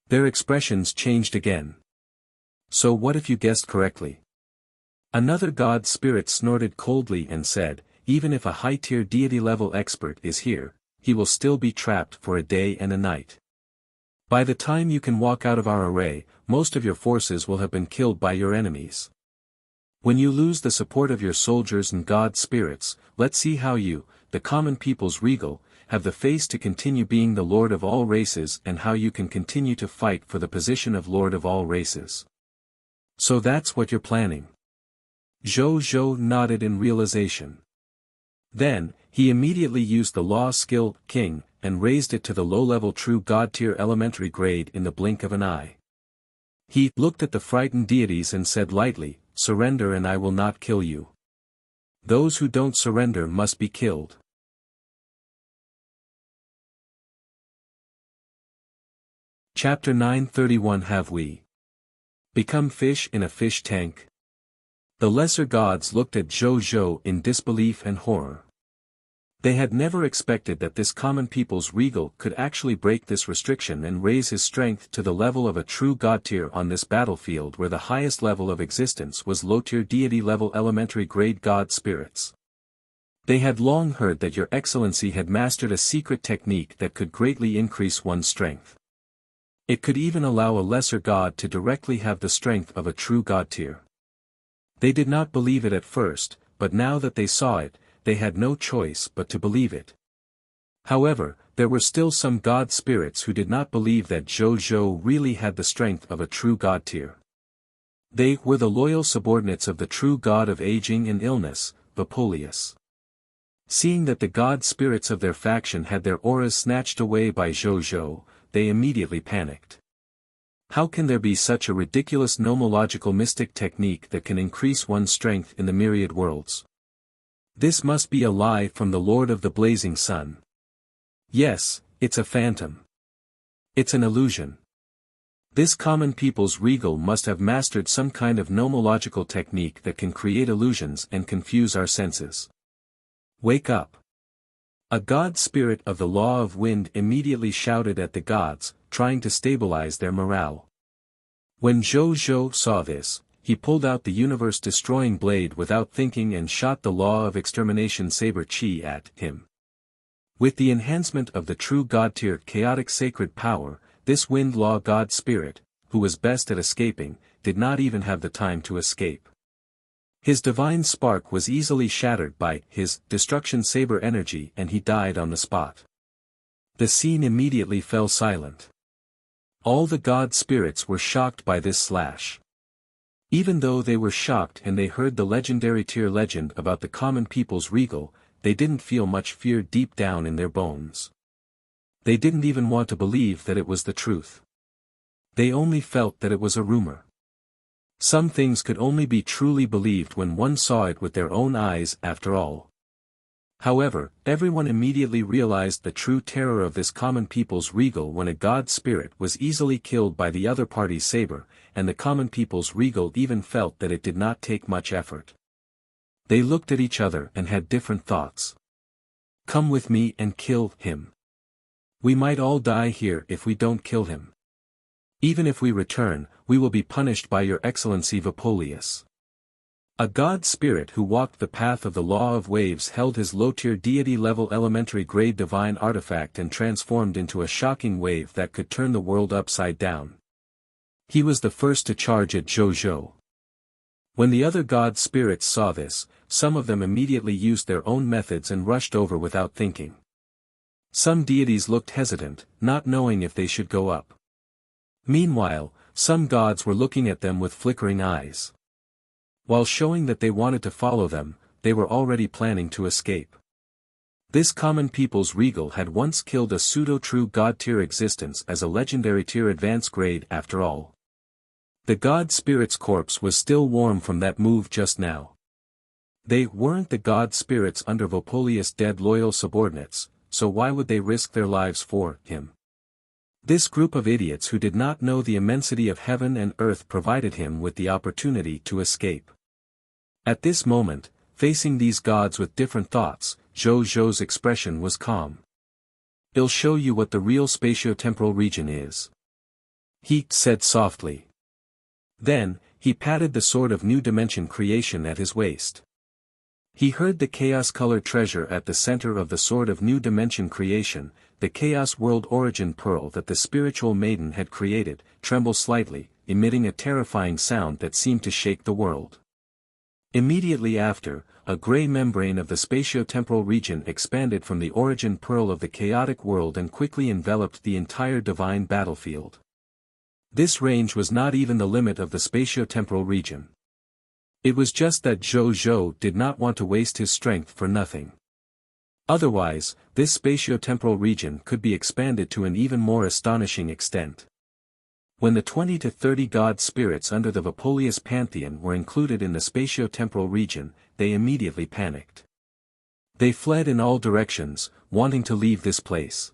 Their expressions changed again. So what if you guessed correctly? Another god spirit snorted coldly and said, even if a high-tier deity-level expert is here, he will still be trapped for a day and a night. By the time you can walk out of our array, most of your forces will have been killed by your enemies. When you lose the support of your soldiers and god spirits, let's see how you, the common people's regal, have the face to continue being the lord of all races and how you can continue to fight for the position of lord of all races. So that's what you're planning. Zhou Zhou nodded in realization. Then, he immediately used the law skill, King, and raised it to the low-level true god-tier elementary grade in the blink of an eye. He looked at the frightened deities and said lightly, surrender and I will not kill you. Those who don't surrender must be killed. Chapter 931 Have we become fish in a fish tank? The lesser gods looked at Zhou Zhou in disbelief and horror. They had never expected that this common people's regal could actually break this restriction and raise his strength to the level of a true god tier on this battlefield where the highest level of existence was low-tier deity-level elementary-grade god spirits. They had long heard that your excellency had mastered a secret technique that could greatly increase one's strength. It could even allow a lesser god to directly have the strength of a true god tier. They did not believe it at first, but now that they saw it, they had no choice but to believe it. However, there were still some god spirits who did not believe that Zhou Zhou really had the strength of a true god tier. They were the loyal subordinates of the true god of aging and illness, Vapolius. Seeing that the god spirits of their faction had their auras snatched away by Zhou Zhou, they immediately panicked. How can there be such a ridiculous nomological mystic technique that can increase one's strength in the myriad worlds? This must be a lie from the Lord of the Blazing Sun. Yes, it's a phantom. It's an illusion. This common people's regal must have mastered some kind of nomological technique that can create illusions and confuse our senses. Wake up. A god spirit of the law of wind immediately shouted at the gods, trying to stabilize their morale. When Zhou Zhou saw this, he pulled out the universe-destroying blade without thinking and shot the law of extermination saber chi at him. With the enhancement of the true god-tier chaotic sacred power, this wind law god spirit, who was best at escaping, did not even have the time to escape. His divine spark was easily shattered by his destruction saber energy and he died on the spot. The scene immediately fell silent. All the god spirits were shocked by this slash. Even though they were shocked and they heard the legendary tier legend about the common people's regal, they didn't feel much fear deep down in their bones. They didn't even want to believe that it was the truth. They only felt that it was a rumor. Some things could only be truly believed when one saw it with their own eyes after all. However, everyone immediately realized the true terror of this common people's regal when a god spirit was easily killed by the other party's saber, and the common people's regal even felt that it did not take much effort. They looked at each other and had different thoughts. Come with me and kill him. We might all die here if we don't kill him. Even if we return, we will be punished by your excellency Vapolius. A god spirit who walked the path of the law of waves held his low-tier deity-level elementary-grade divine artifact and transformed into a shocking wave that could turn the world upside down. He was the first to charge at Zhou Zhou. When the other god spirits saw this, some of them immediately used their own methods and rushed over without thinking. Some deities looked hesitant, not knowing if they should go up. Meanwhile, some gods were looking at them with flickering eyes. While showing that they wanted to follow them, they were already planning to escape. This common people's regal had once killed a pseudo-true god-tier existence as a legendary tier advanced grade after all. The god spirit's corpse was still warm from that move just now. They weren't the god spirits under Vapolius' dead loyal subordinates, so why would they risk their lives for him? This group of idiots who did not know the immensity of heaven and earth provided him with the opportunity to escape. At this moment, facing these gods with different thoughts, Zhou Zhou's expression was calm. "I'll show you what the real spatiotemporal region is," he said softly. Then, he patted the sword of new dimension creation at his waist. He heard the chaos-colored treasure at the center of the sword of new dimension creation, the chaos world origin pearl that the spiritual maiden had created, tremble slightly, emitting a terrifying sound that seemed to shake the world. Immediately after, a gray membrane of the spatiotemporal region expanded from the origin pearl of the chaotic world and quickly enveloped the entire divine battlefield. This range was not even the limit of the spatiotemporal region. It was just that Zhou Zhou did not want to waste his strength for nothing. Otherwise, this spatiotemporal region could be expanded to an even more astonishing extent. When the 20 to 30 god spirits under the Vapolius pantheon were included in the spatiotemporal region, they immediately panicked. They fled in all directions, wanting to leave this place.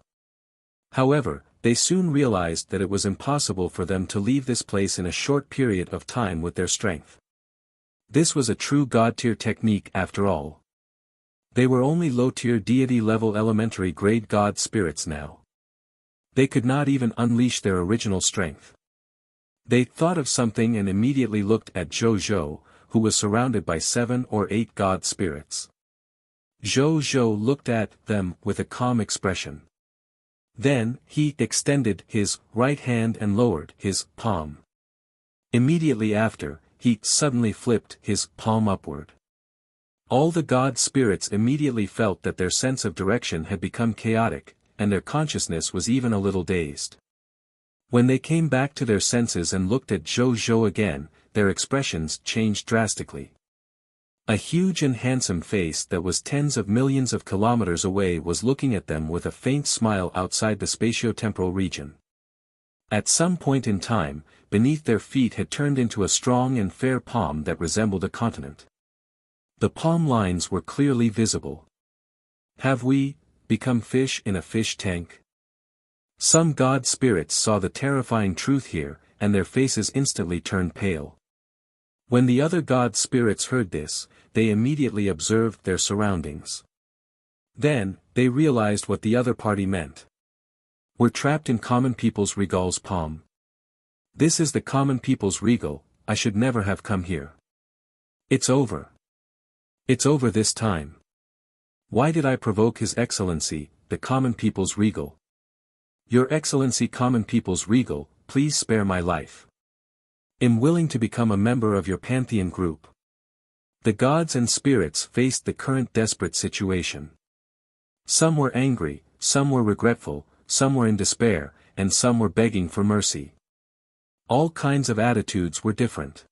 However, they soon realized that it was impossible for them to leave this place in a short period of time with their strength. This was a true god-tier technique after all. They were only low-tier deity-level elementary-grade god spirits now. They could not even unleash their original strength. They thought of something and immediately looked at Zhou, who was surrounded by 7 or 8 god spirits. Zhou looked at them with a calm expression. Then, he extended his right hand and lowered his palm. Immediately after, he suddenly flipped his palm upward. All the god spirits immediately felt that their sense of direction had become chaotic, and their consciousness was even a little dazed. When they came back to their senses and looked at Zhou again, their expressions changed drastically. A huge and handsome face that was tens of millions of kilometers away was looking at them with a faint smile outside the spatiotemporal region. At some point in time, beneath their feet had turned into a strong and fair palm that resembled a continent. The palm lines were clearly visible. Have we become fish in a fish tank? Some god spirits saw the terrifying truth here, and their faces instantly turned pale. When the other god spirits heard this, they immediately observed their surroundings. Then, they realized what the other party meant. We're trapped in common people's regal's palm. This is the common people's regal. I should never have come here. It's over. It's over this time. Why did I provoke His Excellency, the common people's regal? Your Excellency common people's regal, please spare my life. Am willing to become a member of your pantheon group. The gods and spirits faced the current desperate situation. Some were angry, some were regretful, some were in despair, and some were begging for mercy. All kinds of attitudes were different.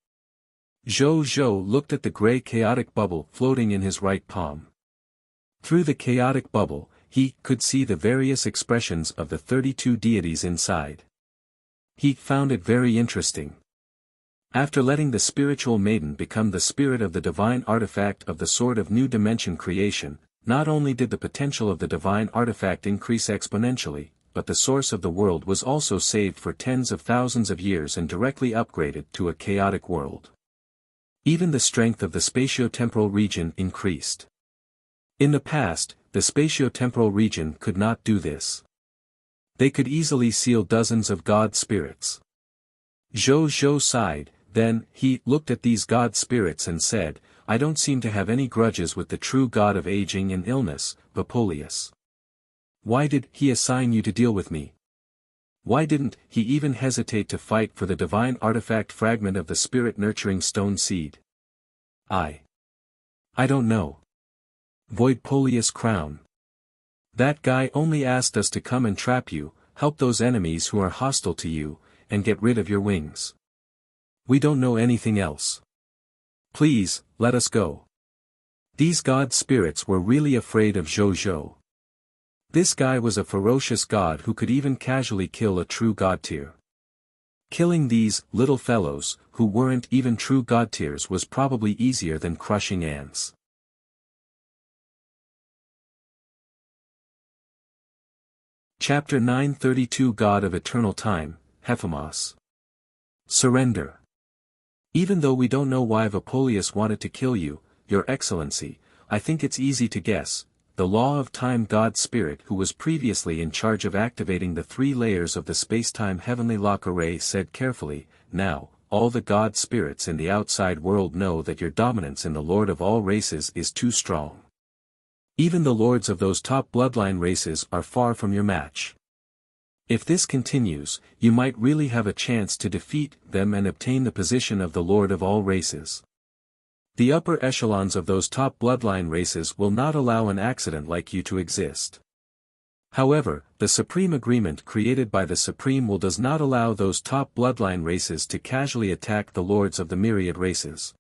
Zhou looked at the gray chaotic bubble floating in his right palm. Through the chaotic bubble, he could see the various expressions of the 32 deities inside. He found it very interesting. After letting the spiritual maiden become the spirit of the divine artifact of the sword of new dimension creation, not only did the potential of the divine artifact increase exponentially, but the source of the world was also saved for tens of thousands of years and directly upgraded to a chaotic world. Even the strength of the spatiotemporal region increased. In the past, the spatiotemporal region could not do this. They could easily seal dozens of god spirits. Zhou sighed. Then, he looked at these god spirits and said, I don't seem to have any grudges with the true god of aging and illness, Vapolius. Why did he assign you to deal with me? Why didn't he even hesitate to fight for the divine artifact fragment of the spirit-nurturing stone seed? I don't know. Void Polius Crown. That guy only asked us to come and trap you, help those enemies who are hostile to you, and get rid of your wings. We don't know anything else. Please, let us go. These god spirits were really afraid of Zhou. This guy was a ferocious god who could even casually kill a true god tier. Killing these little fellows, who weren't even true god tiers, was probably easier than crushing ants. Chapter 932 God of Eternal Time, Hephamas. Surrender. Even though we don't know why Vapolius wanted to kill you, Your Excellency, I think it's easy to guess. The Law of Time God Spirit, who was previously in charge of activating the 3 layers of the space-time heavenly lock array, said carefully, now, all the god spirits in the outside world know that your dominance in the Lord of all races is too strong. Even the lords of those top bloodline races are far from your match. If this continues, you might really have a chance to defeat them and obtain the position of the Lord of all races. The upper echelons of those top bloodline races will not allow an accident like you to exist. However, the Supreme Agreement created by the Supreme Will does not allow those top bloodline races to casually attack the lords of the myriad races.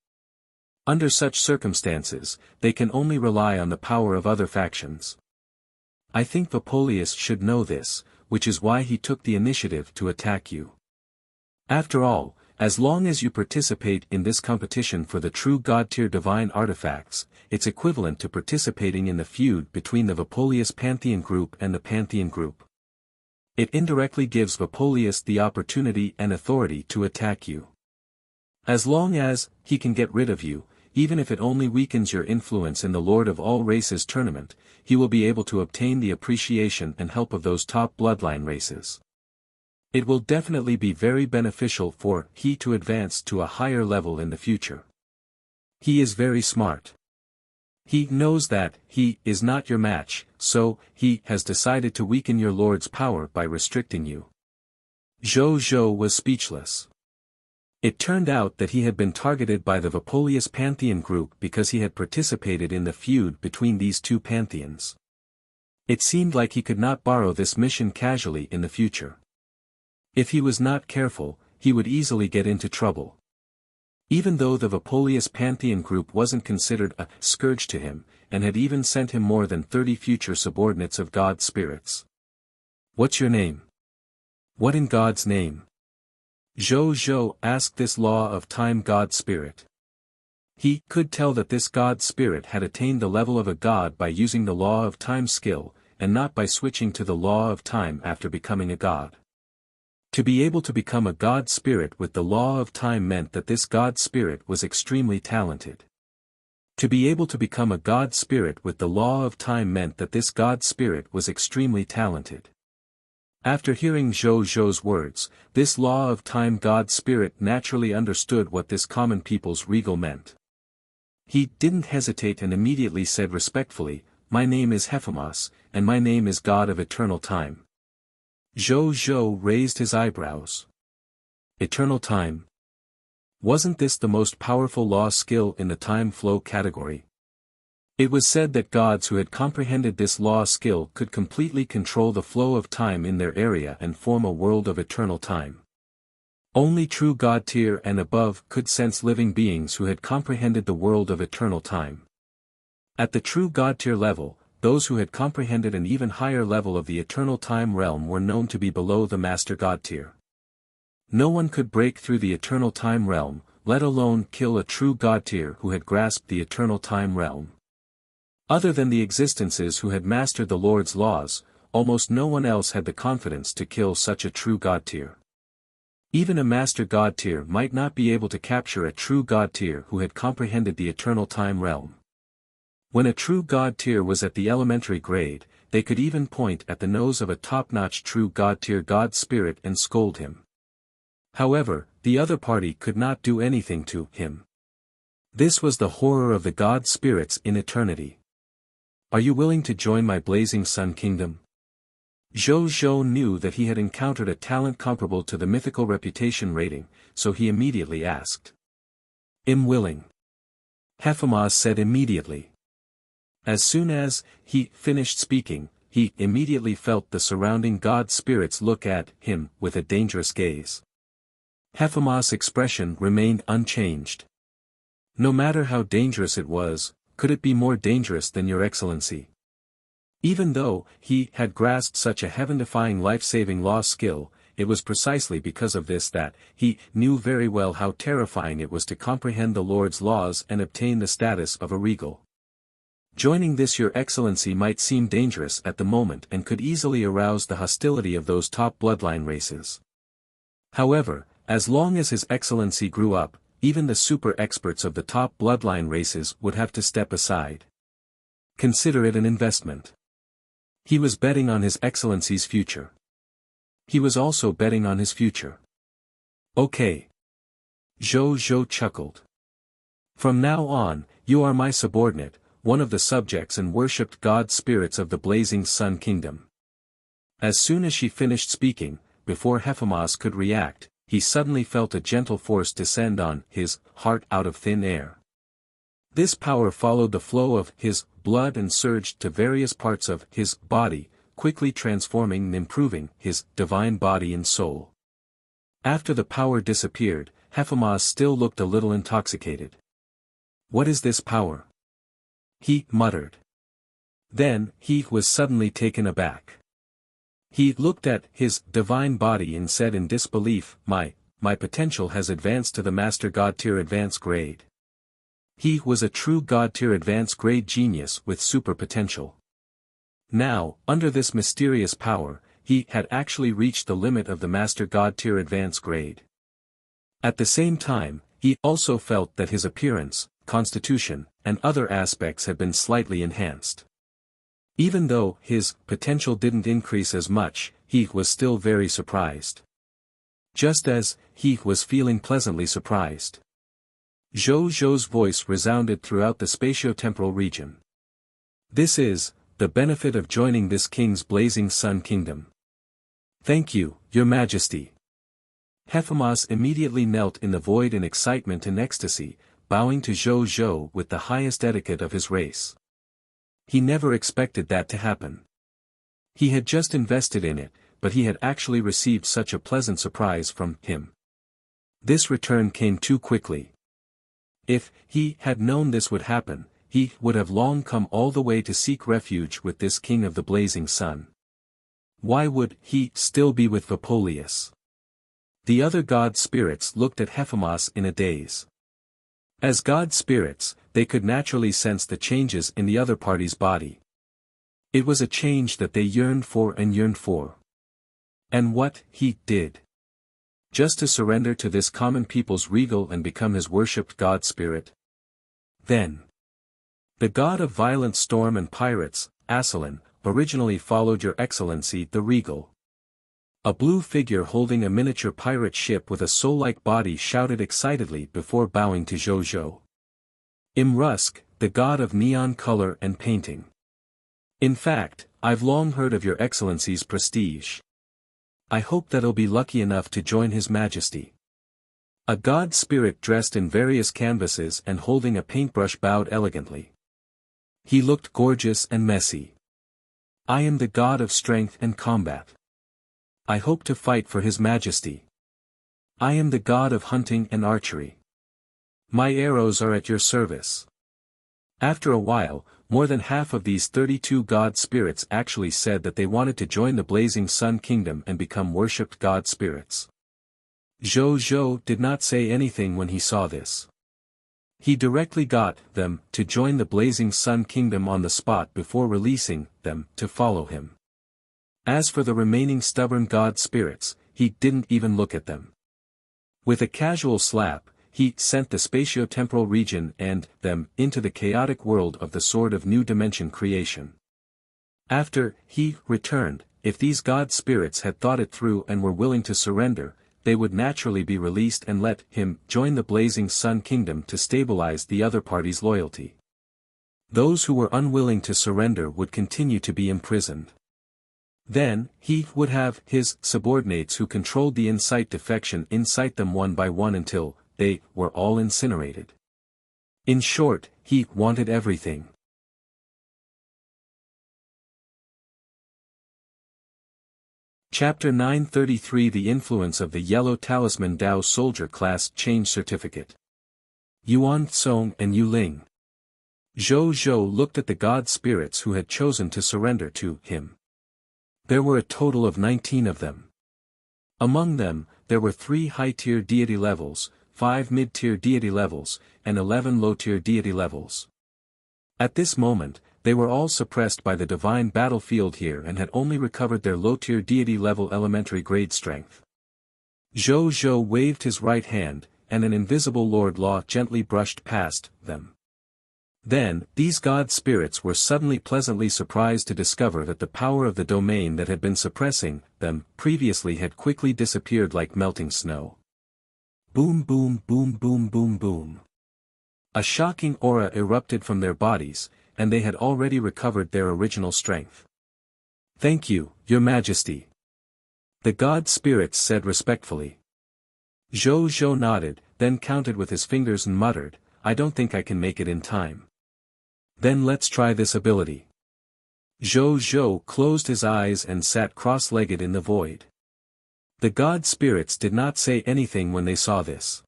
Under such circumstances, they can only rely on the power of other factions. I think Vapolius should know this, which is why he took the initiative to attack you. After all, as long as you participate in this competition for the true god-tier divine artifacts, it's equivalent to participating in the feud between the Vapolius Pantheon Group and the Pantheon Group. It indirectly gives Vapolius the opportunity and authority to attack you. As long as he can get rid of you, even if it only weakens your influence in the Lord of all Races tournament, he will be able to obtain the appreciation and help of those top bloodline races. It will definitely be very beneficial for he to advance to a higher level in the future. He is very smart. He knows that he is not your match, so he has decided to weaken your lord's power by restricting you. Zhou Zhou was speechless. It turned out that he had been targeted by the Vapolius Pantheon group because he had participated in the feud between these two pantheons. It seemed like he could not borrow this mission casually in the future. If he was not careful, he would easily get into trouble. Even though the Vapolius Pantheon group wasn't considered a scourge to him, and had even sent him more than 30 future subordinates of God spirits. What's your name? What in God's name? Zhou Zhou asked this law of time God spirit. He could tell that this God spirit had attained the level of a god by using the law of time skill, and not by switching to the law of time after becoming a god. To be able to become a god spirit with the law of time meant that this god spirit was extremely talented. To be able to become a god spirit with the law of time meant that this god spirit was extremely talented. After hearing Zhou Zhou's words, this law of time god spirit naturally understood what this common people's regal meant. He didn't hesitate and immediately said respectfully, "My name is Hephamas, and my name is God of Eternal Time." Zhou Zhou raised his eyebrows. Eternal Time? Wasn't this the most powerful law skill in the time flow category? It was said that gods who had comprehended this law skill could completely control the flow of time in their area and form a world of eternal time. Only true god tier and above could sense living beings who had comprehended the world of eternal time. At the true god tier level, those who had comprehended an even higher level of the eternal time realm were known to be below the master god tier. No one could break through the eternal time realm, let alone kill a true god tier who had grasped the eternal time realm. Other than the existences who had mastered the Lord's laws, almost no one else had the confidence to kill such a true god tier. Even a master god tier might not be able to capture a true god tier who had comprehended the eternal time realm. When a true god tier was at the elementary grade, they could even point at the nose of a top-notch true god tier god spirit and scold him. However, the other party could not do anything to him. This was the horror of the god spirits in eternity. Are you willing to join my blazing sun kingdom? Zhou Zhou knew that he had encountered a talent comparable to the mythical reputation rating, so he immediately asked. "I'm willing." Hephamas said immediately. As soon as he finished speaking, he immediately felt the surrounding god spirits look at him with a dangerous gaze. Hephamas' expression remained unchanged. No matter how dangerous it was, could it be more dangerous than Your Excellency? Even though he had grasped such a heaven-defying life-saving law skill, it was precisely because of this that he knew very well how terrifying it was to comprehend the Lord's laws and obtain the status of a regal. Joining this Your Excellency might seem dangerous at the moment and could easily arouse the hostility of those top bloodline races. However, as long as His Excellency grew up, even the super experts of the top bloodline races would have to step aside. Consider it an investment. He was betting on His Excellency's future. He was also betting on his future. Okay. Zhou Zhou chuckled. From now on, you are my subordinate, one of the subjects and worshipped god spirits of the blazing sun kingdom. As soon as she finished speaking, before Hephamas could react, he suddenly felt a gentle force descend on his heart out of thin air. This power followed the flow of his blood and surged to various parts of his body, quickly transforming and improving his divine body and soul. After the power disappeared, Hephamas still looked a little intoxicated. "What is this power?" he muttered. Then, he was suddenly taken aback. He looked at his divine body and said in disbelief, My potential has advanced to the Master God Tier Advanced grade. He was a true God Tier Advanced grade genius with super potential. Now, under this mysterious power, he had actually reached the limit of the Master God Tier Advanced grade. At the same time, he also felt that his appearance, constitution, and other aspects had been slightly enhanced. Even though his potential didn't increase as much, he was still very surprised. Just as he was feeling pleasantly surprised, Zhou Zhou's voice resounded throughout the spatiotemporal region. This is the benefit of joining this king's blazing sun kingdom. Thank you, Your Majesty. Hephamas immediately knelt in the void in excitement and ecstasy, bowing to Zhou Zhou with the highest etiquette of his race. He never expected that to happen. He had just invested in it, but he had actually received such a pleasant surprise from him. This return came too quickly. If he had known this would happen, he would have long come all the way to seek refuge with this king of the blazing sun. Why would he still be with Vapolius? The other god spirits looked at Hephamas in a daze. As god spirits, they could naturally sense the changes in the other party's body. It was a change that they yearned for. And what he did? Just to surrender to this common people's regal and become his worshipped god spirit? Then, the god of violent storm and pirates, Aslan, originally followed Your Excellency the regal. A blue figure holding a miniature pirate ship with a soul-like body shouted excitedly before bowing to Zhou Zhou. Imrusk, the god of neon color and painting. In fact, I've long heard of Your Excellency's prestige. I hope that I'll be lucky enough to join His Majesty. A god spirit dressed in various canvases and holding a paintbrush bowed elegantly. He looked gorgeous and messy. I am the god of strength and combat. I hope to fight for His Majesty. I am the god of hunting and archery. My arrows are at your service. After a while, more than half of these 32 god spirits actually said that they wanted to join the Blazing Sun Kingdom and become worshipped god spirits. Zhou Zhou did not say anything when he saw this. He directly got them to join the Blazing Sun Kingdom on the spot before releasing them to follow him. As for the remaining stubborn god spirits, he didn't even look at them. With a casual slap, he sent the spatio-temporal region and them into the chaotic world of the Sword of New Dimension creation. After he returned, if these god spirits had thought it through and were willing to surrender, they would naturally be released and let him join the Blazing Sun Kingdom to stabilize the other party's loyalty. Those who were unwilling to surrender would continue to be imprisoned. Then, he would have his subordinates who controlled the insight defection incite them one by one until they were all incinerated. In short, he wanted everything. Chapter 933 The Influence of the Yellow Talisman Dao Soldier Class Change Certificate. Yuan Tsong and Yu Ling. Zhou Zhou looked at the god spirits who had chosen to surrender to him. There were a total of 19 of them. Among them, there were 3 high-tier deity levels, 5 mid-tier deity levels, and 11 low-tier deity levels. At this moment, they were all suppressed by the divine battlefield here and had only recovered their low-tier deity level elementary grade strength. Zhou Zhou waved his right hand, and an invisible Lord Law gently brushed past them. Then, these god spirits were suddenly pleasantly surprised to discover that the power of the domain that had been suppressing them previously had quickly disappeared like melting snow. Boom boom boom boom boom boom. A shocking aura erupted from their bodies, and they had already recovered their original strength. Thank you, Your Majesty. The god spirits said respectfully. Zhou Zhou nodded, then counted with his fingers and muttered, I don't think I can make it in time. Then let's try this ability. Zhou Zhou closed his eyes and sat cross-legged in the void. The god spirits did not say anything when they saw this.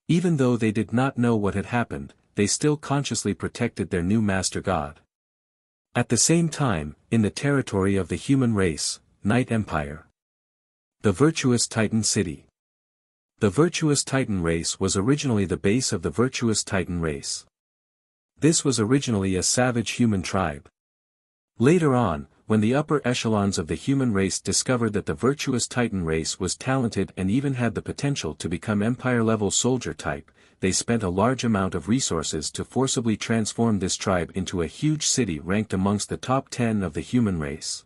Even though they did not know what had happened, they still consciously protected their new master god. At the same time, in the territory of the human race, Night Empire. The Virtuous Titan City. The Virtuous Titan race was originally the base of the Virtuous Titan race. This was originally a savage human tribe. Later on, when the upper echelons of the human race discovered that the virtuous Titan race was talented and even had the potential to become empire-level soldier type, they spent a large amount of resources to forcibly transform this tribe into a huge city ranked amongst the top 10 of the human race.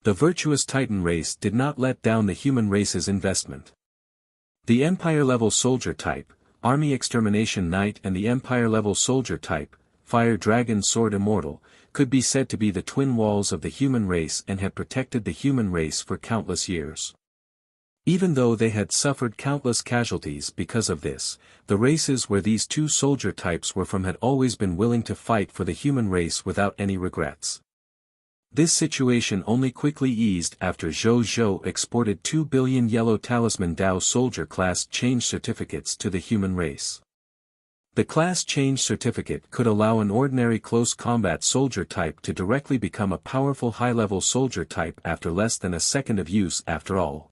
The virtuous Titan race did not let down the human race's investment. The empire-level soldier type, Army Extermination Knight, and the empire-level soldier type, Fire Dragon Sword Immortal, could be said to be the twin walls of the human race and had protected the human race for countless years. Even though they had suffered countless casualties because of this, the races where these two soldier types were from had always been willing to fight for the human race without any regrets. This situation only quickly eased after Zhou Zhou exported 2 billion Yellow Talisman Dao Soldier Class Change Certificates to the human race. The Class Change Certificate could allow an ordinary close combat soldier type to directly become a powerful high-level soldier type after less than a second of use after all.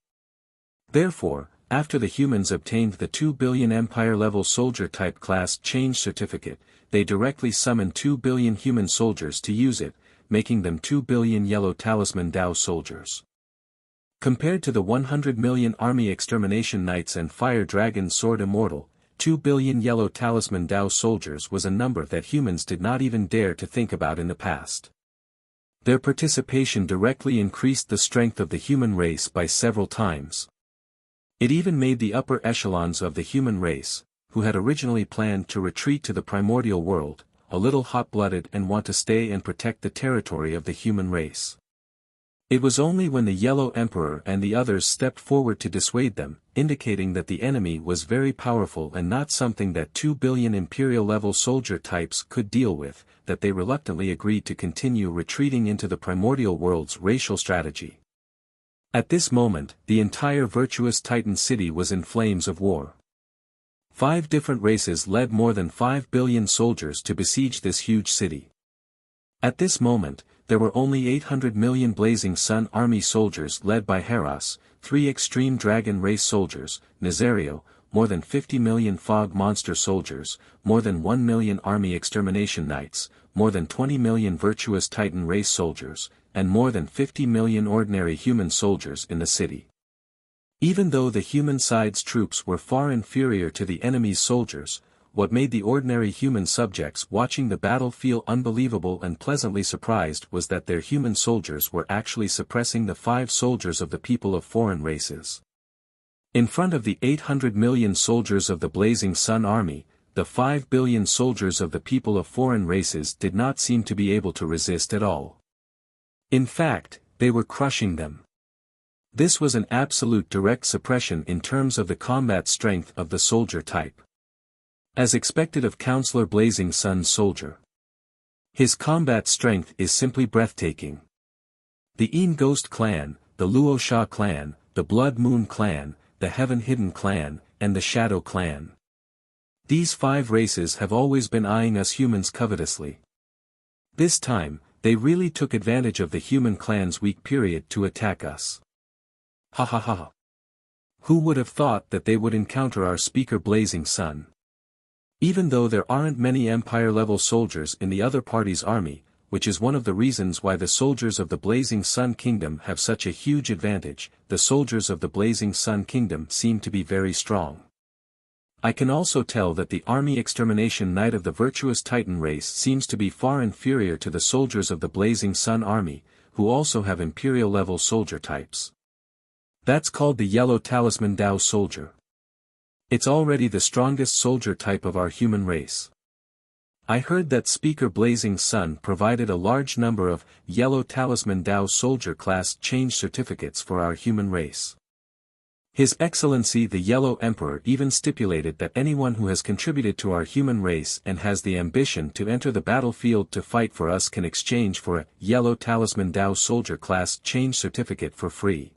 Therefore, after the humans obtained the 2 billion Empire-level soldier type Class Change Certificate, they directly summoned 2 billion human soldiers to use it, making them 2 billion Yellow Talisman Dao soldiers. Compared to the 100 million Army Extermination Knights and Fire Dragon Sword Immortal, 2 billion Yellow Talisman Dao soldiers was a number that humans did not even dare to think about in the past. Their participation directly increased the strength of the human race by several times. It even made the upper echelons of the human race, who had originally planned to retreat to the primordial world, a little hot-blooded and want to stay and protect the territory of the human race. It was only when the Yellow Emperor and the others stepped forward to dissuade them, indicating that the enemy was very powerful and not something that 2 billion Imperial-level soldier types could deal with, that they reluctantly agreed to continue retreating into the primordial world's racial strategy. At this moment, the entire virtuous Titan city was in flames of war. 5 different races led more than 5 billion soldiers to besiege this huge city. At this moment, there were only 800 million Blazing Sun army soldiers led by Heras, 3 extreme dragon race soldiers, Nazario, more than 50 million fog monster soldiers, more than 1 million army extermination knights, more than 20 million virtuous Titan race soldiers, and more than 50 million ordinary human soldiers in the city. Even though the human side's troops were far inferior to the enemy's soldiers, what made the ordinary human subjects watching the battle feel unbelievable and pleasantly surprised was that their human soldiers were actually suppressing the 5 soldiers of the people of foreign races. In front of the 800 million soldiers of the Blazing Sun army, the 5 billion soldiers of the people of foreign races did not seem to be able to resist at all. In fact, they were crushing them. This was an absolute direct suppression in terms of the combat strength of the soldier type. As expected of Counselor Blazing Sun's soldier. His combat strength is simply breathtaking. The Een Ghost clan, the Luo Sha clan, the Blood Moon clan, the Heaven Hidden clan, and the Shadow clan. These 5 races have always been eyeing us humans covetously. This time, they really took advantage of the human clan's weak period to attack us. Ha ha ha. Who would have thought that they would encounter our speaker Blazing Sun? Even though there aren't many Empire-level soldiers in the other party's army, which is one of the reasons why the soldiers of the Blazing Sun Kingdom have such a huge advantage, the soldiers of the Blazing Sun Kingdom seem to be very strong. I can also tell that the Army Extermination Knight of the Virtuous Titan race seems to be far inferior to the soldiers of the Blazing Sun army, who also have Imperial-level soldier types. That's called the Yellow Talisman Dao soldier. It's already the strongest soldier type of our human race. I heard that Speaker Blazing Sun provided a large number of Yellow Talisman Dao soldier class change certificates for our human race. His Excellency the Yellow Emperor even stipulated that anyone who has contributed to our human race and has the ambition to enter the battlefield to fight for us can exchange for a Yellow Talisman Dao soldier class change certificate for free.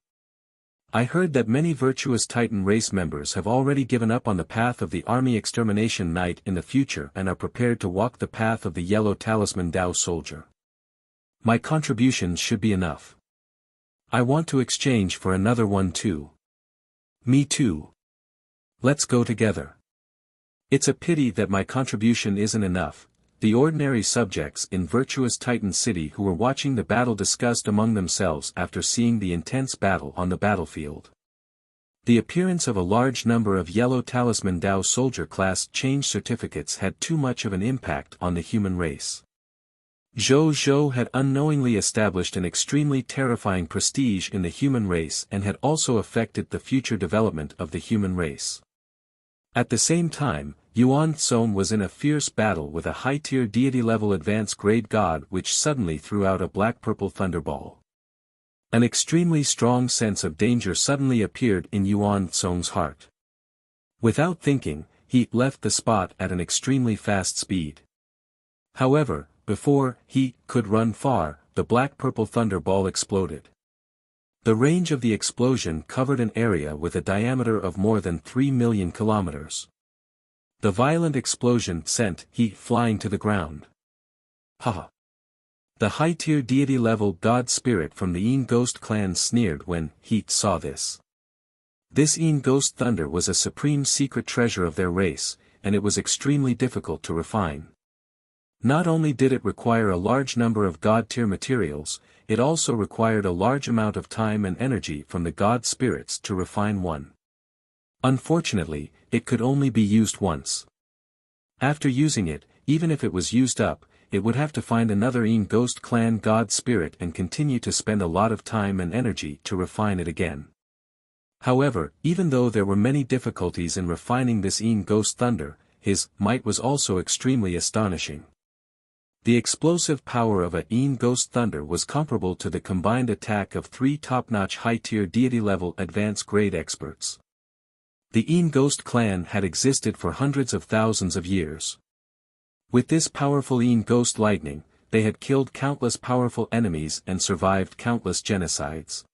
I heard that many virtuous Titan race members have already given up on the path of the Army Extermination Knight in the future and are prepared to walk the path of the Yellow Talisman Dao soldier. My contributions should be enough. I want to exchange for another one too. Me too. Let's go together. It's a pity that my contribution isn't enough. the ordinary subjects in virtuous Titan City who were watching the battle discussed among themselves after seeing the intense battle on the battlefield. The appearance of a large number of yellow talisman Dao soldier class change certificates had too much of an impact on the human race. Zhou Zhou had unknowingly established an extremely terrifying prestige in the human race and had also affected the future development of the human race. At the same time, Yuan Tsong was in a fierce battle with a high-tier deity-level advanced grade god which suddenly threw out a black-purple thunderball. An extremely strong sense of danger suddenly appeared in Yuan Tsong's heart. Without thinking, he left the spot at an extremely fast speed. However, before he could run far, the black-purple thunderball exploded. The range of the explosion covered an area with a diameter of more than 3 million kilometers. The violent explosion sent he flying to the ground. Haha! The high-tier deity-level god spirit from the Yin Ghost clan sneered when he saw this. This Yin Ghost thunder was a supreme secret treasure of their race, and it was extremely difficult to refine. Not only did it require a large number of god-tier materials, it also required a large amount of time and energy from the god spirits to refine one. Unfortunately, it could only be used once. After using it, even if it was used up, it would have to find another Yin Ghost clan god spirit and continue to spend a lot of time and energy to refine it again. However, even though there were many difficulties in refining this Yin Ghost thunder, his might was also extremely astonishing. The explosive power of a Yin Ghost thunder was comparable to the combined attack of 3 top-notch high-tier deity-level advanced grade experts. The Yin Ghost clan had existed for hundreds of thousands of years. With this powerful Yin Ghost lightning, they had killed countless powerful enemies and survived countless genocides.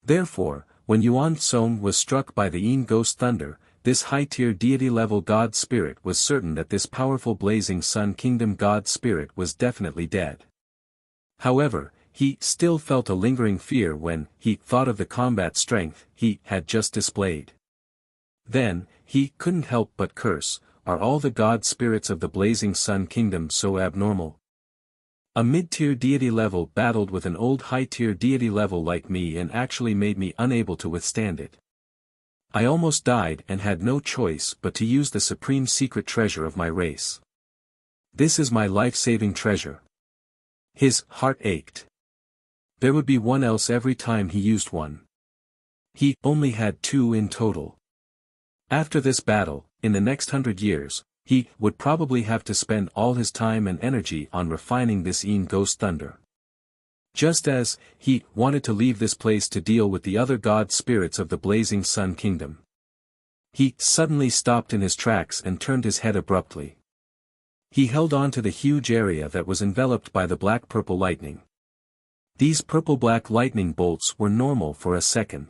Therefore, when Yuan Tsong was struck by the Yin Ghost thunder, this high-tier deity-level god spirit was certain that this powerful blazing sun kingdom god spirit was definitely dead. However, he still felt a lingering fear when he thought of the combat strength he had just displayed. Then, he couldn't help but curse, are all the god spirits of the blazing sun kingdom so abnormal? A mid-tier deity level battled with an old high-tier deity level like me and actually made me unable to withstand it. I almost died and had no choice but to use the supreme secret treasure of my race. This is my life-saving treasure. His heart ached. There would be one else every time he used one. He only had 2 in total. After this battle, in the next 100 years, he would probably have to spend all his time and energy on refining this Yin Ghost thunder. Just as he wanted to leave this place to deal with the other god spirits of the blazing sun kingdom. He suddenly stopped in his tracks and turned his head abruptly. He held on to the huge area that was enveloped by the black-purple lightning. These purple-black lightning bolts were normal for a second.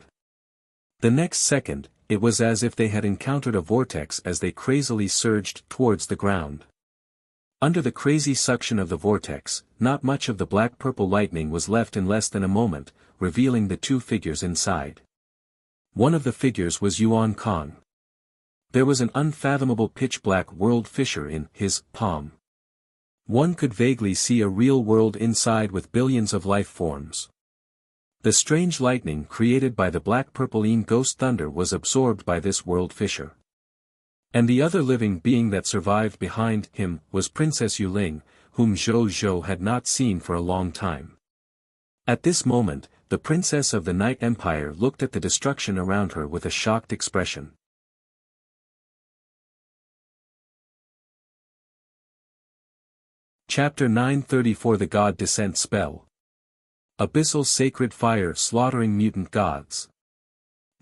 The next second, it was as if they had encountered a vortex as they crazily surged towards the ground. Under the crazy suction of the vortex, not much of the black-purple lightning was left in less than a moment, revealing the 2 figures inside. One of the figures was Yuan Kong. There was an unfathomable pitch-black world fissure in his palm. One could vaguely see a real world inside with billions of life forms. The strange lightning created by the black-purple Yin Ghost thunder was absorbed by this world fissure. And the other living being that survived behind him was Princess Yuling, whom Zhou Zhou had not seen for a long time. At this moment, the princess of the Night Empire looked at the destruction around her with a shocked expression. Chapter 934 The God Descent Spell. Abyssal Sacred Fire Slaughtering Mutant Gods.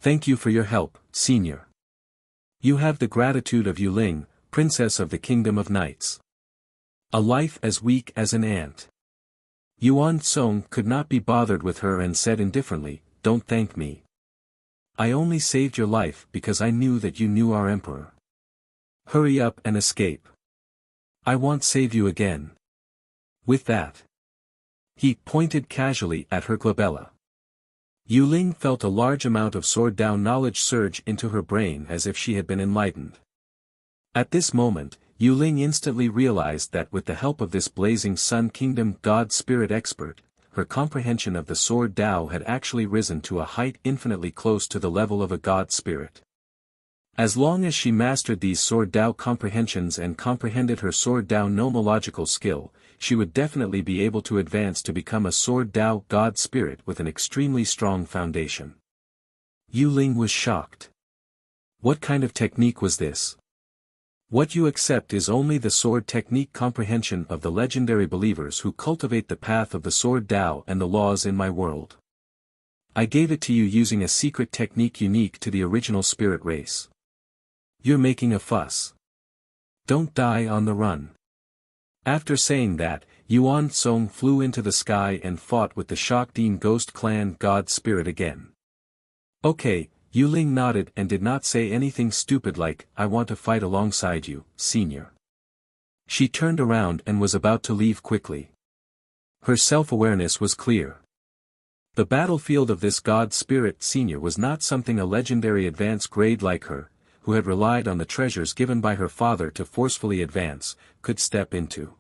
Thank you for your help, Senior. You have the gratitude of Yuling, Princess of the Kingdom of Knights. A life as weak as an ant. Yuan Tsong could not be bothered with her and said indifferently, "Don't thank me. I only saved your life because I knew that you knew our emperor. Hurry up and escape. I won't save you again." With that, he pointed casually at her glabella. Yuling felt a large amount of sword-down knowledge surge into her brain as if she had been enlightened. At this moment, Yu Ling instantly realized that with the help of this Blazing Sun Kingdom God Spirit expert, her comprehension of the Sword Tao had actually risen to a height infinitely close to the level of a God Spirit. As long as she mastered these Sword Tao comprehensions and comprehended her Sword Tao nomological skill, she would definitely be able to advance to become a Sword Tao God Spirit with an extremely strong foundation. Yu Ling was shocked. What kind of technique was this? What you accept is only the sword technique comprehension of the legendary believers who cultivate the path of the Sword Tao and the laws in my world. I gave it to you using a secret technique unique to the original spirit race. You're making a fuss. Don't die on the run. After saying that, Yuan Song flew into the sky and fought with the Shakdin Ghost Clan God Spirit again. Okay, Yu Ling nodded and did not say anything stupid like, I want to fight alongside you, senior. She turned around and was about to leave quickly. Her self-awareness was clear. The battlefield of this God Spirit senior was not something a legendary advanced grade like her, who had relied on the treasures given by her father to forcefully advance, could step into.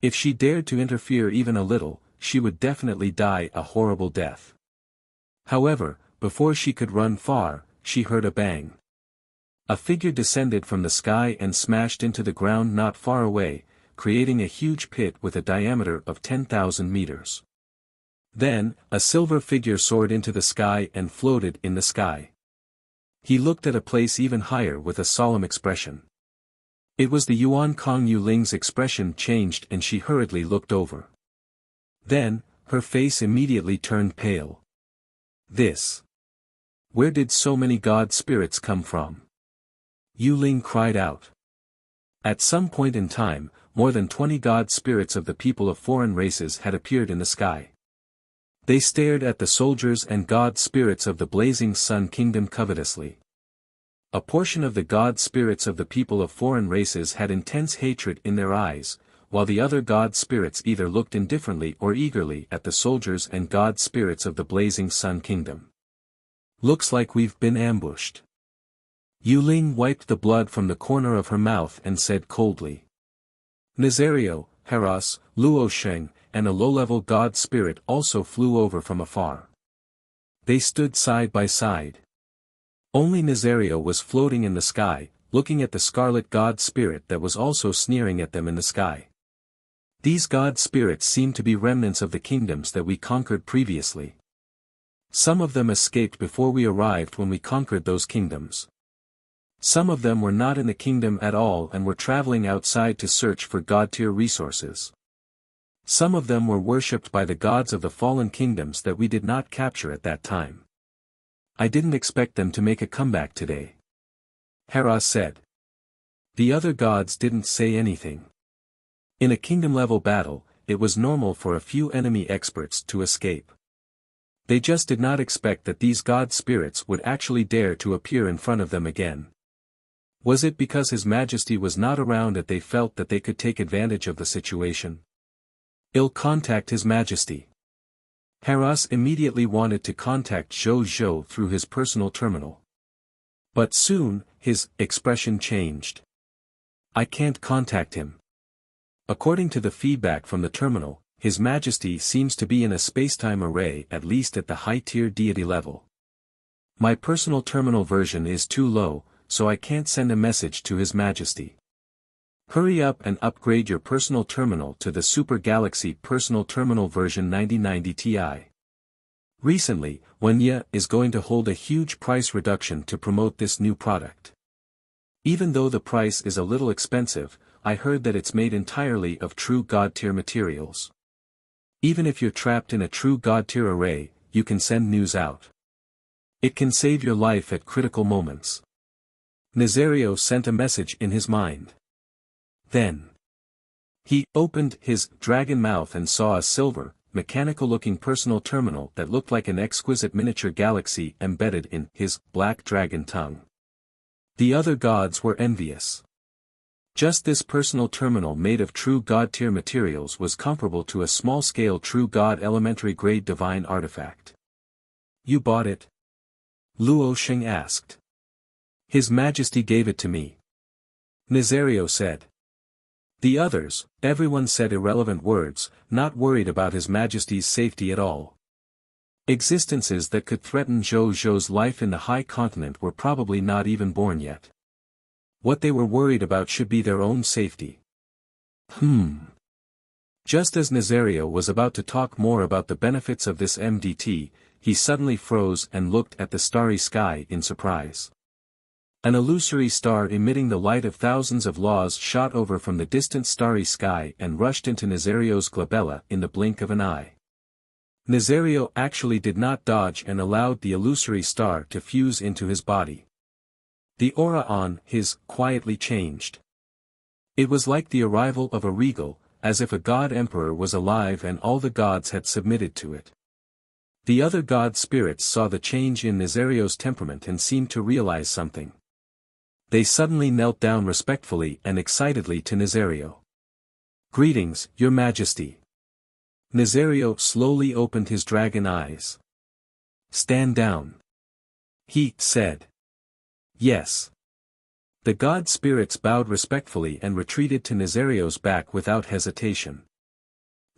If she dared to interfere even a little, she would definitely die a horrible death. However, before she could run far, she heard a bang. A figure descended from the sky and smashed into the ground not far away, creating a huge pit with a diameter of 10,000 meters. Then, a silver figure soared into the sky and floated in the sky. He looked at a place even higher with a solemn expression. It was the Yuan Kong. Yu Ling's expression changed and she hurriedly looked over. Then, her face immediately turned pale. This. Where did so many God spirits come from? Yu Ling cried out. At some point in time, more than 20 God spirits of the people of foreign races had appeared in the sky. They stared at the soldiers and God spirits of the Blazing Sun Kingdom covetously. A portion of the God spirits of the people of foreign races had intense hatred in their eyes, while the other God spirits either looked indifferently or eagerly at the soldiers and God spirits of the Blazing Sun Kingdom. Looks like we've been ambushed. Yu Ling wiped the blood from the corner of her mouth and said coldly. Nazario, Haras, Luo Sheng, and a low-level God spirit also flew over from afar. They stood side by side. Only Nazario was floating in the sky, looking at the scarlet God spirit that was also sneering at them in the sky. These God spirits seemed to be remnants of the kingdoms that we conquered previously. Some of them escaped before we arrived when we conquered those kingdoms. Some of them were not in the kingdom at all and were traveling outside to search for God-tier resources. Some of them were worshipped by the gods of the fallen kingdoms that we did not capture at that time. I didn't expect them to make a comeback today. Hera said. The other gods didn't say anything. In a kingdom-level battle, it was normal for a few enemy experts to escape. They just did not expect that these God spirits would actually dare to appear in front of them again. Was it because His Majesty was not around that they felt that they could take advantage of the situation? I'll contact His Majesty. Haras immediately wanted to contact Zhou Zhou through his personal terminal. But soon, his expression changed. I can't contact him. According to the feedback from the terminal, His Majesty seems to be in a spacetime array at least at the high-tier deity level. My personal terminal version is too low, so I can't send a message to His Majesty. Hurry up and upgrade your personal terminal to the Super Galaxy Personal Terminal version 9090 Ti. Recently, Wuxia is going to hold a huge price reduction to promote this new product. Even though the price is a little expensive, I heard that it's made entirely of true God-tier materials. Even if you're trapped in a true God-tier array, you can send news out. It can save your life at critical moments. Nazario sent a message in his mind. Then he opened his dragon mouth and saw a silver, mechanical-looking personal terminal that looked like an exquisite miniature galaxy embedded in his black dragon tongue. The other gods were envious. Just this personal terminal made of true God-tier materials was comparable to a small-scale true God elementary-grade divine artifact. You bought it? Luo Sheng asked. His Majesty gave it to me. Nazario said. The others, everyone said irrelevant words, not worried about His Majesty's safety at all. Existences that could threaten Zhou Zhou's life in the High Continent were probably not even born yet. What they were worried about should be their own safety. Just as Nazario was about to talk more about the benefits of this MDT, he suddenly froze and looked at the starry sky in surprise. An illusory star emitting the light of thousands of laws shot over from the distant starry sky and rushed into Nazario's glabella in the blink of an eye. Nazario actually did not dodge and allowed the illusory star to fuse into his body. The aura on his quietly changed. It was like the arrival of a regal, as if a god-emperor was alive and all the gods had submitted to it. The other god spirits saw the change in Nazario's temperament and seemed to realize something. They suddenly knelt down respectfully and excitedly to Nazario. "Greetings, Your Majesty." Nazario slowly opened his dragon eyes. "Stand down," he said. "Yes." The god spirits bowed respectfully and retreated to Nazario's back without hesitation.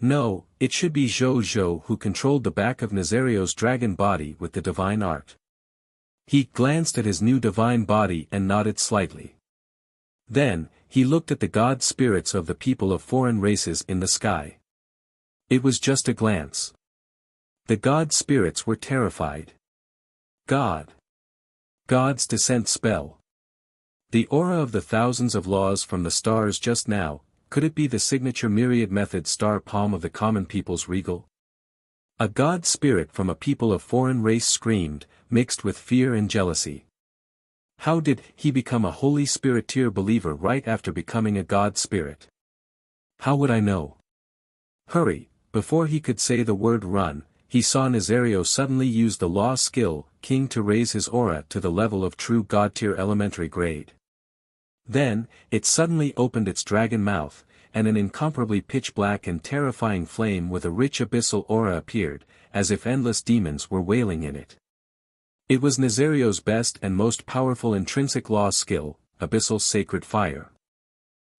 No, it should be Zhou Zhou who controlled the back of Nazario's dragon body with the divine art. He glanced at his new divine body and nodded slightly. Then, he looked at the god spirits of the people of foreign races in the sky. It was just a glance. The god spirits were terrified. God's descent spell. The aura of the thousands of laws from the stars just now, could it be the signature myriad method star palm of the common people's regal? A god spirit from a people of foreign race screamed, mixed with fear and jealousy. How did he become a Holy Spirit tier believer right after becoming a god spirit? How would I know? Hurry, before he could say the word run, he saw Nazario suddenly use the law skill, king to raise his aura to the level of true god tier elementary grade. Then, it suddenly opened its dragon mouth, and an incomparably pitch-black and terrifying flame with a rich abyssal aura appeared, as if endless demons were wailing in it. It was Nazario's best and most powerful intrinsic law skill, abyssal sacred fire.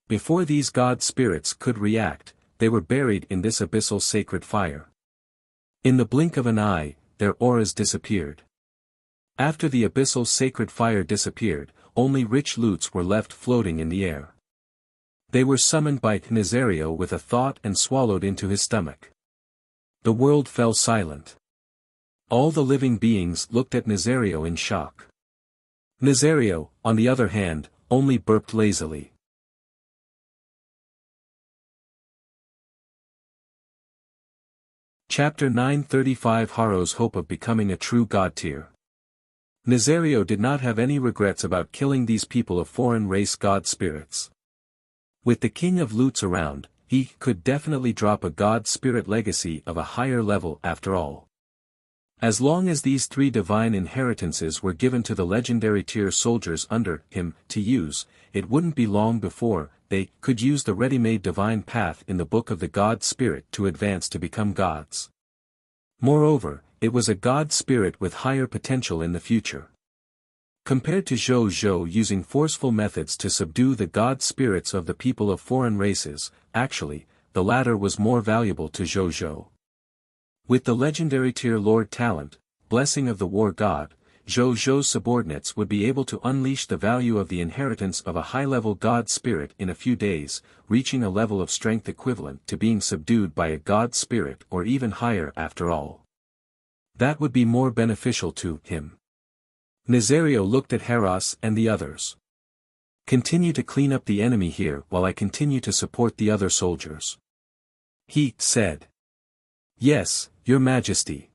Before these god spirits could react, they were buried in this abyssal sacred fire. In the blink of an eye, their auras disappeared. After the abyssal sacred fire disappeared, only rich loots were left floating in the air. They were summoned by Nazario with a thought and swallowed into his stomach. The world fell silent. All the living beings looked at Nazario in shock. Nazario, on the other hand, only burped lazily. Chapter 935 Haro's Hope of Becoming a True God Tier. Nazario did not have any regrets about killing these people of foreign race god spirits. With the King of Loots around, he could definitely drop a god spirit legacy of a higher level after all. As long as these three divine inheritances were given to the legendary tier soldiers under him to use, it wouldn't be long before they could use the ready-made divine path in the book of the god spirit to advance to become gods. Moreover, it was a god spirit with higher potential in the future. Compared to Zhou Zhou using forceful methods to subdue the god spirits of the people of foreign races, actually, the latter was more valuable to Zhou Zhou. With the legendary tier Lord Talent, blessing of the war god, Zhou Zhou's subordinates would be able to unleash the value of the inheritance of a high-level god spirit in a few days, reaching a level of strength equivalent to being subdued by a god spirit or even higher after all. That would be more beneficial to him. Nazario looked at Haros and the others. Continue to clean up the enemy here while I continue to support the other soldiers. He said. Yes, Your Majesty.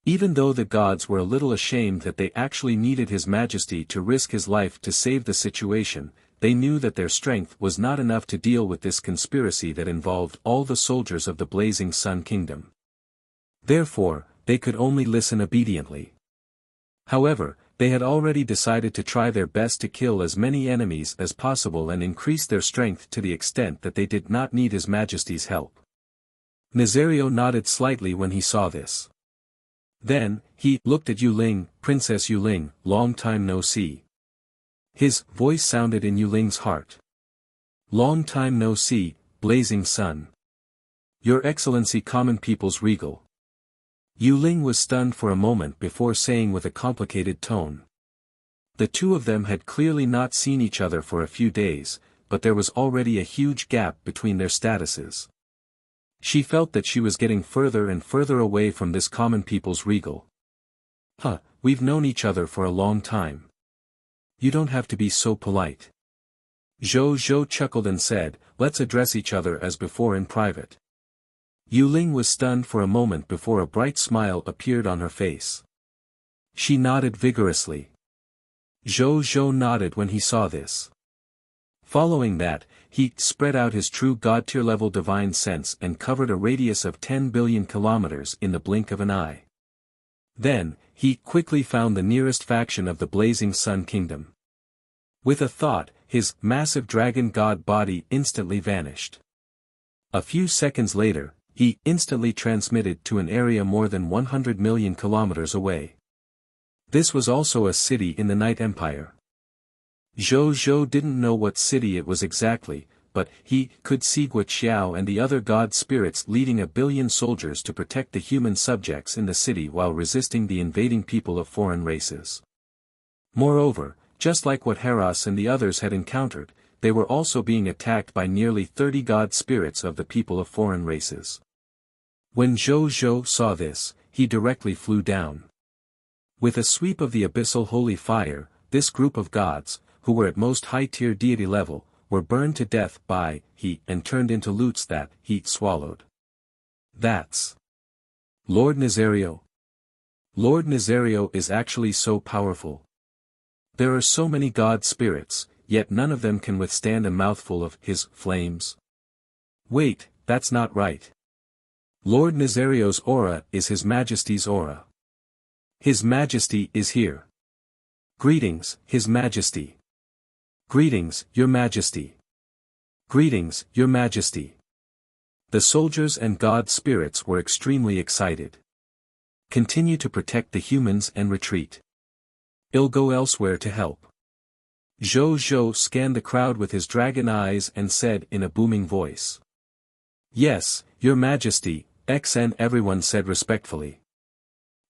Even though the gods were a little ashamed that they actually needed His Majesty to risk his life to save the situation, they knew that their strength was not enough to deal with this conspiracy that involved all the soldiers of the Blazing Sun Kingdom. Therefore, they could only listen obediently. However, they had already decided to try their best to kill as many enemies as possible and increase their strength to the extent that they did not need His Majesty's help. Nazario nodded slightly when he saw this. Then, he looked at Yuling, Princess Yuling, long time no see. His voice sounded in Yuling's heart. Long time no see, blazing sun. Your Excellency, common people's regal. Yuling was stunned for a moment before saying with a complicated tone. The two of them had clearly not seen each other for a few days, but there was already a huge gap between their statuses. She felt that she was getting further and further away from this common people's regal. We've known each other for a long time. You don't have to be so polite. Zhou chuckled and said, let's address each other as before in private. Yuling was stunned for a moment before a bright smile appeared on her face. She nodded vigorously. Zhou nodded when he saw this. Following that, he spread out his true god-tier level divine sense and covered a radius of 10 billion kilometers in the blink of an eye. Then, he quickly found the nearest faction of the Blazing Sun Kingdom. With a thought, his massive dragon god body instantly vanished. A few seconds later, he instantly transmitted to an area more than 100 million kilometers away. This was also a city in the Night Empire. Zhou didn't know what city it was exactly, but he could see Wuxia and the other god spirits leading 1 billion soldiers to protect the human subjects in the city while resisting the invading people of foreign races. Moreover, just like what Heraus and the others had encountered, they were also being attacked by nearly 30 god spirits of the people of foreign races. When Zhou saw this, he directly flew down. With a sweep of the abyssal holy fire, this group of gods, who were at most high-tier deity level, were burned to death by heat and turned into loots that heat swallowed. That's Lord Nazario. Lord Nazario is actually so powerful. There are so many god spirits, yet none of them can withstand a mouthful of his flames. Wait, that's not right. Lord Nazario's aura is His Majesty's aura. His Majesty is here. Greetings, His Majesty. Greetings, Your Majesty. Greetings, Your Majesty. The soldiers and god spirits were extremely excited. Continue to protect the humans and retreat. I'll go elsewhere to help. Zhou scanned the crowd with his dragon eyes and said in a booming voice. Yes, Your Majesty, XN, everyone said respectfully.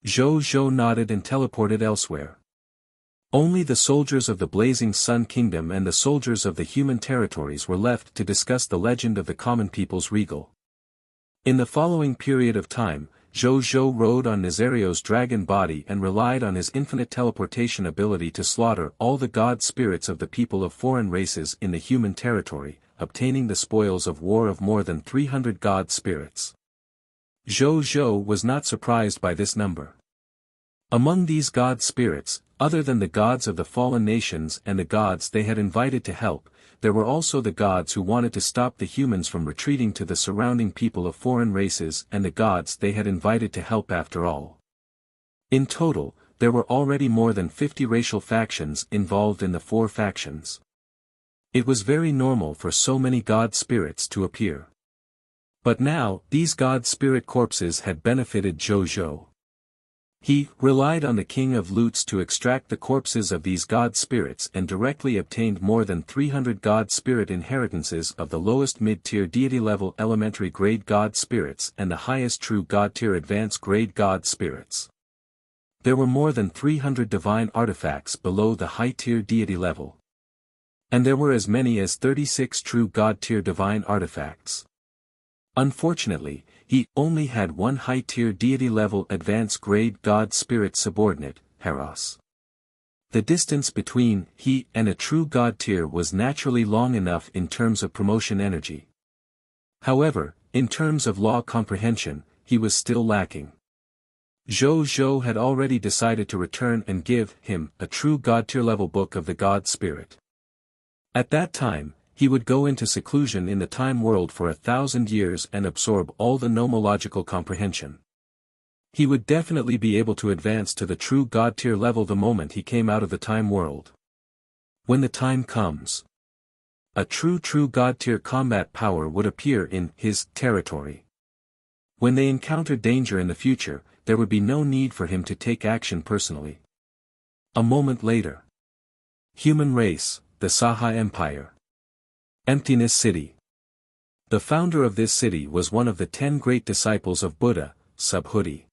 Zhou nodded and teleported elsewhere. Only the soldiers of the Blazing Sun Kingdom and the soldiers of the human territories were left to discuss the legend of the common people's regal. In the following period of time, Zhou rode on Nazario's dragon body and relied on his infinite teleportation ability to slaughter all the god spirits of the people of foreign races in the human territory, obtaining the spoils of war of more than 300 god spirits. Zhou was not surprised by this number. Among these god spirits, other than the gods of the fallen nations and the gods they had invited to help, there were also the gods who wanted to stop the humans from retreating to the surrounding people of foreign races and the gods they had invited to help after all. In total, there were already more than 50 racial factions involved in the 4 factions. It was very normal for so many god spirits to appear. But now, these god spirit corpses had benefited Zhou. He relied on the King of Loots to extract the corpses of these god spirits and directly obtained more than 300 god spirit inheritances of the lowest mid-tier deity-level elementary grade god spirits and the highest true god-tier advanced grade god spirits. There were more than 300 divine artifacts below the high-tier deity level. And there were as many as 36 true god-tier divine artifacts. Unfortunately, he only had one high-tier deity-level advanced grade god spirit subordinate, Heraus. The distance between he and a true god tier was naturally long enough in terms of promotion energy. However, in terms of law comprehension, he was still lacking. Zhou had already decided to return and give him a true god tier level book of the god spirit. At that time, he would go into seclusion in the time world for 1,000 years and absorb all the nomological comprehension. He would definitely be able to advance to the true god tier level the moment he came out of the time world. When the time comes, a true god tier combat power would appear in his territory. When they encountered danger in the future, there would be no need for him to take action personally. A moment later, Human race, the Saha Empire. Emptiness City. The founder of this city was one of the 10 great disciples of Buddha, Subhuti.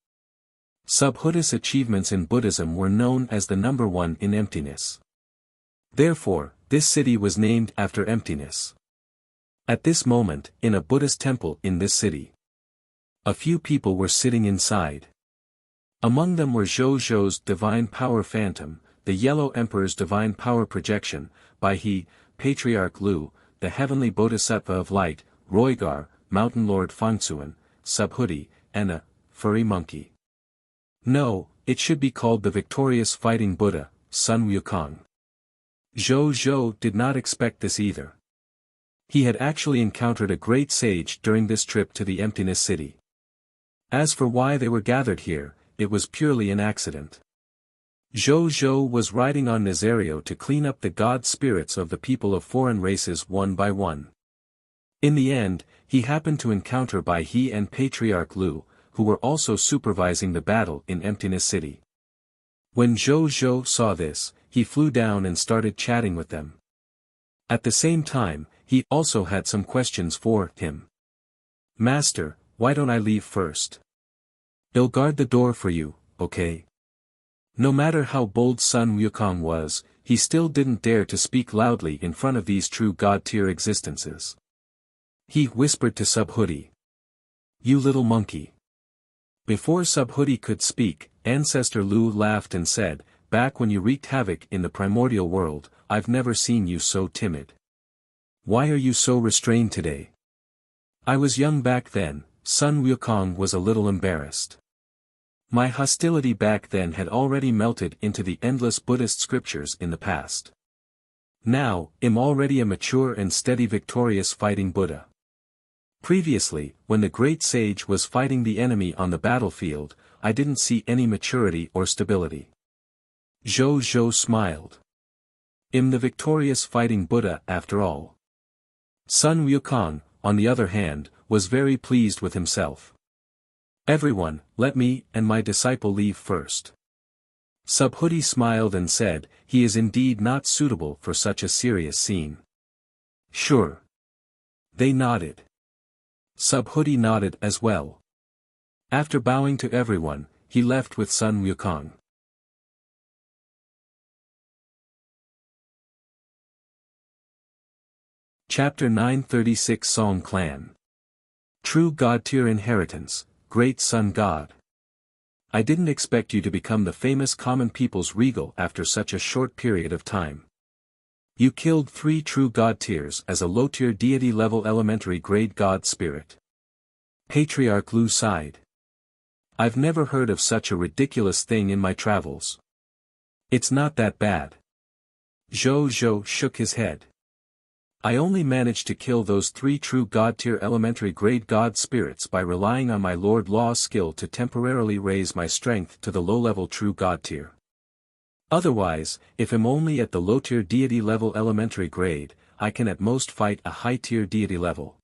Subhuti's achievements in Buddhism were known as the number one in emptiness. Therefore, this city was named after emptiness. At this moment, in a Buddhist temple in this city, a few people were sitting inside. Among them were Zhou-Zhou's divine power phantom, the Yellow Emperor's divine power projection, Bai-He, Patriarch Lu, the heavenly bodhisattva of light, Roigar, Mountain Lord Fangxuan, Subhuti, and a furry monkey. No, it should be called the victorious fighting Buddha, Sun Wukong. Zhou-Zhou did not expect this either. He had actually encountered a great sage during this trip to the Emptiness City. As for why they were gathered here, it was purely an accident. Zhou-Zhou was riding on Nazario to clean up the god spirits of the people of foreign races one by one. In the end, he happened to encounter Bai-He and Patriarch Lu, who were also supervising the battle in Emptiness City. When Zhou-Zhou saw this, he flew down and started chatting with them. At the same time, he also had some questions for him. Master, why don't I leave first? I'll guard the door for you, okay? No matter how bold Sun Wukong was, he still didn't dare to speak loudly in front of these true god-tier existences. He whispered to Subhuti. You little monkey. Before Subhuti could speak, Ancestor Lu laughed and said, back when you wreaked havoc in the primordial world, I've never seen you so timid. Why are you so restrained today? I was young back then, Sun Wukong was a little embarrassed. My hostility back then had already melted into the endless Buddhist scriptures in the past. Now, I'm already a mature and steady victorious fighting Buddha. Previously, when the great sage was fighting the enemy on the battlefield, I didn't see any maturity or stability. Zhou-Zhou smiled. I'm the victorious fighting Buddha after all. Sun Wukong, on the other hand, was very pleased with himself. Everyone, let me and my disciple leave first. Subhuti smiled and said, he is indeed not suitable for such a serious scene. Sure. They nodded. Subhuti nodded as well. After bowing to everyone, he left with Sun Wukong. Chapter 936 Song Clan. True God-tier inheritance, Great Sun God. I didn't expect you to become the famous common people's regal after such a short period of time. You killed 3 true god tiers as a low-tier deity-level elementary grade god spirit. Patriarch Lu sighed. I've never heard of such a ridiculous thing in my travels. It's not that bad. Zhou-Zhou shook his head. I only managed to kill those 3 true god-tier elementary grade god spirits by relying on my Lord Law's skill to temporarily raise my strength to the low-level true god tier. Otherwise, if I'm only at the low-tier deity level elementary grade, I can at most fight a high-tier deity level.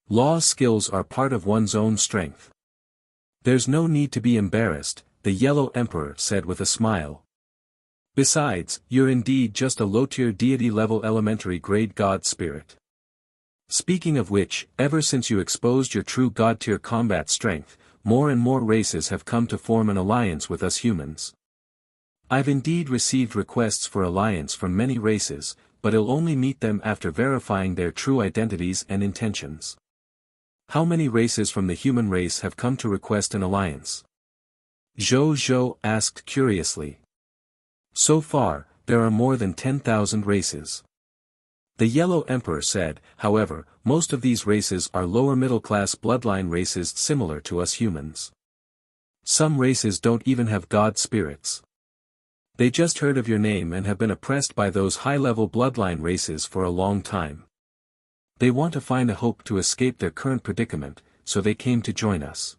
Law's skills are part of one's own strength. There's no need to be embarrassed, the Yellow Emperor said with a smile. Besides, you're indeed just a low-tier deity-level elementary grade god spirit. Speaking of which, ever since you exposed your true god-tier combat strength, more and more races have come to form an alliance with us humans. I've indeed received requests for alliance from many races, but I'll only meet them after verifying their true identities and intentions. How many races from the human race have come to request an alliance? Zhou-Zhou asked curiously. So far, there are more than 10,000 races. The Yellow Emperor said, however, most of these races are lower middle-class bloodline races similar to us humans. Some races don't even have god spirits. They just heard of your name and have been oppressed by those high-level bloodline races for a long time. They want to find a hope to escape their current predicament, so they came to join us.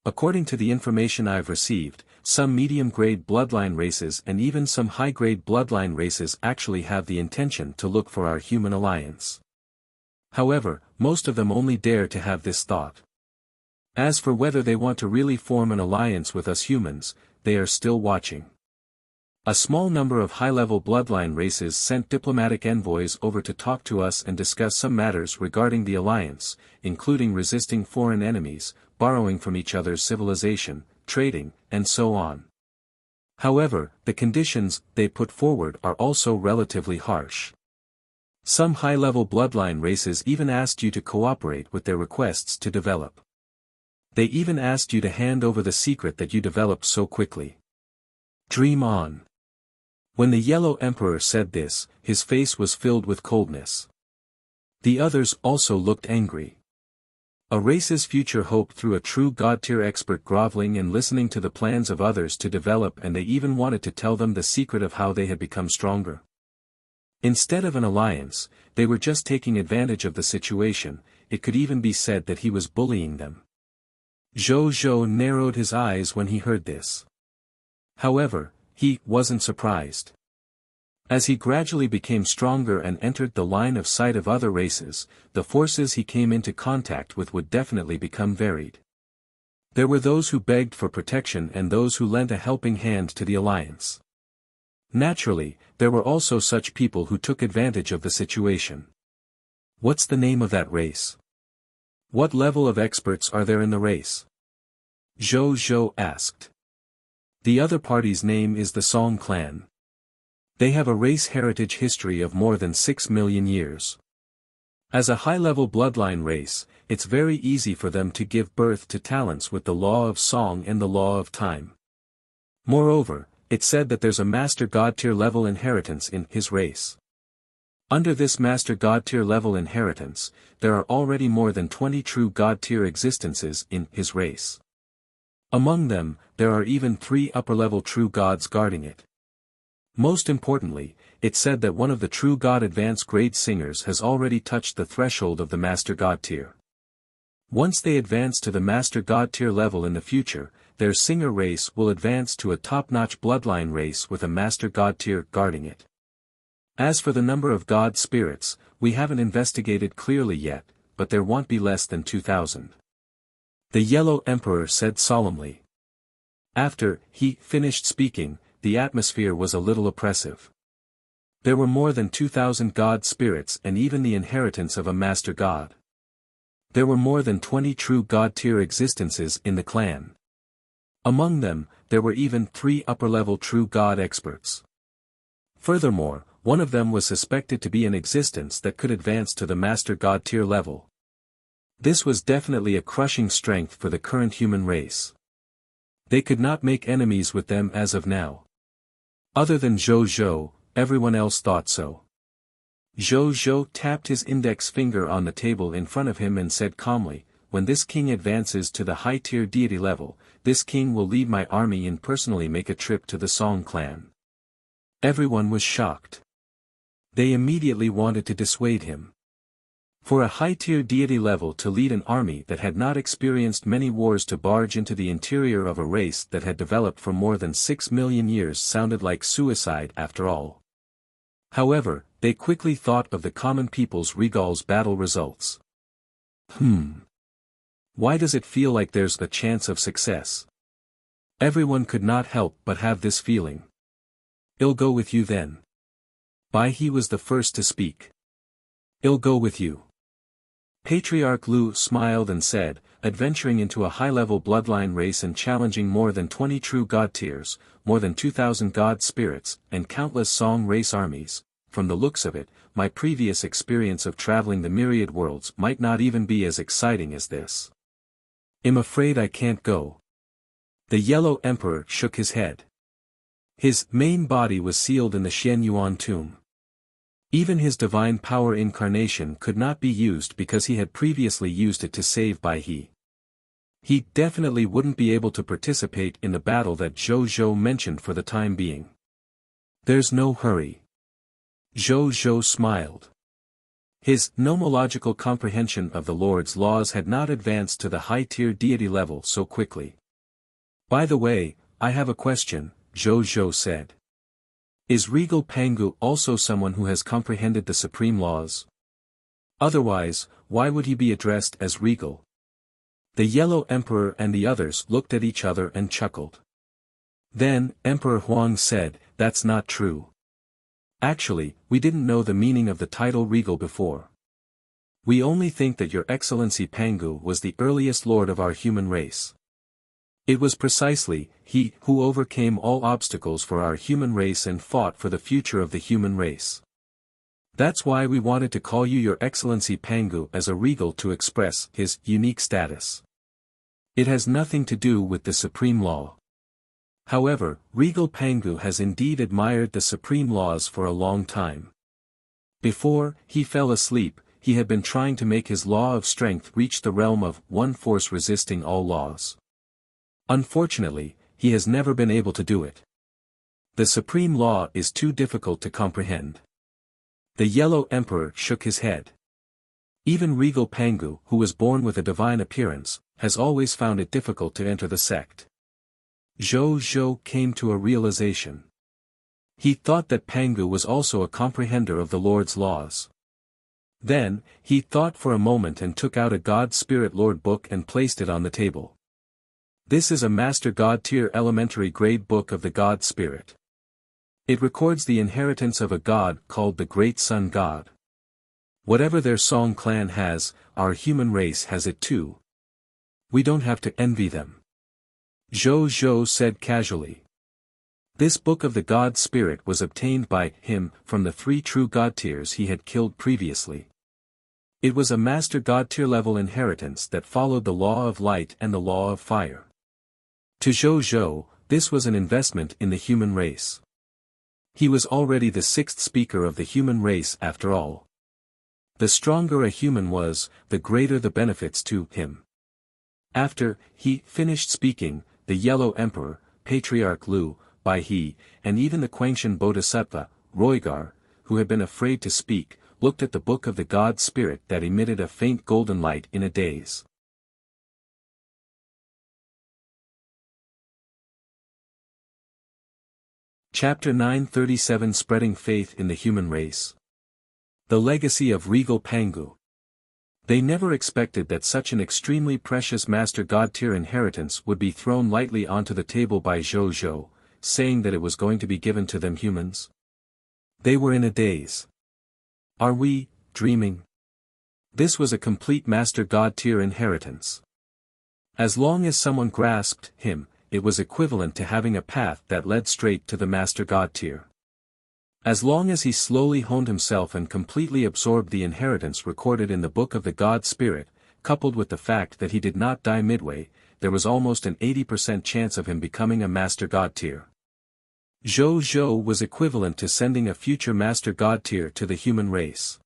According to the information I've received, some medium-grade bloodline races and even some high-grade bloodline races actually have the intention to look for our human alliance. However, most of them only dare to have this thought. As for whether they want to really form an alliance with us humans, they are still watching. A small number of high-level bloodline races sent diplomatic envoys over to talk to us and discuss some matters regarding the alliance, including resisting foreign enemies, borrowing from each other's civilization, trading, and so on. However, the conditions they put forward are also relatively harsh. Some high-level bloodline races even asked you to cooperate with their requests to develop. They even asked you to hand over the secret that you developed so quickly. Dream on. When the Yellow Emperor said this, his face was filled with coldness. The others also looked angry. A race's future hope through a true god-tier expert groveling and listening to the plans of others to develop, and they even wanted to tell them the secret of how they had become stronger. Instead of an alliance, they were just taking advantage of the situation. It could even be said that he was bullying them. Zhou Zhou narrowed his eyes when he heard this. However, he wasn't surprised. As he gradually became stronger and entered the line of sight of other races, the forces he came into contact with would definitely become varied. There were those who begged for protection and those who lent a helping hand to the alliance. Naturally, there were also such people who took advantage of the situation. What's the name of that race? What level of experts are there in the race? Zhou Zhou asked. The other party's name is the Song clan. They have a race heritage history of more than 6 million years. As a high-level bloodline race, it's very easy for them to give birth to talents with the law of song and the law of time. Moreover, it's said that there's a Master God tier level inheritance in his race. Under this Master God tier level inheritance, there are already more than 20 true God tier existences in his race. Among them, there are even 3 upper-level true gods guarding it. Most importantly, it's said that one of the true God advanced grade singers has already touched the threshold of the Master God tier. Once they advance to the Master God tier level in the future, their singer race will advance to a top-notch bloodline race with a Master God tier guarding it. As for the number of God spirits, we haven't investigated clearly yet, but there won't be less than 2,000. The Yellow Emperor said solemnly. After he finished speaking, the atmosphere was a little oppressive. There were more than 2,000 God spirits and even the inheritance of a Master God. There were more than 20 true God-tier existences in the clan. Among them, there were even 3 upper-level true God experts. Furthermore, one of them was suspected to be an existence that could advance to the Master God tier level. This was definitely a crushing strength for the current human race. They could not make enemies with them as of now. Other than Zhou Zhou, everyone else thought so. Zhou Zhou tapped his index finger on the table in front of him and said calmly, "When this king advances to the high-tier deity level, this king will lead my army and personally make a trip to the Song clan." Everyone was shocked. They immediately wanted to dissuade him. For a high-tier deity level to lead an army that had not experienced many wars to barge into the interior of a race that had developed for more than 6 million years sounded like suicide after all. However, they quickly thought of the common people's Regal's battle results. Why does it feel like there's the chance of success? Everyone could not help but have this feeling. "I'll go with you then." Bai He was the first to speak. "I'll go with you." Patriarch Lu smiled and said, "Adventuring into a high-level bloodline race and challenging more than 20 true god tiers, more than 2,000 god spirits, and countless song race armies, from the looks of it, my previous experience of traveling the myriad worlds might not even be as exciting as this. I'm afraid I can't go." The Yellow Emperor shook his head. His main body was sealed in the Xian Yuan tomb. Even his divine power incarnation could not be used because he had previously used it to save Bai He. He definitely wouldn't be able to participate in the battle that Zhou Zhou mentioned for the time being. "There's no hurry." Zhou Zhou smiled. His nomological comprehension of the Lord's laws had not advanced to the high-tier deity level so quickly. "By the way, I have a question," Zhou Zhou said. "Is Regal Pangu also someone who has comprehended the supreme laws? Otherwise, why would he be addressed as Regal?" The Yellow Emperor and the others looked at each other and chuckled. Then, Emperor Huang said, "That's not true. Actually, we didn't know the meaning of the title regal before. We only think that Your Excellency Pangu was the earliest lord of our human race. It was precisely he who overcame all obstacles for our human race and fought for the future of the human race. That's why we wanted to call you Your Excellency Pangu as a regal to express his unique status. It has nothing to do with the supreme law. However, Regal Pangu has indeed admired the supreme laws for a long time. Before he fell asleep, he had been trying to make his law of strength reach the realm of one force resisting all laws. Unfortunately, he has never been able to do it. The supreme law is too difficult to comprehend." The Yellow Emperor shook his head. Even Regal Pangu, who was born with a divine appearance, has always found it difficult to enter the sect. Zhou Zhou came to a realization. He thought that Pangu was also a comprehender of the Lord's laws. Then, he thought for a moment and took out a God Spirit Lord book and placed it on the table. This is a Master God tier elementary grade book of the God Spirit. It records the inheritance of a god called the Great Sun God. Whatever their Song clan has, our human race has it too. We don't have to envy them. Zhou Zhou said casually. This book of the God Spirit was obtained by him from the 3 true God tiers he had killed previously. It was a Master God tier level inheritance that followed the law of light and the law of fire. To Zhou Zhou, this was an investment in the human race. He was already the 6th speaker of the human race after all. The stronger a human was, the greater the benefits to him. After he finished speaking, the Yellow Emperor, Patriarch Lu, Bai He, and even the Quangshan Bodhisattva, Roigar, who had been afraid to speak, looked at the book of the God Spirit that emitted a faint golden light in a daze. Chapter 937 Spreading Faith in the Human Race. The Legacy of Regal Pangu. They never expected that such an extremely precious Master God tier inheritance would be thrown lightly onto the table by Zhou Zhou, saying that it was going to be given to them humans. They were in a daze. Are we dreaming? This was a complete Master God tier inheritance. As long as someone grasped him, it was equivalent to having a path that led straight to the Master God tier. As long as he slowly honed himself and completely absorbed the inheritance recorded in the book of the God Spirit, coupled with the fact that he did not die midway, there was almost an 80% chance of him becoming a Master God tier. Zhou Zhou was equivalent to sending a future Master God tier to the human race.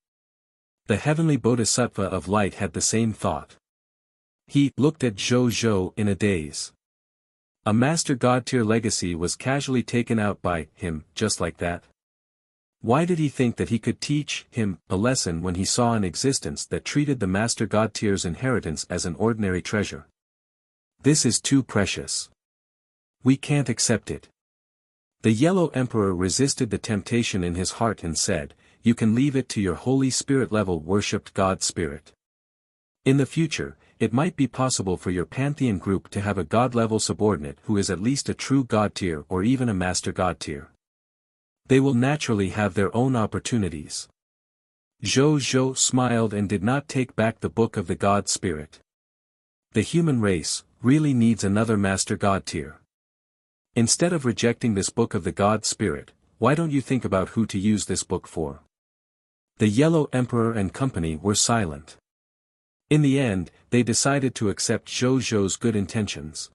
The heavenly Bodhisattva of light had the same thought. He looked at Zhou Zhou in a daze. A Master God tier legacy was casually taken out by him, just like that. Why did he think that he could teach him a lesson when he saw an existence that treated the Master God tier's inheritance as an ordinary treasure? This is too precious. We can't accept it. The Yellow Emperor resisted the temptation in his heart and said, "You can leave it to your Holy Spirit level worshipped God Spirit. In the future, it might be possible for your Pantheon group to have a God-level subordinate who is at least a true God tier or even a Master God tier. They will naturally have their own opportunities." Zhou Zhou smiled and did not take back the book of the God Spirit. The human race really needs another Master God tier. Instead of rejecting this book of the God Spirit, why don't you think about who to use this book for? The Yellow Emperor and company were silent. In the end, they decided to accept Zhou Zhou's good intentions.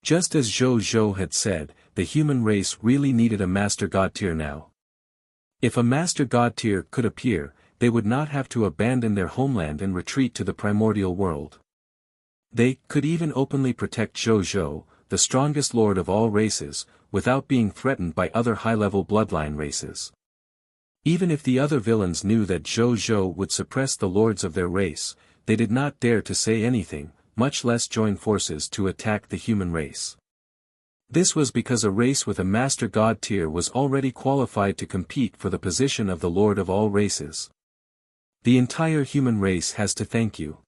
Just as Zhou Zhou had said, the human race really needed a Master God tier now. If a Master God tier could appear, they would not have to abandon their homeland and retreat to the primordial world. They could even openly protect Zhou Zhou, the strongest lord of all races, without being threatened by other high-level bloodline races. Even if the other villains knew that Zhou Zhou would suppress the lords of their race, they did not dare to say anything, much less join forces to attack the human race. This was because a race with a Master God tier was already qualified to compete for the position of the Lord of all races. The entire human race has to thank you.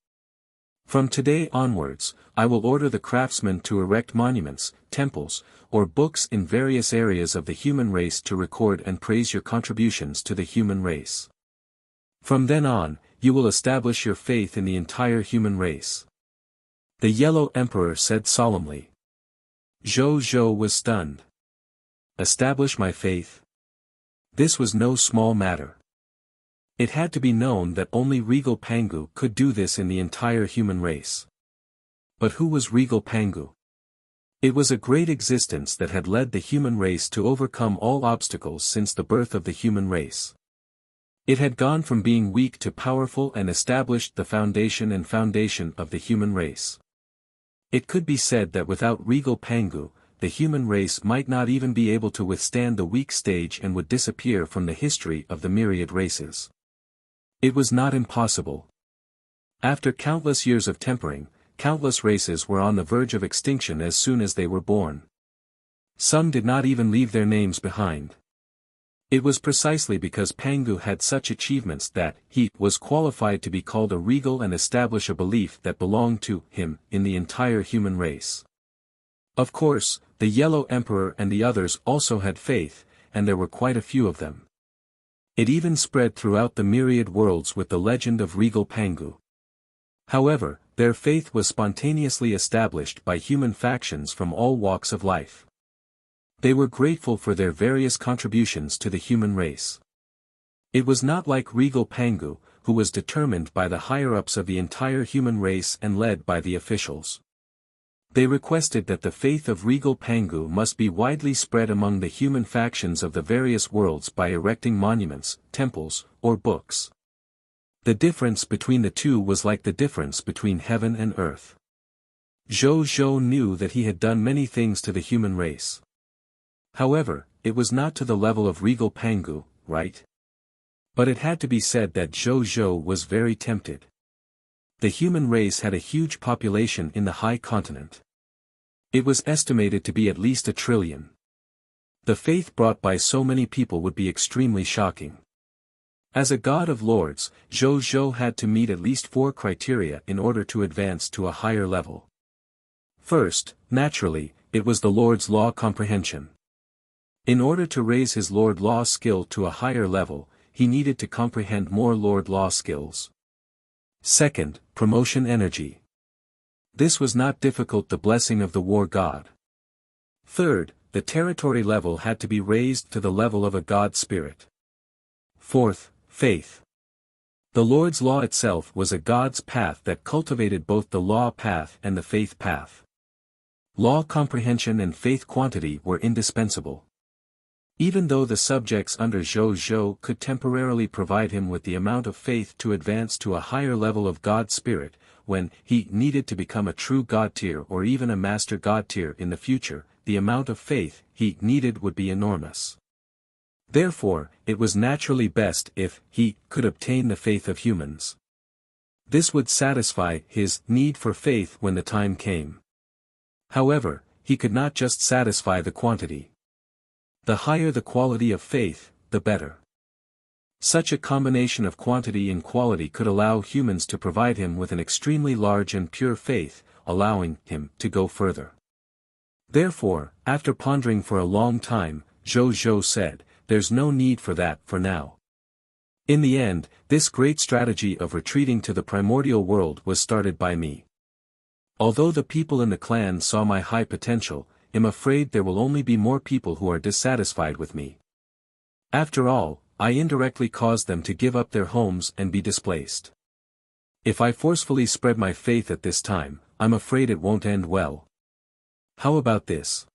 From today onwards, I will order the craftsmen to erect monuments, temples, or books in various areas of the human race to record and praise your contributions to the human race. From then on, you will establish your faith in the entire human race." The Yellow Emperor said solemnly. Zhou Zhou was stunned. Establish my faith? This was no small matter. It had to be known that only Regal Pangu could do this in the entire human race. But who was Regal Pangu? It was a great existence that had led the human race to overcome all obstacles since the birth of the human race. It had gone from being weak to powerful and established the foundation of the human race. It could be said that without Regal Pangu, the human race might not even be able to withstand the weak stage and would disappear from the history of the myriad races. It was not impossible. After countless years of tempering, countless races were on the verge of extinction as soon as they were born. Some did not even leave their names behind. It was precisely because Pangu had such achievements that he was qualified to be called a regal and establish a belief that belonged to him in the entire human race. Of course, the Yellow Emperor and the others also had faith, and there were quite a few of them. It even spread throughout the myriad worlds with the legend of Regal Pangu. However, their faith was spontaneously established by human factions from all walks of life. They were grateful for their various contributions to the human race. It was not like Regal Pangu, who was determined by the higher-ups of the entire human race and led by the officials. They requested that the faith of Regal Pangu must be widely spread among the human factions of the various worlds by erecting monuments, temples, or books. The difference between the two was like the difference between heaven and earth. Zhou Zhou knew that he had done many things to the human race. However, it was not to the level of Regal Pangu, right? But it had to be said that Zhou Zhou was very tempted. The human race had a huge population in the high continent. It was estimated to be at least 1 trillion. The faith brought by so many people would be extremely shocking. As a god of lords, Zhou Zhou had to meet at least 4 criteria in order to advance to a higher level. First, naturally, it was the Lord's law comprehension. In order to raise his Lord law skill to a higher level, he needed to comprehend more Lord law skills. Second, promotion energy. This was not difficult, the blessing of the war god. Third, the territory level had to be raised to the level of a god spirit. Fourth, faith. The Lord's law itself was a god's path that cultivated both the law path and the faith path. Law comprehension and faith quantity were indispensable. Even though the subjects under Zhou Zhou could temporarily provide him with the amount of faith to advance to a higher level of God spirit, when he needed to become a true God tier or even a master God tier in the future, the amount of faith he needed would be enormous. Therefore, it was naturally best if he could obtain the faith of humans. This would satisfy his need for faith when the time came. However, he could not just satisfy the quantity. The higher the quality of faith, the better. Such a combination of quantity and quality could allow humans to provide him with an extremely large and pure faith, allowing him to go further. Therefore, after pondering for a long time, Zhou Zhou said, "There's no need for that for now." In the end, this great strategy of retreating to the primordial world was started by me. Although the people in the clan saw my high potential, I'm afraid there will only be more people who are dissatisfied with me. After all, I indirectly caused them to give up their homes and be displaced. If I forcefully spread my faith at this time, I'm afraid it won't end well. How about this?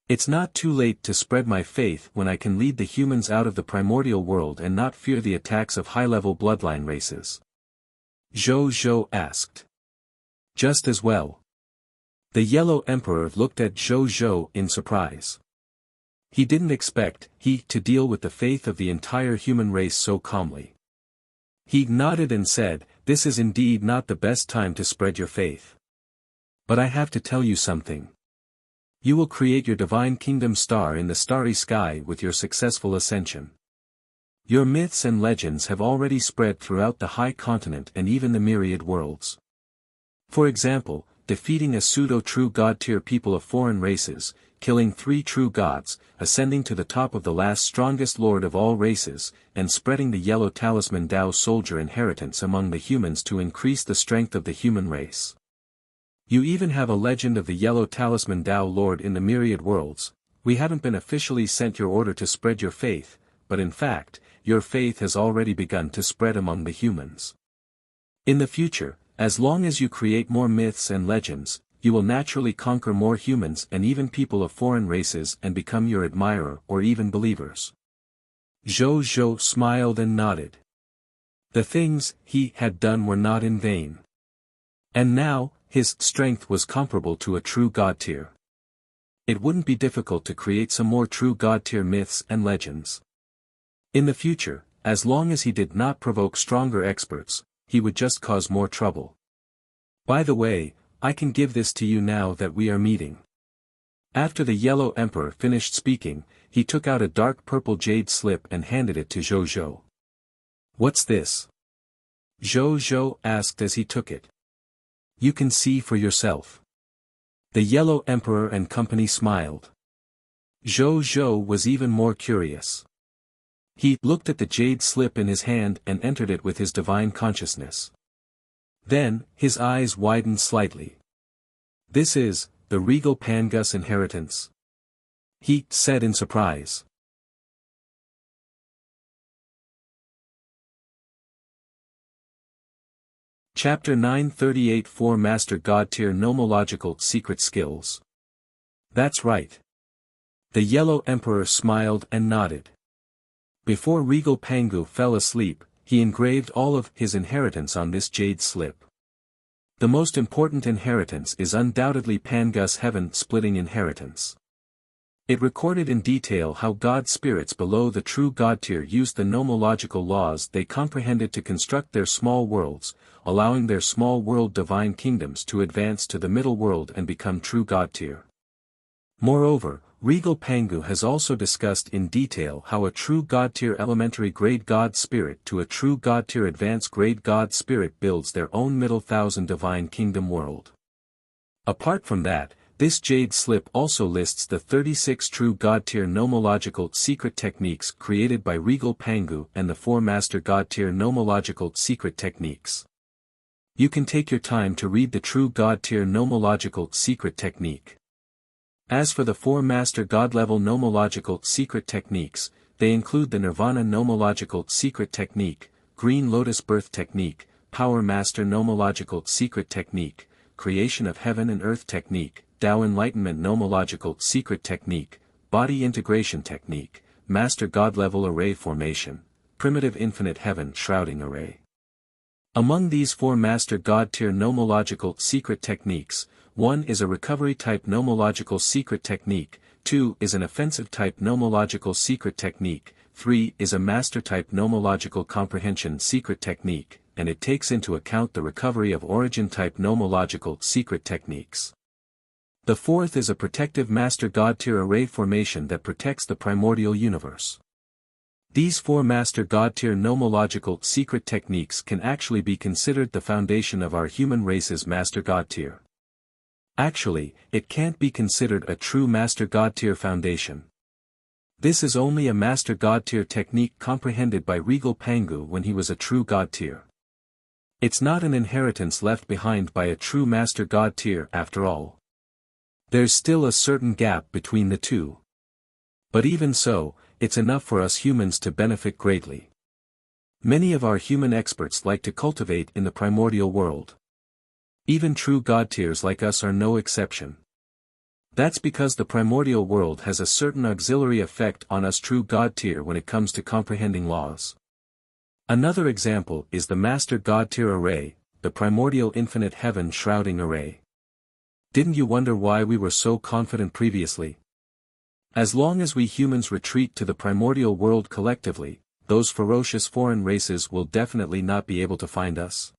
It's not too late to spread my faith when I can lead the humans out of the primordial world and not fear the attacks of high-level bloodline races. Zhou Zhou asked. Just as well. The Yellow Emperor looked at Zhou Zhou in surprise. He didn't expect he to deal with the faith of the entire human race so calmly. He nodded and said, "This is indeed not the best time to spread your faith. But I have to tell you something. You will create your divine kingdom star in the starry sky with your successful ascension. Your myths and legends have already spread throughout the high continent and even the myriad worlds. For example, defeating a pseudo-true god-tier people of foreign races, killing 3 true gods, ascending to the top of the last strongest lord of all races, and spreading the yellow talisman Tao soldier inheritance among the humans to increase the strength of the human race. You even have a legend of the yellow talisman Tao Lord in the myriad worlds. We haven't been officially sent your order to spread your faith, but in fact, your faith has already begun to spread among the humans. In the future, as long as you create more myths and legends, you will naturally conquer more humans and even people of foreign races and become your admirer or even believers. Zhou smiled and nodded. The things he had done were not in vain. And now, his strength was comparable to a true god tier. It wouldn't be difficult to create some more true god tier myths and legends. In the future, as long as he did not provoke stronger experts, he would just cause more trouble. By the way, I can give this to you now that we are meeting. After the Yellow Emperor finished speaking, he took out a dark purple jade slip and handed it to Zhou. What's this? Zhou asked as he took it. You can see for yourself. The Yellow Emperor and company smiled. Zhou was even more curious. He looked at the jade slip in his hand and entered it with his divine consciousness. Then, his eyes widened slightly. This is, the regal Pangus inheritance? He said in surprise. Chapter 938 4 Master God Tier Nomological Secret Skills. That's right. The Yellow Emperor smiled and nodded. Before Regal Pangu fell asleep, he engraved all of his inheritance on this jade slip. The most important inheritance is undoubtedly Pangus heaven-splitting inheritance. It recorded in detail how god spirits below the true god tier used the nomological laws they comprehended to construct their small worlds, allowing their small world divine kingdoms to advance to the middle world and become true god tier. Moreover, Regal Pangu has also discussed in detail how a true god-tier elementary grade god spirit to a true god-tier advanced grade god spirit builds their own middle thousand divine kingdom world. Apart from that, this jade slip also lists the 36 true god-tier nomological secret techniques created by Regal Pangu and the 4 master god-tier nomological secret techniques. You can take your time to read the true god-tier nomological secret technique. As for the 4 master god-level nomological secret techniques, they include the Nirvana nomological secret technique, Green Lotus birth technique, Power master nomological secret technique, Creation of heaven and earth technique, Tao enlightenment nomological secret technique, Body integration technique, Master god-level array formation, Primitive infinite heaven shrouding array. Among these 4 master god-tier nomological secret techniques, 1 is a recovery-type nomological secret technique, 2 is an offensive-type nomological secret technique, 3 is a master-type nomological comprehension secret technique, and it takes into account the recovery of origin-type nomological secret techniques. The 4th is a protective master god-tier array formation that protects the primordial universe. These 4 master god-tier nomological secret techniques can actually be considered the foundation of our human race's master god tier. Actually, it can't be considered a true master god tier foundation. This is only a master god tier technique comprehended by Regal Pangu when he was a true god tier. It's not an inheritance left behind by a true master god tier after all. There's still a certain gap between the two. But even so, it's enough for us humans to benefit greatly. Many of our human experts like to cultivate in the primordial world. Even true god tiers like us are no exception. That's because the primordial world has a certain auxiliary effect on us true god tier when it comes to comprehending laws. Another example is the master god tier array, the primordial infinite heaven shrouding array. Didn't you wonder why we were so confident previously? As long as we humans retreat to the primordial world collectively, those ferocious foreign races will definitely not be able to find us.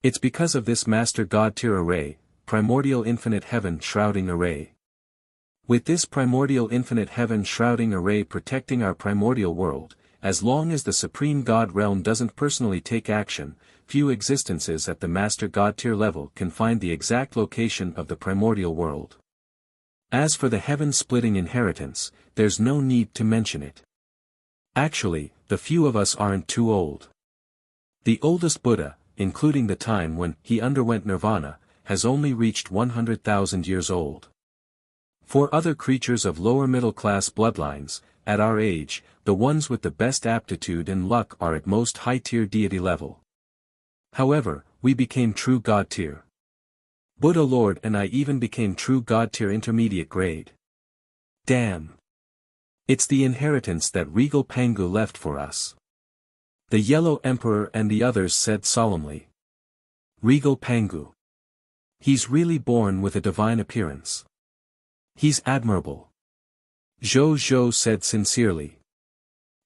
It's because of this master god tier array, primordial infinite heaven shrouding array. With this primordial infinite heaven shrouding array protecting our primordial world, as long as the supreme god realm doesn't personally take action, few existences at the Master God tier level can find the exact location of the primordial world. As for the heaven-splitting inheritance, there's no need to mention it. Actually, the few of us aren't too old. The oldest Buddha, including the time when he underwent nirvana, has only reached 100,000 years old. For other creatures of lower middle-class bloodlines, at our age, the ones with the best aptitude and luck are at most high-tier deity level. However, we became true God tier. Buddha Lord and I even became true God tier intermediate grade. Damn. It's the inheritance that Regal Pangu left for us. The Yellow Emperor and the others said solemnly. Regal Pangu. He's really born with a divine appearance. He's admirable. Zhou Zhou said sincerely.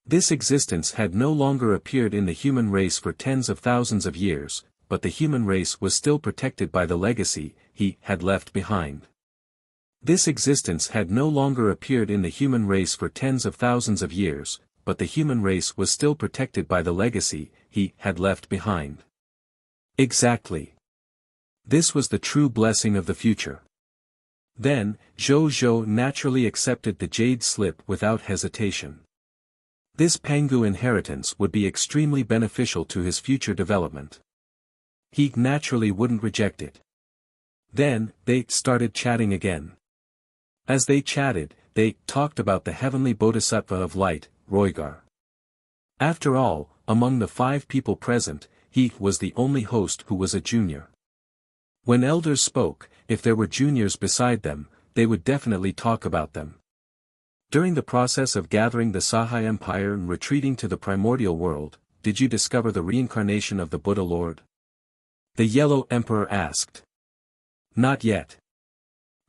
This existence had no longer appeared in the human race for tens of thousands of years, but the human race was still protected by the legacy he had left behind. This existence had no longer appeared in the human race for tens of thousands of years, but the human race was still protected by the legacy he had left behind. Exactly. This was the true blessing of the future. Then, Zhou Zhou naturally accepted the jade slip without hesitation. This Pangu inheritance would be extremely beneficial to his future development. He naturally wouldn't reject it. Then, they started chatting again. As they chatted, they talked about the heavenly bodhisattva of light, Roigar. After all, among the 5 people present, he was the only host who was a junior. When elders spoke, if there were juniors beside them, they would definitely talk about them. During the process of gathering the Sahai Empire and retreating to the primordial world, did you discover the reincarnation of the Buddha Lord? The Yellow Emperor asked. Not yet.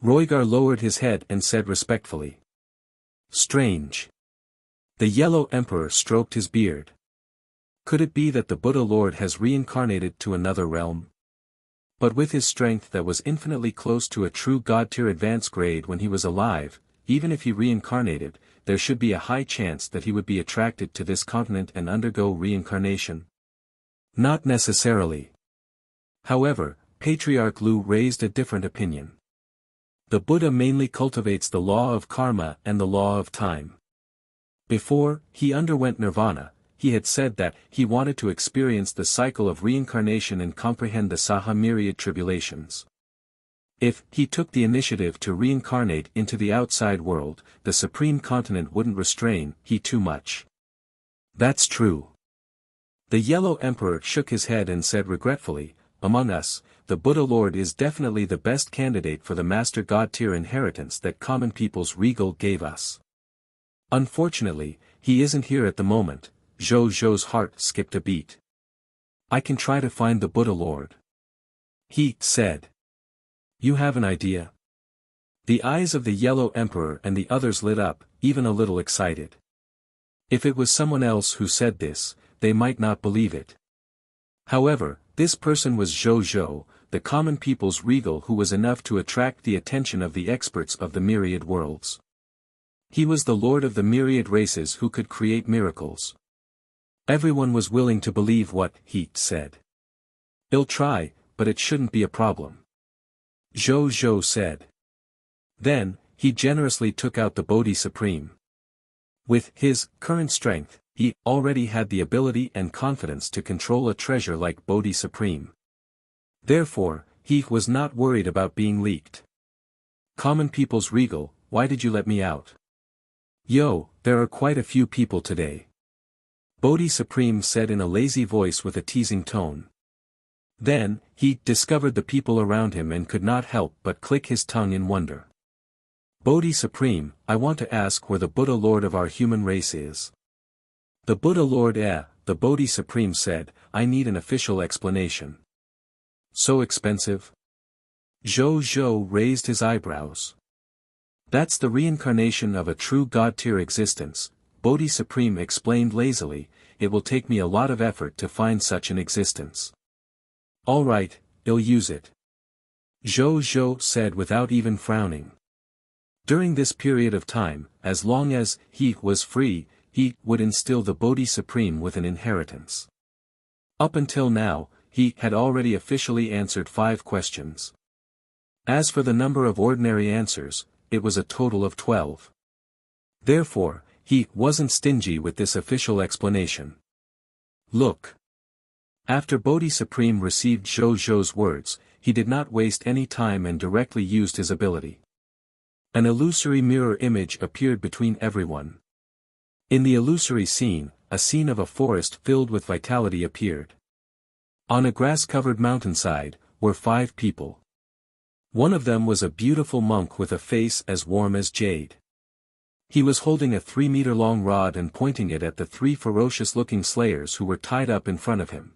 Roigar lowered his head and said respectfully. Strange. The Yellow Emperor stroked his beard. Could it be that the Buddha Lord has reincarnated to another realm? But with his strength that was infinitely close to a true God-tier advanced grade when he was alive, even if he reincarnated, there should be a high chance that he would be attracted to this continent and undergo reincarnation. Not necessarily. However, Patriarch Lu raised a different opinion. The Buddha mainly cultivates the law of karma and the law of time. Before he underwent nirvana, he had said that he wanted to experience the cycle of reincarnation and comprehend the Saha myriad tribulations. If he took the initiative to reincarnate into the outside world, the supreme continent wouldn't restrain he too much. That's true. The Yellow Emperor shook his head and said regretfully, among us, the Buddha Lord is definitely the best candidate for the Master God tier inheritance that common people's regal gave us. Unfortunately, he isn't here at the moment. Zhou Zhou's heart skipped a beat. I can try to find the Buddha Lord. He said. You have an idea? The eyes of the Yellow Emperor and the others lit up, even a little excited. If it was someone else who said this, they might not believe it. However, this person was Zhou Zhou, the common people's regal who was enough to attract the attention of the experts of the myriad worlds. He was the lord of the myriad races who could create miracles. Everyone was willing to believe what he said. He'll try, but it shouldn't be a problem. Zhou Zhou said. Then, he generously took out the Bodhi Supreme. With his current strength, he already had the ability and confidence to control a treasure like Bodhi Supreme. Therefore, he was not worried about being leaked. Common people's regal, why did you let me out? Yo, there are quite a few people today. Bodhi Supreme said in a lazy voice with a teasing tone. Then, he discovered the people around him and could not help but click his tongue in wonder. Bodhi Supreme, I want to ask where the Buddha Lord of our human race is. The Buddha Lord the Bodhi Supreme said, I need an official explanation. So expensive? Zhou Zhou raised his eyebrows. That's the reincarnation of a true God-tier existence, Bodhi Supreme explained lazily, it will take me a lot of effort to find such an existence. Alright, I'll use it. Zhou Zhou said without even frowning. During this period of time, as long as he was free, he would instill the Bodhi Supreme with an inheritance. Up until now, he had already officially answered 5 questions. As for the number of ordinary answers, it was a total of 12. Therefore, he wasn't stingy with this official explanation. Look. After Bodhi Supreme received Zhou Zhou's words, he did not waste any time and directly used his ability. An illusory mirror image appeared between everyone. In the illusory scene, a scene of a forest filled with vitality appeared. On a grass-covered mountainside, were 5 people. One of them was a beautiful monk with a face as warm as jade. He was holding a 3-meter-long rod and pointing it at the 3 ferocious-looking slayers who were tied up in front of him.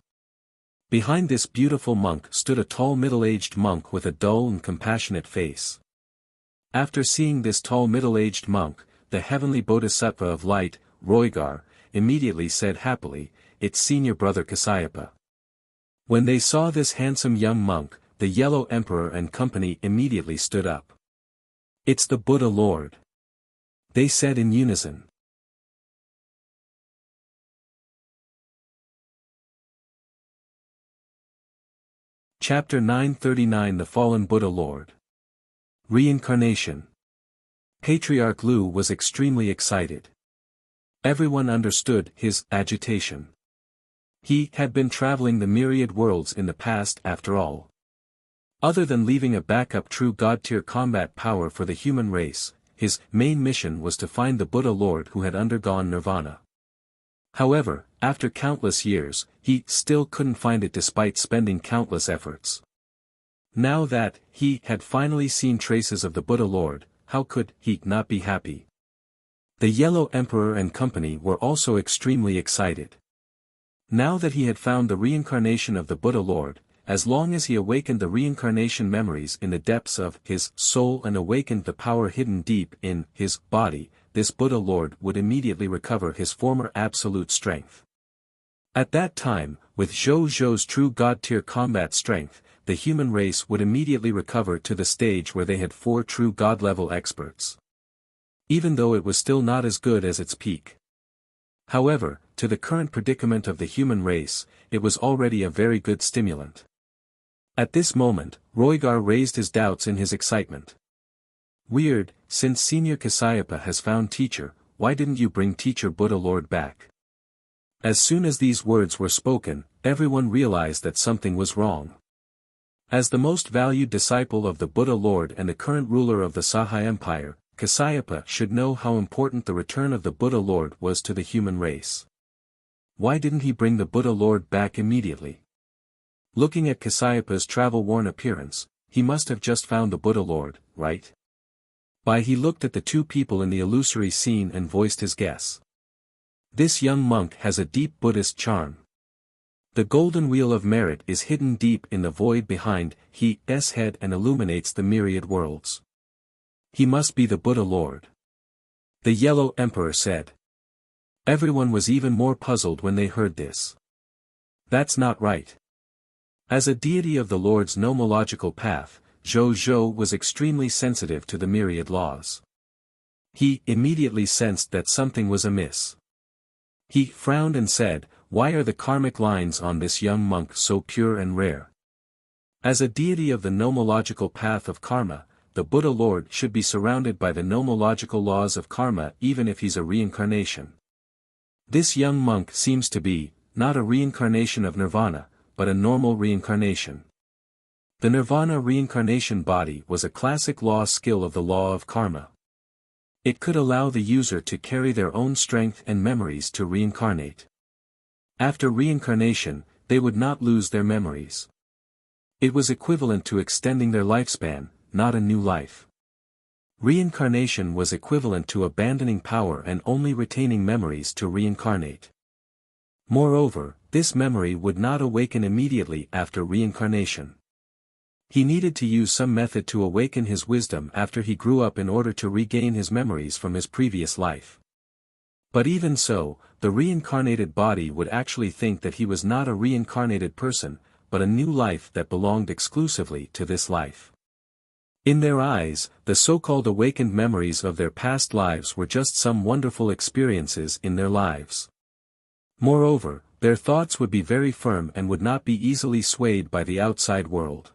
Behind this beautiful monk stood a tall middle-aged monk with a dull and compassionate face. After seeing this tall middle-aged monk, the heavenly bodhisattva of light, Roigar, immediately said happily, "It's senior brother Kasyapa." When they saw this handsome young monk, the Yellow Emperor and company immediately stood up. "It's the Buddha Lord," they said in unison. Chapter 939 The Fallen Buddha Lord. Reincarnation. Patriarch Lu was extremely excited. Everyone understood his agitation. He had been traveling the myriad worlds in the past after all. Other than leaving a backup true God-tier combat power for the human race, his main mission was to find the Buddha Lord who had undergone nirvana. However, after countless years, he still couldn't find it despite spending countless efforts. Now that he had finally seen traces of the Buddha Lord, how could he not be happy? The Yellow Emperor and company were also extremely excited. Now that he had found the reincarnation of the Buddha Lord, as long as he awakened the reincarnation memories in the depths of his soul and awakened the power hidden deep in his body, this Buddha Lord would immediately recover his former absolute strength. At that time, with Zhou Zhou's true God-tier combat strength, the human race would immediately recover to the stage where they had 4 true God-level experts. Even though it was still not as good as its peak. However, to the current predicament of the human race, it was already a very good stimulant. At this moment, Roigar raised his doubts in his excitement. "Weird, since Senior Kasyapa has found teacher, why didn't you bring teacher Buddha Lord back?" As soon as these words were spoken, everyone realized that something was wrong. As the most valued disciple of the Buddha Lord and the current ruler of the Sahai Empire, Kasyapa should know how important the return of the Buddha Lord was to the human race. Why didn't he bring the Buddha Lord back immediately? Looking at Kasyapa's travel-worn appearance, he must have just found the Buddha Lord, right? He looked at the 2 people in the illusory scene and voiced his guess. This young monk has a deep Buddhist charm. The golden wheel of merit is hidden deep in the void behind his head and illuminates the myriad worlds. He must be the Buddha Lord. The Yellow Emperor said. Everyone was even more puzzled when they heard this. That's not right. As a deity of the Lord's nomological path, Zhou Zhou was extremely sensitive to the myriad laws. He immediately sensed that something was amiss. He frowned and said, "Why are the karmic lines on this young monk so pure and rare?" As a deity of the nomological path of karma, the Buddha Lord should be surrounded by the nomological laws of karma even if he's a reincarnation. This young monk seems to be, not a reincarnation of nirvana, but a normal reincarnation. The nirvana reincarnation body was a classic law skill of the law of karma. It could allow the user to carry their own strength and memories to reincarnate. After reincarnation, they would not lose their memories. It was equivalent to extending their lifespan, not a new life. Reincarnation was equivalent to abandoning power and only retaining memories to reincarnate. Moreover, this memory would not awaken immediately after reincarnation. He needed to use some method to awaken his wisdom after he grew up in order to regain his memories from his previous life. But even so, the reincarnated body would actually think that he was not a reincarnated person, but a new life that belonged exclusively to this life. In their eyes, the so-called awakened memories of their past lives were just some wonderful experiences in their lives. Moreover, Their thoughts would be very firm and would not be easily swayed by the outside world.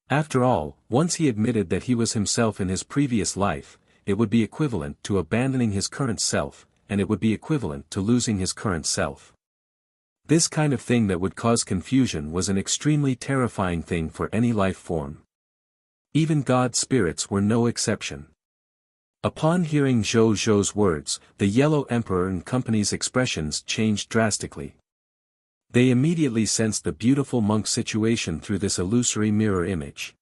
After all, once he admitted that he was himself in his previous life, it would be equivalent to abandoning his current self, and it would be equivalent to losing his current self. This kind of thing that would cause confusion was an extremely terrifying thing for any life form. Even God's spirits were no exception. Upon hearing Zhou Zhou's words, the Yellow Emperor and company's expressions changed drastically. They immediately sensed the beautiful monk's situation through this illusory mirror image.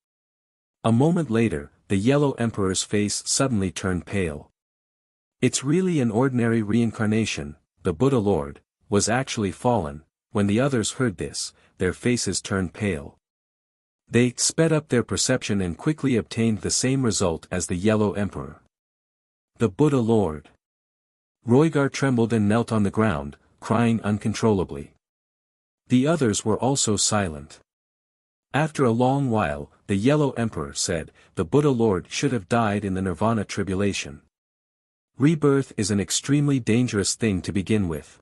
A moment later, the Yellow Emperor's face suddenly turned pale. It's really an ordinary reincarnation, the Buddha Lord was actually fallen. When the others heard this, their faces turned pale. They sped up their perception and quickly obtained the same result as the Yellow Emperor. The Buddha Lord. Roigar trembled and knelt on the ground, crying uncontrollably. The others were also silent. After a long while, the Yellow Emperor said, "The Buddha Lord should have died in the Nirvana tribulation. Rebirth is an extremely dangerous thing to begin with.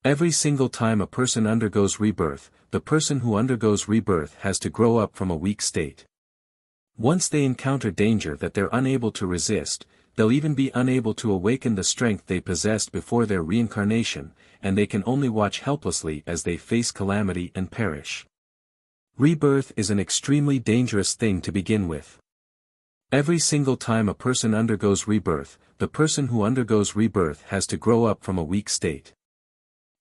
Every single time a person undergoes rebirth, the person who undergoes rebirth has to grow up from a weak state. Once they encounter danger that they're unable to resist, they'll even be unable to awaken the strength they possessed before their reincarnation, and they can only watch helplessly as they face calamity and perish. Rebirth is an extremely dangerous thing to begin with. Every single time a person undergoes rebirth, the person who undergoes rebirth has to grow up from a weak state.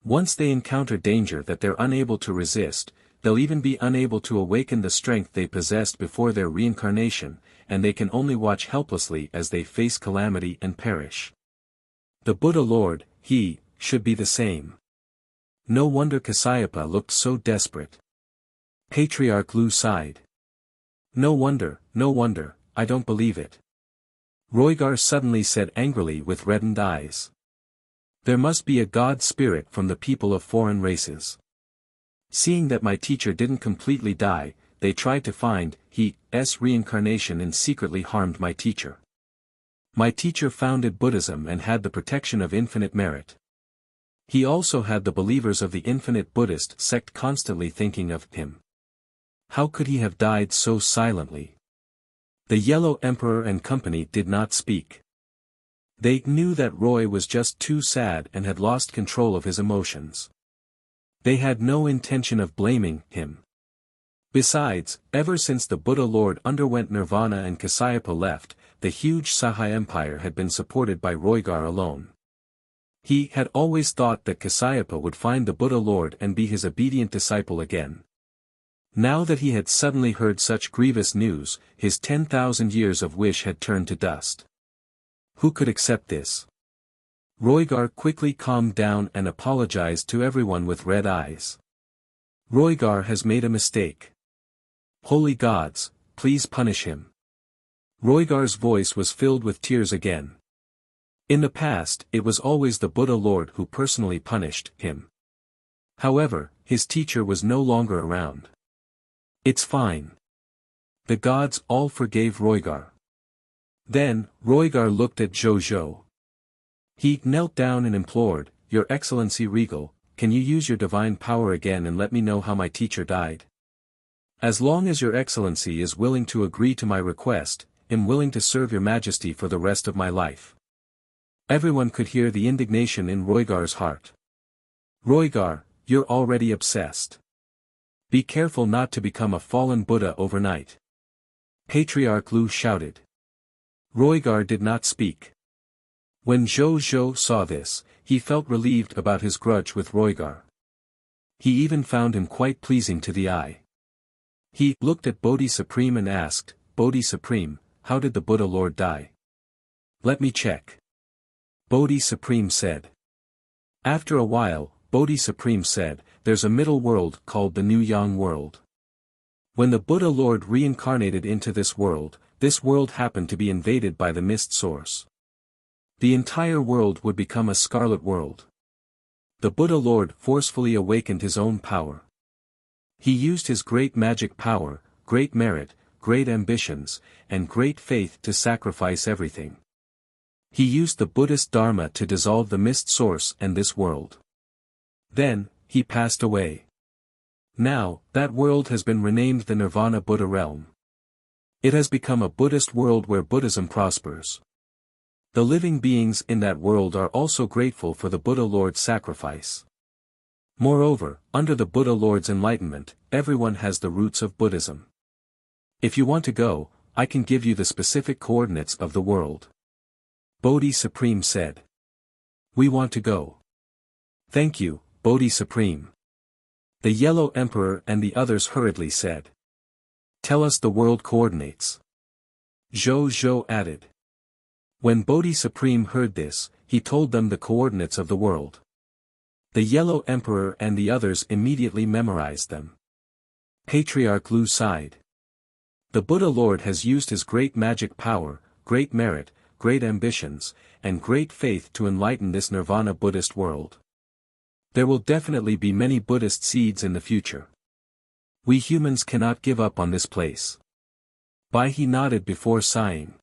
Once they encounter danger that they're unable to resist, they'll even be unable to awaken the strength they possessed before their reincarnation, and they can only watch helplessly as they face calamity and perish. The Buddha Lord, he, should be the same. No wonder Kasyapa looked so desperate. Patriarch Lu sighed. No wonder, I don't believe it. Roigar suddenly said angrily with reddened eyes. There must be a god spirit from the people of foreign races. Seeing that my teacher didn't completely die, they tried to find his reincarnation and secretly harmed my teacher. My teacher founded Buddhism and had the protection of infinite merit. He also had the believers of the infinite Buddhist sect constantly thinking of him. How could he have died so silently? The Yellow Emperor and company did not speak. They knew that Roy was just too sad and had lost control of his emotions. They had no intention of blaming him. Besides, ever since the Buddha Lord underwent nirvana and Kasyapa left, the huge Sahai Empire had been supported by Roigar alone. He had always thought that Kasyapa would find the Buddha Lord and be his obedient disciple again. Now that he had suddenly heard such grievous news, his 10,000 years of wish had turned to dust. Who could accept this? Roigar quickly calmed down and apologized to everyone with red eyes. Roigar has made a mistake. Holy gods, please punish him. Roigar's voice was filled with tears again. In the past, it was always the Buddha Lord who personally punished him. However, his teacher was no longer around. It's fine. The gods all forgave Roigar. Then, Roigar looked at Zhou Zhou. He knelt down and implored, Your Excellency Regal, can you use your divine power again and let me know how my teacher died? As long as Your Excellency is willing to agree to my request, I'm willing to serve Your Majesty for the rest of my life. Everyone could hear the indignation in Roigar's heart. Roigar, you're already obsessed. Be careful not to become a fallen Buddha overnight. Patriarch Lu shouted. Roigar did not speak. When Zhou Zhou saw this, he felt relieved about his grudge with Roigar. He even found him quite pleasing to the eye. He looked at Bodhi Supreme and asked, Bodhi Supreme, how did the Buddha Lord die? Let me check. Bodhi Supreme said. After a while, Bodhi Supreme said, there's a middle world called the New Yang world. When the Buddha Lord reincarnated into this world happened to be invaded by the mist source. The entire world would become a scarlet world. The Buddha Lord forcefully awakened his own power. He used his great magic power, great merit, great ambitions, and great faith to sacrifice everything. He used the Buddhist Dharma to dissolve the mist source and this world. Then, he passed away. Now, that world has been renamed the Nirvana Buddha realm. It has become a Buddhist world where Buddhism prospers. The living beings in that world are also grateful for the Buddha Lord's sacrifice. Moreover, under the Buddha Lord's enlightenment, everyone has the roots of Buddhism. If you want to go, I can give you the specific coordinates of the world. Bodhi Supreme said. We want to go. Thank you, Bodhi Supreme. The Yellow Emperor and the others hurriedly said. Tell us the world coordinates. Zhou added. When Bodhi Supreme heard this, he told them the coordinates of the world. The Yellow Emperor and the others immediately memorized them. Patriarch Lu sighed. The Buddha Lord has used his great magic power, great merit, great ambitions, and great faith to enlighten this Nirvana Buddhist world. There will definitely be many Buddhist seeds in the future. We humans cannot give up on this place. Bai He nodded before sighing.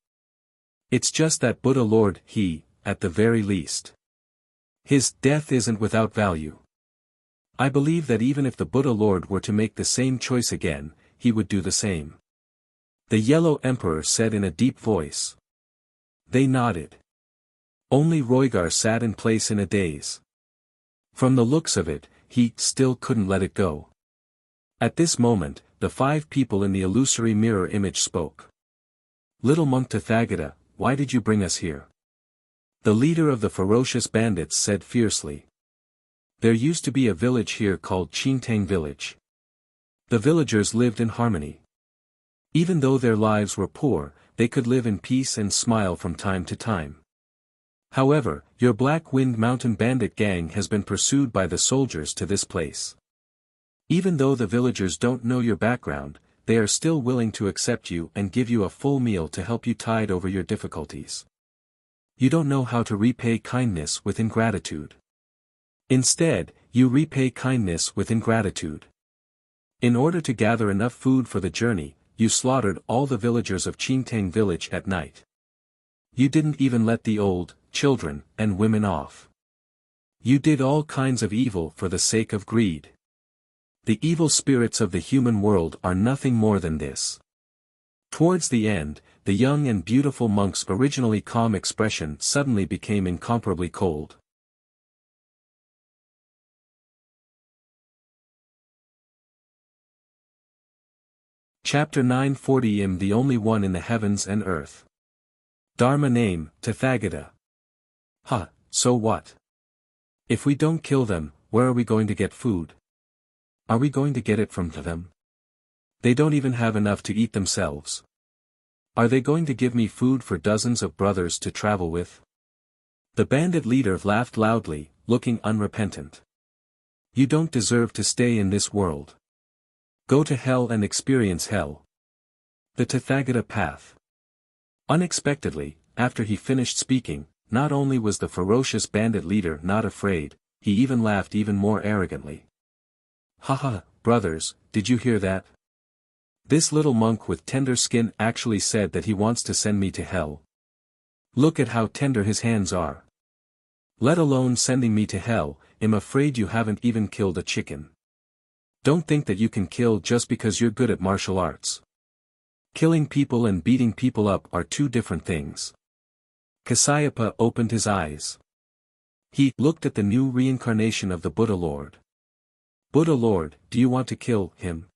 It's just that Buddha Lord, at the very least. His death isn't without value. I believe that even if the Buddha Lord were to make the same choice again, he would do the same. The Yellow Emperor said in a deep voice. They nodded. Only Roigar sat in place in a daze. From the looks of it, he still couldn't let it go. At this moment, the 5 people in the illusory mirror image spoke. Little monk Tathagata, why did you bring us here? The leader of the ferocious bandits said fiercely. There used to be a village here called Qingtang Village. The villagers lived in harmony. Even though their lives were poor, they could live in peace and smile from time to time. However, your Black Wind Mountain bandit gang has been pursued by the soldiers to this place. Even though the villagers don't know your background, they are still willing to accept you and give you a full meal to help you tide over your difficulties. You don't know how to repay kindness with ingratitude. Instead, you repay kindness with ingratitude. In order to gather enough food for the journey, you slaughtered all the villagers of Qingtang village at night. You didn't even let the old, children, and women off. You did all kinds of evil for the sake of greed. The evil spirits of the human world are nothing more than this. Towards the end, the young and beautiful monk's originally calm expression suddenly became incomparably cold. Chapter 940 I'm the only one in the heavens and earth. Dharma name, Tathagata. So what? If we don't kill them, where are we going to get food? Are we going to get it from them? They don't even have enough to eat themselves. Are they going to give me food for dozens of brothers to travel with? The bandit leader laughed loudly, looking unrepentant. You don't deserve to stay in this world. Go to hell and experience hell. The Tathagata path. Unexpectedly, after he finished speaking, not only was the ferocious bandit leader not afraid, he even laughed even more arrogantly. Brothers, did you hear that? This little monk with tender skin actually said that he wants to send me to hell. Look at how tender his hands are. Let alone sending me to hell, I'm afraid you haven't even killed a chicken. Don't think that you can kill just because you're good at martial arts. Killing people and beating people up are two different things. Kasyapa opened his eyes. He looked at the new reincarnation of the Buddha Lord. Buddha Lord, do you want to kill him?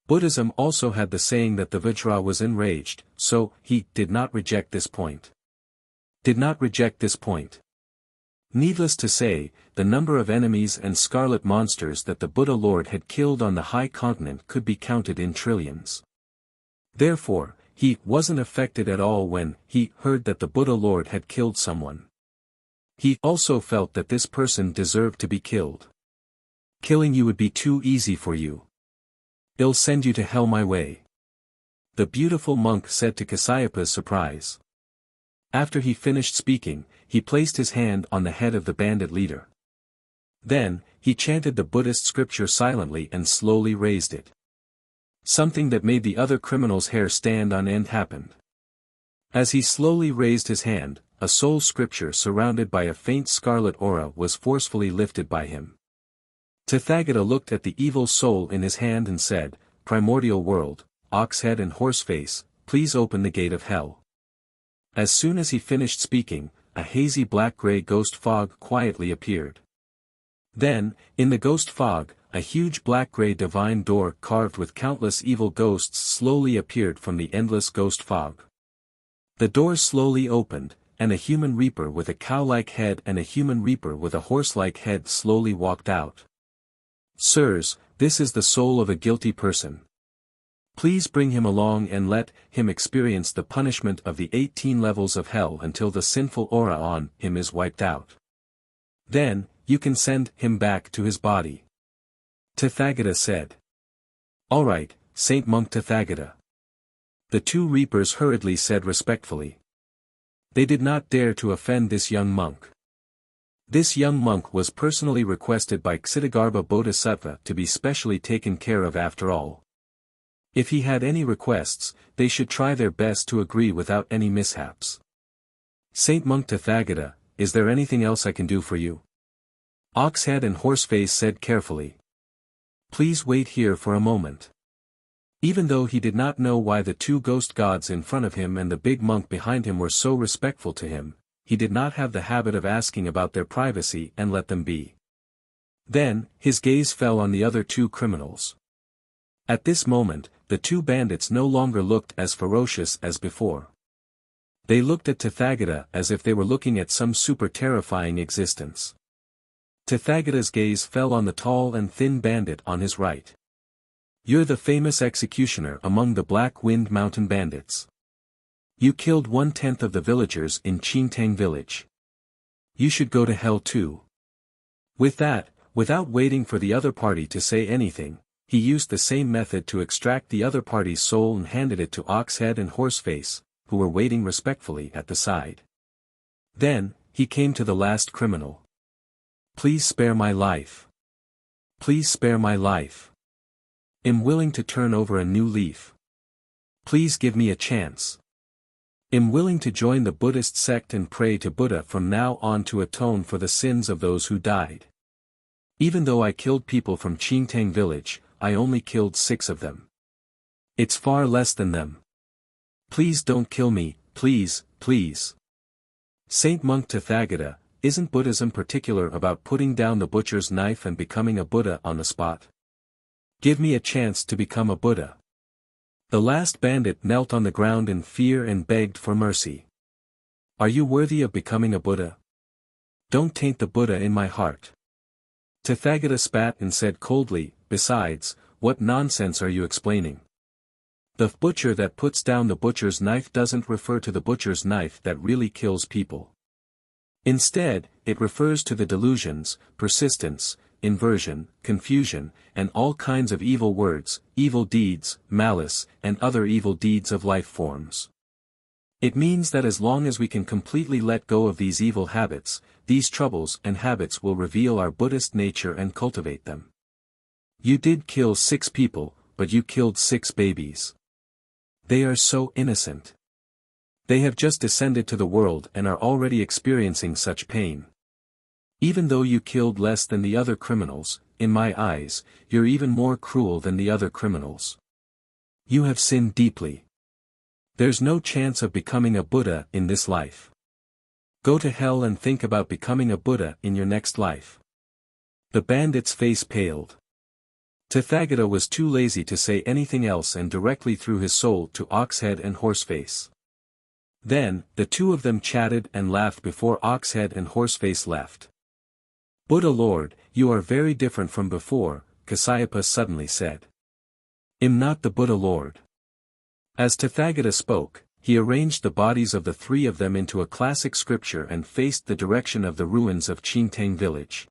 Buddhism also had the saying that the Vajra was enraged, so he did not reject this point. Needless to say, the number of enemies and scarlet monsters that the Buddha Lord had killed on the high continent could be counted in trillions. Therefore, he wasn't affected at all when he heard that the Buddha Lord had killed someone. He also felt that this person deserved to be killed. Killing you would be too easy for you. I'll send you to hell my way. The beautiful monk said to Kasyapa's surprise. After he finished speaking, he placed his hand on the head of the bandit leader. Then, he chanted the Buddhist scripture silently and slowly raised it. Something that made the other criminal's hair stand on end happened. As he slowly raised his hand, a soul scripture surrounded by a faint scarlet aura was forcefully lifted by him. Tathagata looked at the evil soul in his hand and said, "Primordial world, Oxhead and Horseface, please open the gate of hell." As soon as he finished speaking, a hazy black-gray ghost fog quietly appeared. Then, in the ghost fog, a huge black-gray divine door carved with countless evil ghosts slowly appeared from the endless ghost fog. The door slowly opened, and a human reaper with a cow-like head and a human reaper with a horse-like head slowly walked out. "Sirs, this is the soul of a guilty person. Please bring him along and let him experience the punishment of the 18 levels of hell until the sinful aura on him is wiped out. Then, you can send him back to his body." Tathagata said. "All right, Saint Monk Tathagata." The two reapers hurriedly said respectfully. They did not dare to offend this young monk. This young monk was personally requested by Ksitigarbha Bodhisattva to be specially taken care of after all. If he had any requests, they should try their best to agree without any mishaps. "Saint Monk Tathagata, is there anything else I can do for you?" Oxhead and Horseface said carefully. "Please wait here for a moment." Even though he did not know why the two ghost gods in front of him and the big monk behind him were so respectful to him, he did not have the habit of asking about their privacy and let them be. Then, his gaze fell on the other two criminals. At this moment, the two bandits no longer looked as ferocious as before. They looked at Tathagata as if they were looking at some super terrifying existence. Tathagata's gaze fell on the tall and thin bandit on his right. "You're the famous executioner among the Black Wind Mountain bandits. You killed 1/10 of the villagers in Qingtang village. You should go to hell too." With that, without waiting for the other party to say anything, he used the same method to extract the other party's soul and handed it to Oxhead and Horseface, who were waiting respectfully at the side. Then, he came to the last criminal. "Please spare my life. Please spare my life. Am willing to turn over a new leaf. Please give me a chance. Am willing to join the Buddhist sect and pray to Buddha from now on to atone for the sins of those who died. Even though I killed people from Qingtang village, I only killed 6 of them. It's far less than them. Please don't kill me, please, please." Saint Monk Tathagata, isn't Buddhism particular about putting down the butcher's knife and becoming a Buddha on the spot? Give me a chance to become a Buddha. The last bandit knelt on the ground in fear and begged for mercy. "Are you worthy of becoming a Buddha? Don't taint the Buddha in my heart." Tathagata spat and said coldly, "Besides, what nonsense are you explaining? The butcher that puts down the butcher's knife doesn't refer to the butcher's knife that really kills people. Instead, it refers to the delusions, persistence, inversion, confusion, and all kinds of evil words, evil deeds, malice, and other evil deeds of life forms. It means that as long as we can completely let go of these evil habits, these troubles and habits will reveal our Buddhist nature and cultivate them. You did kill 6 people, but you killed 6 babies. They are so innocent. They have just descended to the world and are already experiencing such pain. Even though you killed less than the other criminals, in my eyes, you're even more cruel than the other criminals. You have sinned deeply. There's no chance of becoming a Buddha in this life. Go to hell and think about becoming a Buddha in your next life." The bandit's face paled. Tathagata was too lazy to say anything else and directly threw his soul to Oxhead and Horseface. Then, the two of them chatted and laughed before Oxhead and Horseface left. "Buddha Lord, you are very different from before," Kasyapa suddenly said. "Am not the Buddha Lord." As Tathagata spoke, he arranged the bodies of the 3 of them into a classic scripture and faced the direction of the ruins of Qingtang village.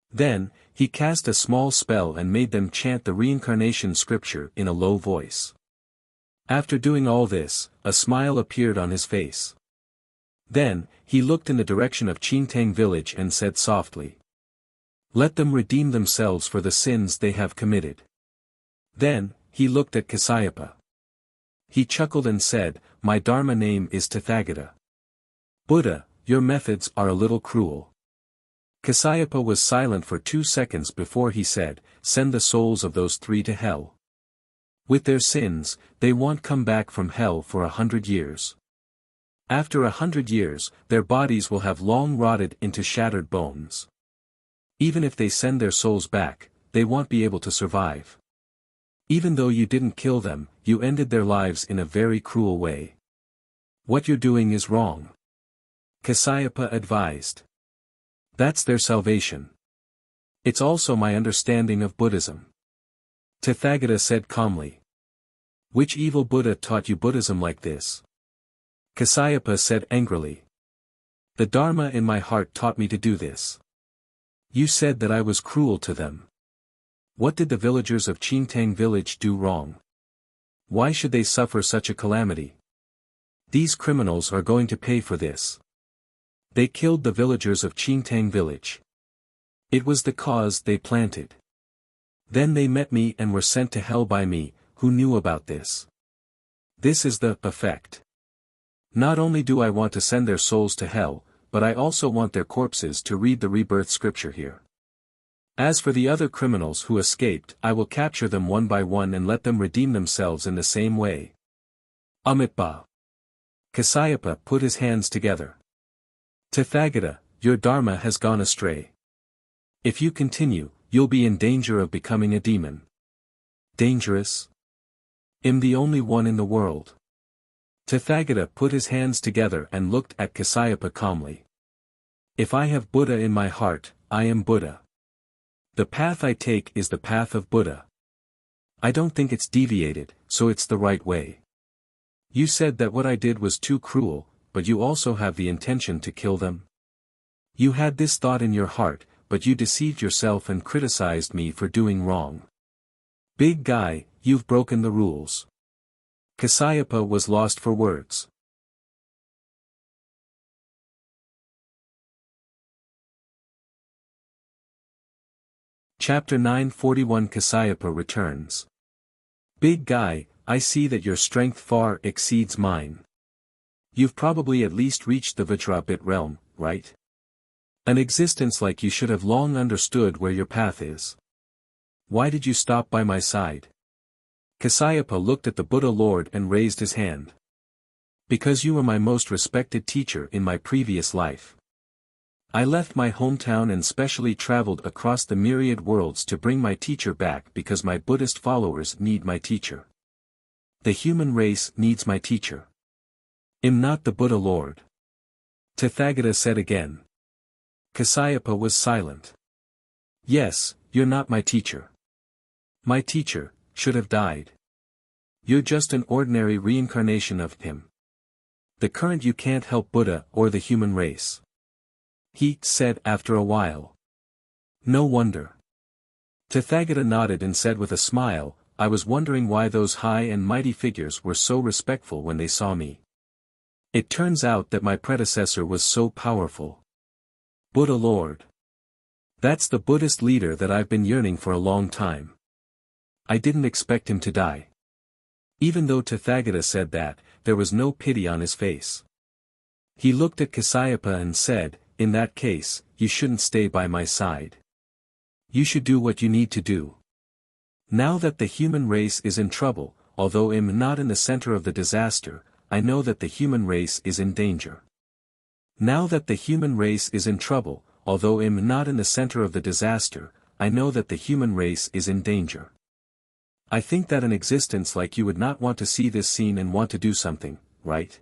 Then, he cast a small spell and made them chant the reincarnation scripture in a low voice. After doing all this, a smile appeared on his face. Then, he looked in the direction of Qingtang village and said softly, "Let them redeem themselves for the sins they have committed." Then, he looked at Kasyapa. He chuckled and said, "My Dharma name is Tathagata. Buddha, your methods are a little cruel. Kasyapa was silent for 2 seconds before he said, "Send the souls of those 3 to hell. With their sins, they won't come back from hell for 100 years. After 100 years, their bodies will have long rotted into shattered bones. Even if they send their souls back, they won't be able to survive. Even though you didn't kill them, you ended their lives in a very cruel way. What you're doing is wrong," Kasyapa advised. "That's their salvation. It's also my understanding of Buddhism," Tathagata said calmly. "Which evil Buddha taught you Buddhism like this?" Kasyapa said angrily. "The Dharma in my heart taught me to do this. You said that I was cruel to them. What did the villagers of Qingtang village do wrong? Why should they suffer such a calamity? These criminals are going to pay for this. They killed the villagers of Qingtang village. It was the cause they planted. Then they met me and were sent to hell by me, who knew about this. This is the effect. Not only do I want to send their souls to hell, but I also want their corpses to read the rebirth scripture here. As for the other criminals who escaped, I will capture them one by one and let them redeem themselves in the same way." Amitabha. Kasyapa put his hands together. "Tathagata, your Dharma has gone astray. If you continue, you'll be in danger of becoming a demon." "Dangerous? I'm the only one in the world." Tathagata put his hands together and looked at Kasyapa calmly. "If I have Buddha in my heart, I am Buddha. The path I take is the path of Buddha. I don't think it's deviated, so it's the right way. You said that what I did was too cruel, but you also have the intention to kill them? You had this thought in your heart, but you deceived yourself and criticized me for doing wrong. Big guy, you've broken the rules." Kasyapa was lost for words. Chapter 941 Kasyapa returns. "Big guy, I see that your strength far exceeds mine. You've probably at least reached the Vajrabit realm, right? An existence like you should have long understood where your path is. Why did you stop by my side?" Kasyapa looked at the Buddha Lord and raised his hand. "Because you were my most respected teacher in my previous life. I left my hometown and specially traveled across the myriad worlds to bring my teacher back because my Buddhist followers need my teacher. The human race needs my teacher. I'm not the Buddha Lord," Tathagata said again. Kasyapa was silent. "Yes, you're not my teacher. My teacher should have died. You're just an ordinary reincarnation of him. The current you can't help Buddha or the human race," he said after a while. "No wonder." Tathagata nodded and said with a smile, "I was wondering why those high and mighty figures were so respectful when they saw me. It turns out that my predecessor was so powerful. Buddha Lord. That's the Buddhist leader that I've been yearning for a long time. I didn't expect him to die." Even though Tathagata said that, there was no pity on his face. He looked at Kasyapa and said, "In that case, you shouldn't stay by my side. You should do what you need to do. Now that the human race is in trouble, although I'm not in the center of the disaster, I know that the human race is in danger. Now that the human race is in trouble, although I'm not in the center of the disaster, I know that the human race is in danger. I think that an existence like you would not want to see this scene and want to do something, right?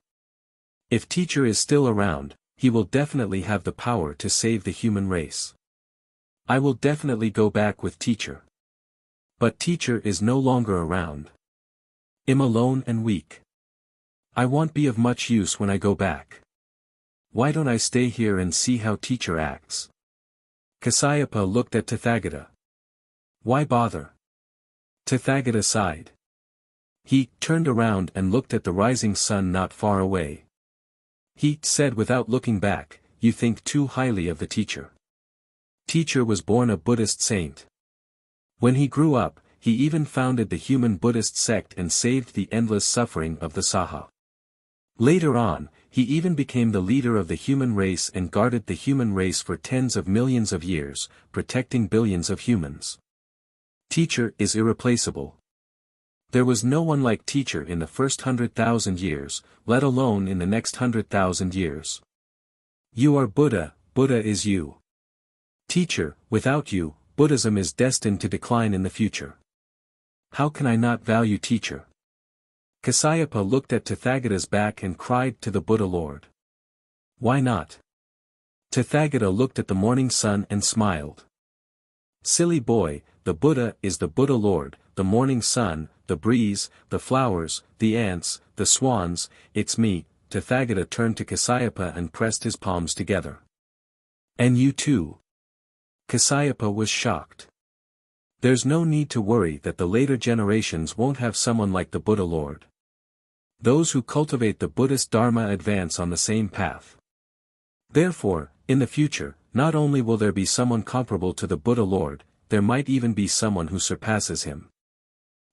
If teacher is still around, he will definitely have the power to save the human race. I will definitely go back with teacher. But teacher is no longer around. I'm alone and weak. I won't be of much use when I go back. Why don't I stay here and see how teacher acts?" Kasyapa looked at Tathagata. "Why bother?" Tathagata sighed. He turned around and looked at the rising sun not far away. He said without looking back, "You think too highly of the teacher. Teacher was born a Buddhist saint. When he grew up, he even founded the human Buddhist sect and saved the endless suffering of the Saha. Later on, he even became the leader of the human race and guarded the human race for tens of millions of years, protecting billions of humans. Teacher is irreplaceable. There was no one like Teacher in the first 100,000 years, let alone in the next 100,000 years. You are Buddha, Buddha is you. Teacher, without you, Buddhism is destined to decline in the future. How can I not value Teacher? Kasyapa looked at Tathagata's back and cried to the Buddha Lord. Why not? Tathagata looked at the morning sun and smiled. Silly boy, the Buddha is the Buddha Lord, the morning sun, the breeze, the flowers, the ants, the swans, it's me. Tathagata turned to Kasyapa and pressed his palms together. And you too. Kasyapa was shocked. There's no need to worry that the later generations won't have someone like the Buddha Lord. Those who cultivate the Buddhist Dharma advance on the same path. Therefore, in the future, not only will there be someone comparable to the Buddha Lord, there might even be someone who surpasses him.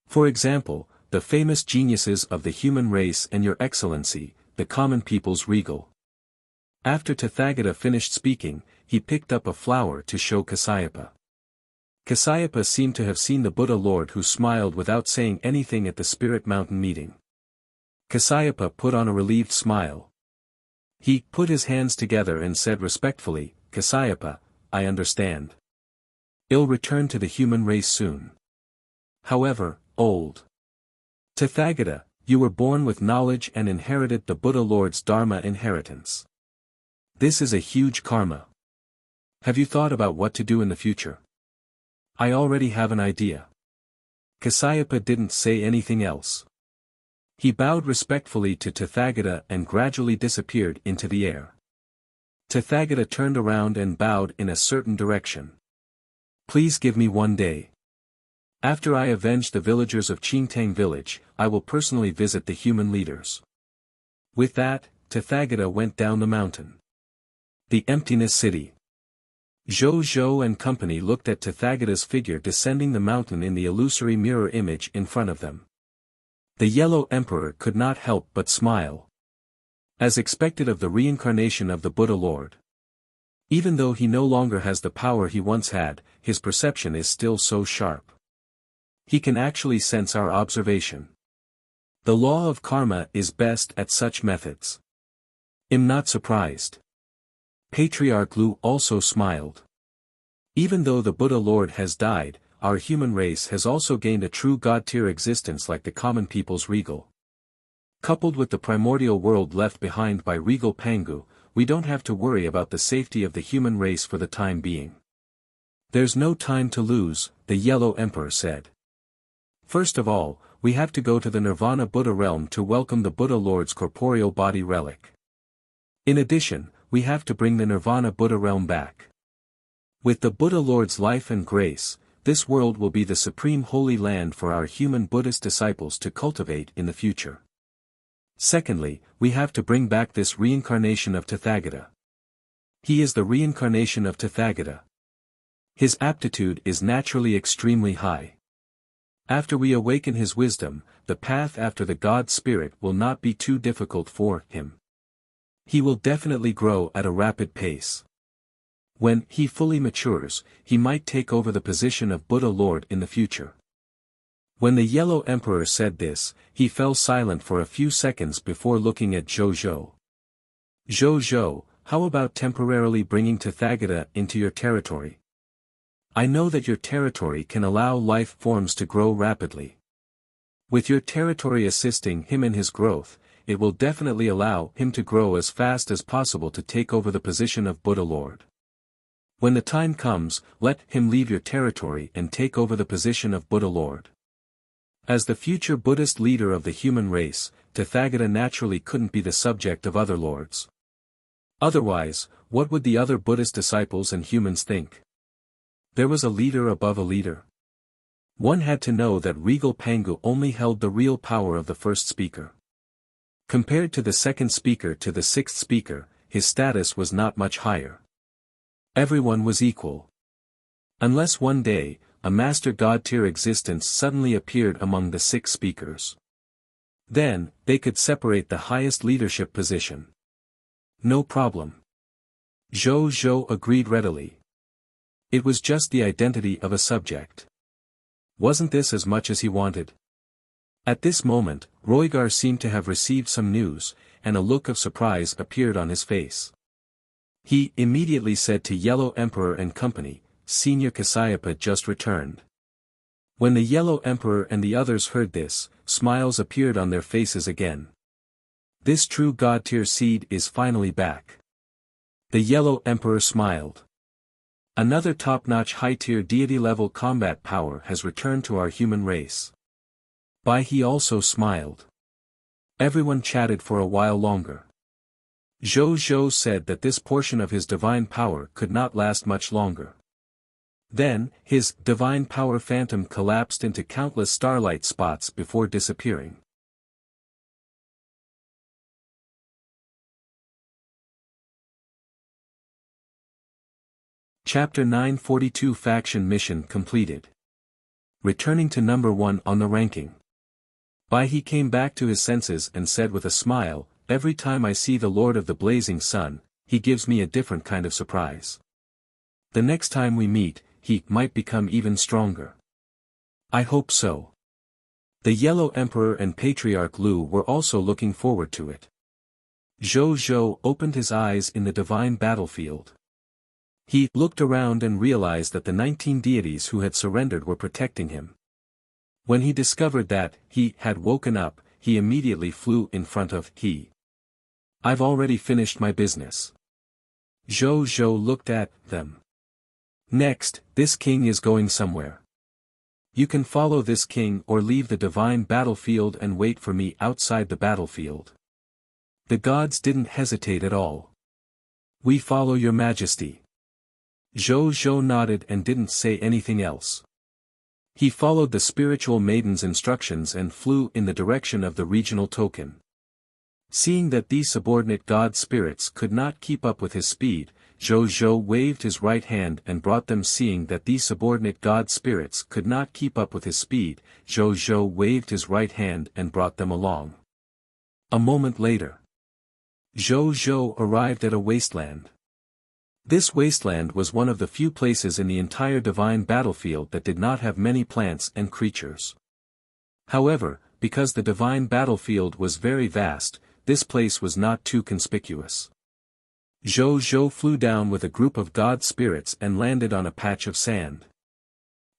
For example, the famous geniuses of the human race and Your Excellency, the common people's regal. After Tathagata finished speaking, he picked up a flower to show Kasyapa. Kasyapa seemed to have seen the Buddha Lord, who smiled without saying anything at the Spirit Mountain meeting. Kasyapa put on a relieved smile. He put his hands together and said respectfully, Kasyapa, I understand. I'll return to the human race soon. However, old Tathagata, you were born with knowledge and inherited the Buddha Lord's Dharma inheritance. This is a huge karma. Have you thought about what to do in the future? I already have an idea. Kasyapa didn't say anything else. He bowed respectfully to Tathagata and gradually disappeared into the air. Tathagata turned around and bowed in a certain direction. Please give me 1 day. After I avenge the villagers of Qingtang village, I will personally visit the human leaders. With that, Tathagata went down the mountain. The Emptiness City. Zhou Zhou and company looked at Tathagata's figure descending the mountain in the illusory mirror image in front of them. The Yellow Emperor could not help but smile. As expected of the reincarnation of the Buddha Lord. Even though he no longer has the power he once had, his perception is still so sharp. He can actually sense our observation. The law of karma is best at such methods. I'm not surprised. Patriarch Lu also smiled. Even though the Buddha Lord has died, our human race has also gained a true God-tier existence like the common people's regal. Coupled with the primordial world left behind by regal Pangu, we don't have to worry about the safety of the human race for the time being. There's no time to lose, the Yellow Emperor said. First of all, we have to go to the Nirvana Buddha realm to welcome the Buddha Lord's corporeal body relic. In addition, we have to bring the Nirvana Buddha realm back. With the Buddha Lord's life and grace, this world will be the supreme holy land for our human Buddhist disciples to cultivate in the future. Secondly, we have to bring back this reincarnation of Tathagata. He is the reincarnation of Tathagata. His aptitude is naturally extremely high. After we awaken his wisdom, the path after the God Spirit will not be too difficult for him. He will definitely grow at a rapid pace. When he fully matures, he might take over the position of Buddha Lord in the future. When the Yellow Emperor said this, he fell silent for a few seconds before looking at Zhou Zhou. Zhou Zhou, how about temporarily bringing Tathagata into your territory? I know that your territory can allow life forms to grow rapidly. With your territory assisting him in his growth, it will definitely allow him to grow as fast as possible to take over the position of Buddha Lord. When the time comes, let him leave your territory and take over the position of Buddha Lord. As the future Buddhist leader of the human race, Tathagata naturally couldn't be the subject of other lords. Otherwise, what would the other Buddhist disciples and humans think? There was a leader above a leader. One had to know that regal Pangu only held the real power of the first speaker. Compared to the second speaker to the sixth speaker, his status was not much higher. Everyone was equal. Unless one day, a master God-tier existence suddenly appeared among the 6 speakers. Then, they could separate the highest leadership position. No problem. Zhou agreed readily. It was just the identity of a subject. Wasn't this as much as he wanted? At this moment, Roigar seemed to have received some news, and a look of surprise appeared on his face. He immediately said to Yellow Emperor and company, Senior Cassiopeia just returned. When the Yellow Emperor and the others heard this, smiles appeared on their faces again. This true God-tier seed is finally back. The Yellow Emperor smiled. Another top-notch high-tier deity-level combat power has returned to our human race. Bai He also smiled. Everyone chatted for a while longer. Zhou said that this portion of his divine power could not last much longer. Then, his divine power phantom collapsed into countless starlight spots before disappearing. Chapter 942 Faction Mission completed. Returning to number 1 on the ranking. Bai He came back to his senses and said with a smile, every time I see the Lord of the Blazing Sun, he gives me a different kind of surprise. The next time we meet, he might become even stronger. I hope so. The Yellow Emperor and Patriarch Lu were also looking forward to it. Zhou opened his eyes in the divine battlefield. He looked around and realized that the 19 deities who had surrendered were protecting him. When he discovered that he had woken up, he immediately flew in front of he. I've already finished my business. Zhou looked at them. Next, this king is going somewhere. You can follow this king or leave the divine battlefield and wait for me outside the battlefield. The gods didn't hesitate at all. We follow your majesty. Zhou nodded and didn't say anything else. He followed the spiritual maiden's instructions and flew in the direction of the regional token. Seeing that these subordinate god spirits could not keep up with his speed, Zhou waved his right hand and brought them. Seeing that these subordinate god spirits could not keep up with his speed, Zhou waved his right hand and brought them along. A moment later, Zhou arrived at a wasteland. This wasteland was one of the few places in the entire divine battlefield that did not have many plants and creatures. However, because the divine battlefield was very vast, this place was not too conspicuous. Zhou flew down with a group of god spirits and landed on a patch of sand.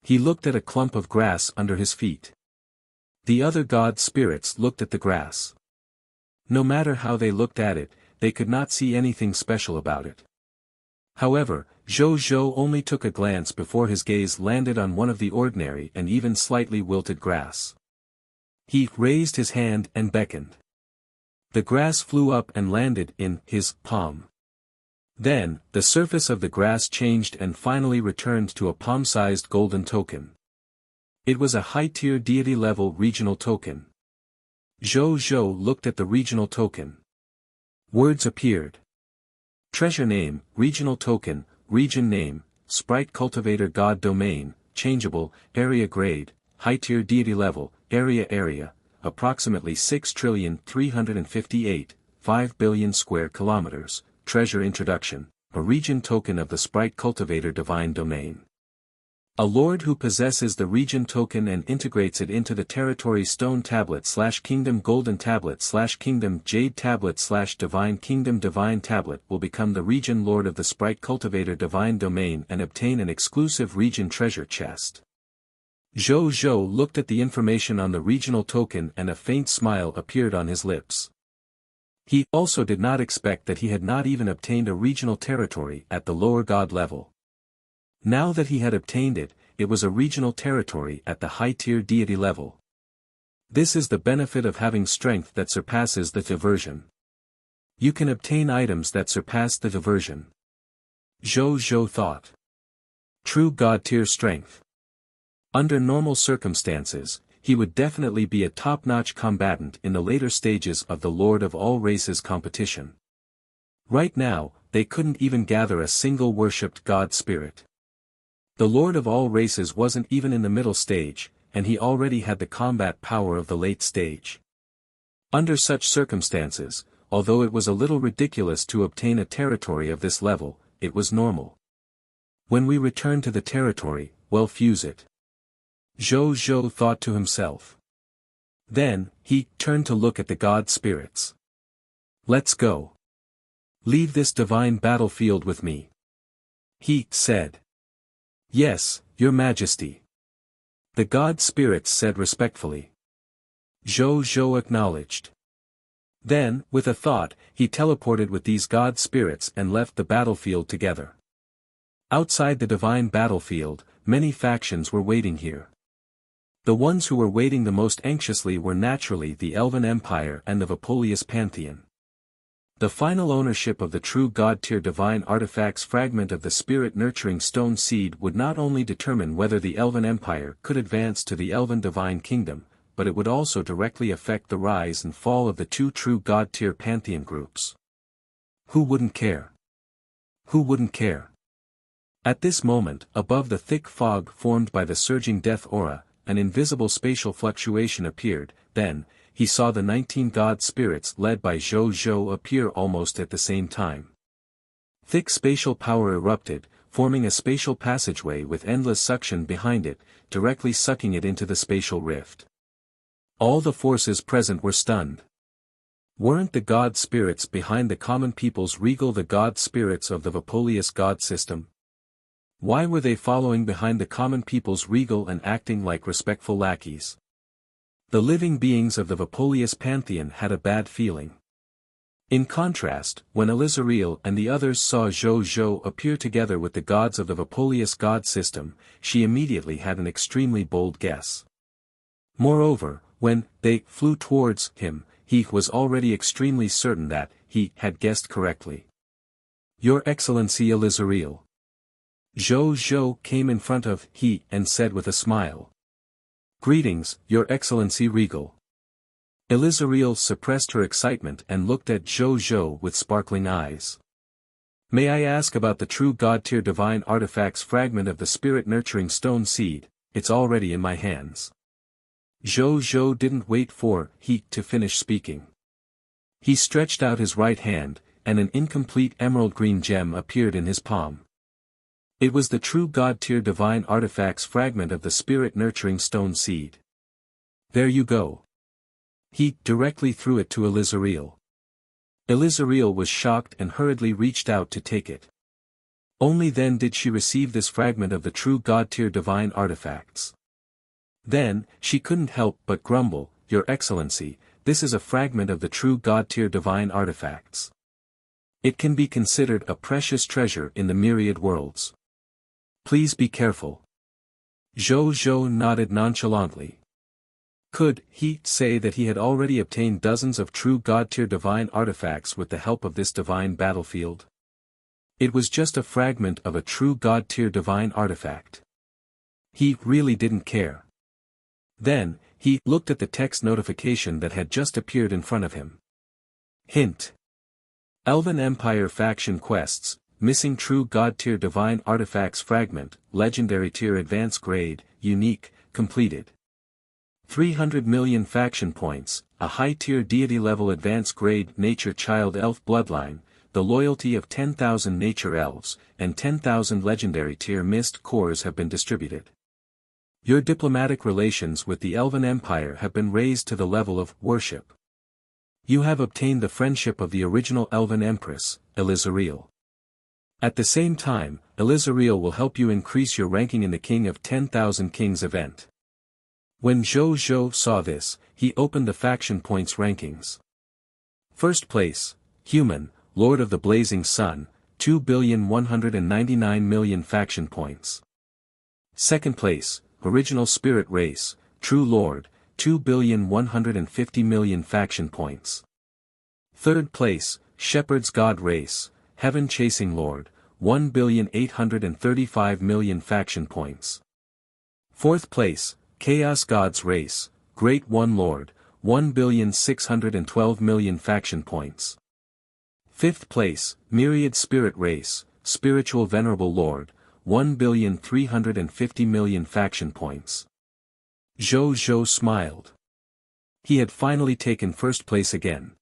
He looked at a clump of grass under his feet. The other god spirits looked at the grass. No matter how they looked at it, they could not see anything special about it. However, Zhou only took a glance before his gaze landed on one of the ordinary and even slightly wilted grass. He raised his hand and beckoned. The grass flew up and landed in his palm. Then, the surface of the grass changed and finally returned to a palm-sized golden token. It was a high-tier deity-level regional token. Zhou looked at the regional token. Words appeared. Treasure name, regional token, region name, sprite cultivator god domain, changeable, area grade, high-tier deity level, area, approximately 6,358,5 billion square kilometers, treasure introduction, a region token of the sprite cultivator divine domain. A lord who possesses the region token and integrates it into the territory stone tablet / kingdom golden tablet / kingdom jade tablet / divine kingdom divine tablet will become the region lord of the sprite cultivator divine domain and obtain an exclusive region treasure chest. Zhou looked at the information on the regional token and a faint smile appeared on his lips. He also did not expect that he had not even obtained a regional territory at the lower god level. Now that he had obtained it, it was a regional territory at the high-tier deity level. This is the benefit of having strength that surpasses the diversion. You can obtain items that surpass the diversion. Zhou thought. True god-tier strength. Under normal circumstances, he would definitely be a top-notch combatant in the later stages of the Lord of all Races competition. Right now, they couldn't even gather a single worshipped god spirit. The Lord of all Races wasn't even in the middle stage, and he already had the combat power of the late stage. Under such circumstances, although it was a little ridiculous to obtain a territory of this level, it was normal. When we return to the territory, we'll fuse it. Zhou thought to himself. Then, he turned to look at the god spirits. Let's go. Leave this divine battlefield with me. He said. Yes, your majesty. The god spirits said respectfully. Zhou acknowledged. Then, with a thought, he teleported with these god spirits and left the battlefield together. Outside the divine battlefield, many factions were waiting here. The ones who were waiting the most anxiously were naturally the Elven Empire and the Vapolius Pantheon. The final ownership of the true god-tier divine artifacts fragment of the spirit-nurturing stone seed would not only determine whether the Elven Empire could advance to the Elven Divine Kingdom, but it would also directly affect the rise and fall of the two true god-tier pantheon groups. Who wouldn't care? Who wouldn't care? At this moment, above the thick fog formed by the surging death aura, an invisible spatial fluctuation appeared. Then, he saw the 19 god spirits led by Zhou appear almost at the same time. Thick spatial power erupted, forming a spatial passageway with endless suction behind it, directly sucking it into the spatial rift. All the forces present were stunned. Weren't the god spirits behind the common people's regal the god spirits of the Vapolius god system? Why were they following behind the common people's regal and acting like respectful lackeys? The living beings of the Vapolius pantheon had a bad feeling. In contrast, when Elizariel and the others saw Zhou appear together with the gods of the Vapolius god system, she immediately had an extremely bold guess. Moreover, when they flew towards him, he was already extremely certain that he had guessed correctly. Your Excellency Elizariel. Zhou came in front of he and said with a smile. Greetings, Your Excellency Regal. Elizariel suppressed her excitement and looked at Zhou with sparkling eyes. May I ask about the true god-tier divine artifacts fragment of the spirit-nurturing stone seed? It's already in my hands. Zhou didn't wait for he to finish speaking. He stretched out his right hand, and an incomplete emerald green gem appeared in his palm. It was the true god-tier divine artifacts fragment of the spirit-nurturing stone seed. There you go. He directly threw it to Elizariel. Elizariel was shocked and hurriedly reached out to take it. Only then did she receive this fragment of the true god-tier divine artifacts. Then, she couldn't help but grumble, Your Excellency, this is a fragment of the true god-tier divine artifacts. It can be considered a precious treasure in the myriad worlds. Please be careful. Zhou nodded nonchalantly. Could he say that he had already obtained dozens of true god-tier divine artifacts with the help of this divine battlefield? It was just a fragment of a true god-tier divine artifact. He really didn't care. Then, he looked at the text notification that had just appeared in front of him. Hint. Elven Empire Faction Quests, Missing True God-Tier Divine Artifacts Fragment, Legendary Tier Advanced Grade, Unique, Completed. 300 million Faction Points, a high-tier deity-level advanced grade Nature Child Elf Bloodline, the loyalty of 10,000 Nature Elves, and 10,000 Legendary Tier Mist Cores have been distributed. Your diplomatic relations with the Elven Empire have been raised to the level of worship. You have obtained the friendship of the original Elven Empress, Elizariel. At the same time, Elizariel will help you increase your ranking in the King of 10,000 Kings event. When Zhou saw this, he opened the faction points rankings. First place, Human, Lord of the Blazing Sun, 2,199,000,000 faction points. Second place, Original Spirit Race, True Lord, 2,150,000,000 faction points. Third place, Shepherd's God Race, Heaven Chasing Lord, 1,835,000,000 faction points. Fourth place, Chaos God's Race, Great One Lord, 1,612,000,000 faction points. Fifth place, Myriad Spirit Race, Spiritual Venerable Lord, 1,350,000,000 faction points. Zhou smiled. He had finally taken first place again.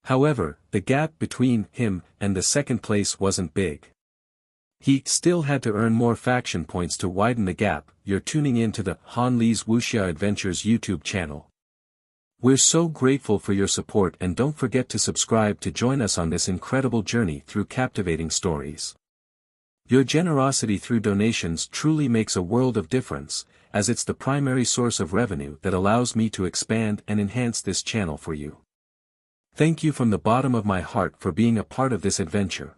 However, the gap between him and the second place wasn't big. He still had to earn more faction points to widen the gap. You're tuning in to the Han Lee's Wuxia Adventures YouTube channel. We're so grateful for your support, and don't forget to subscribe to join us on this incredible journey through captivating stories. Your generosity through donations truly makes a world of difference, as it's the primary source of revenue that allows me to expand and enhance this channel for you. Thank you from the bottom of my heart for being a part of this adventure.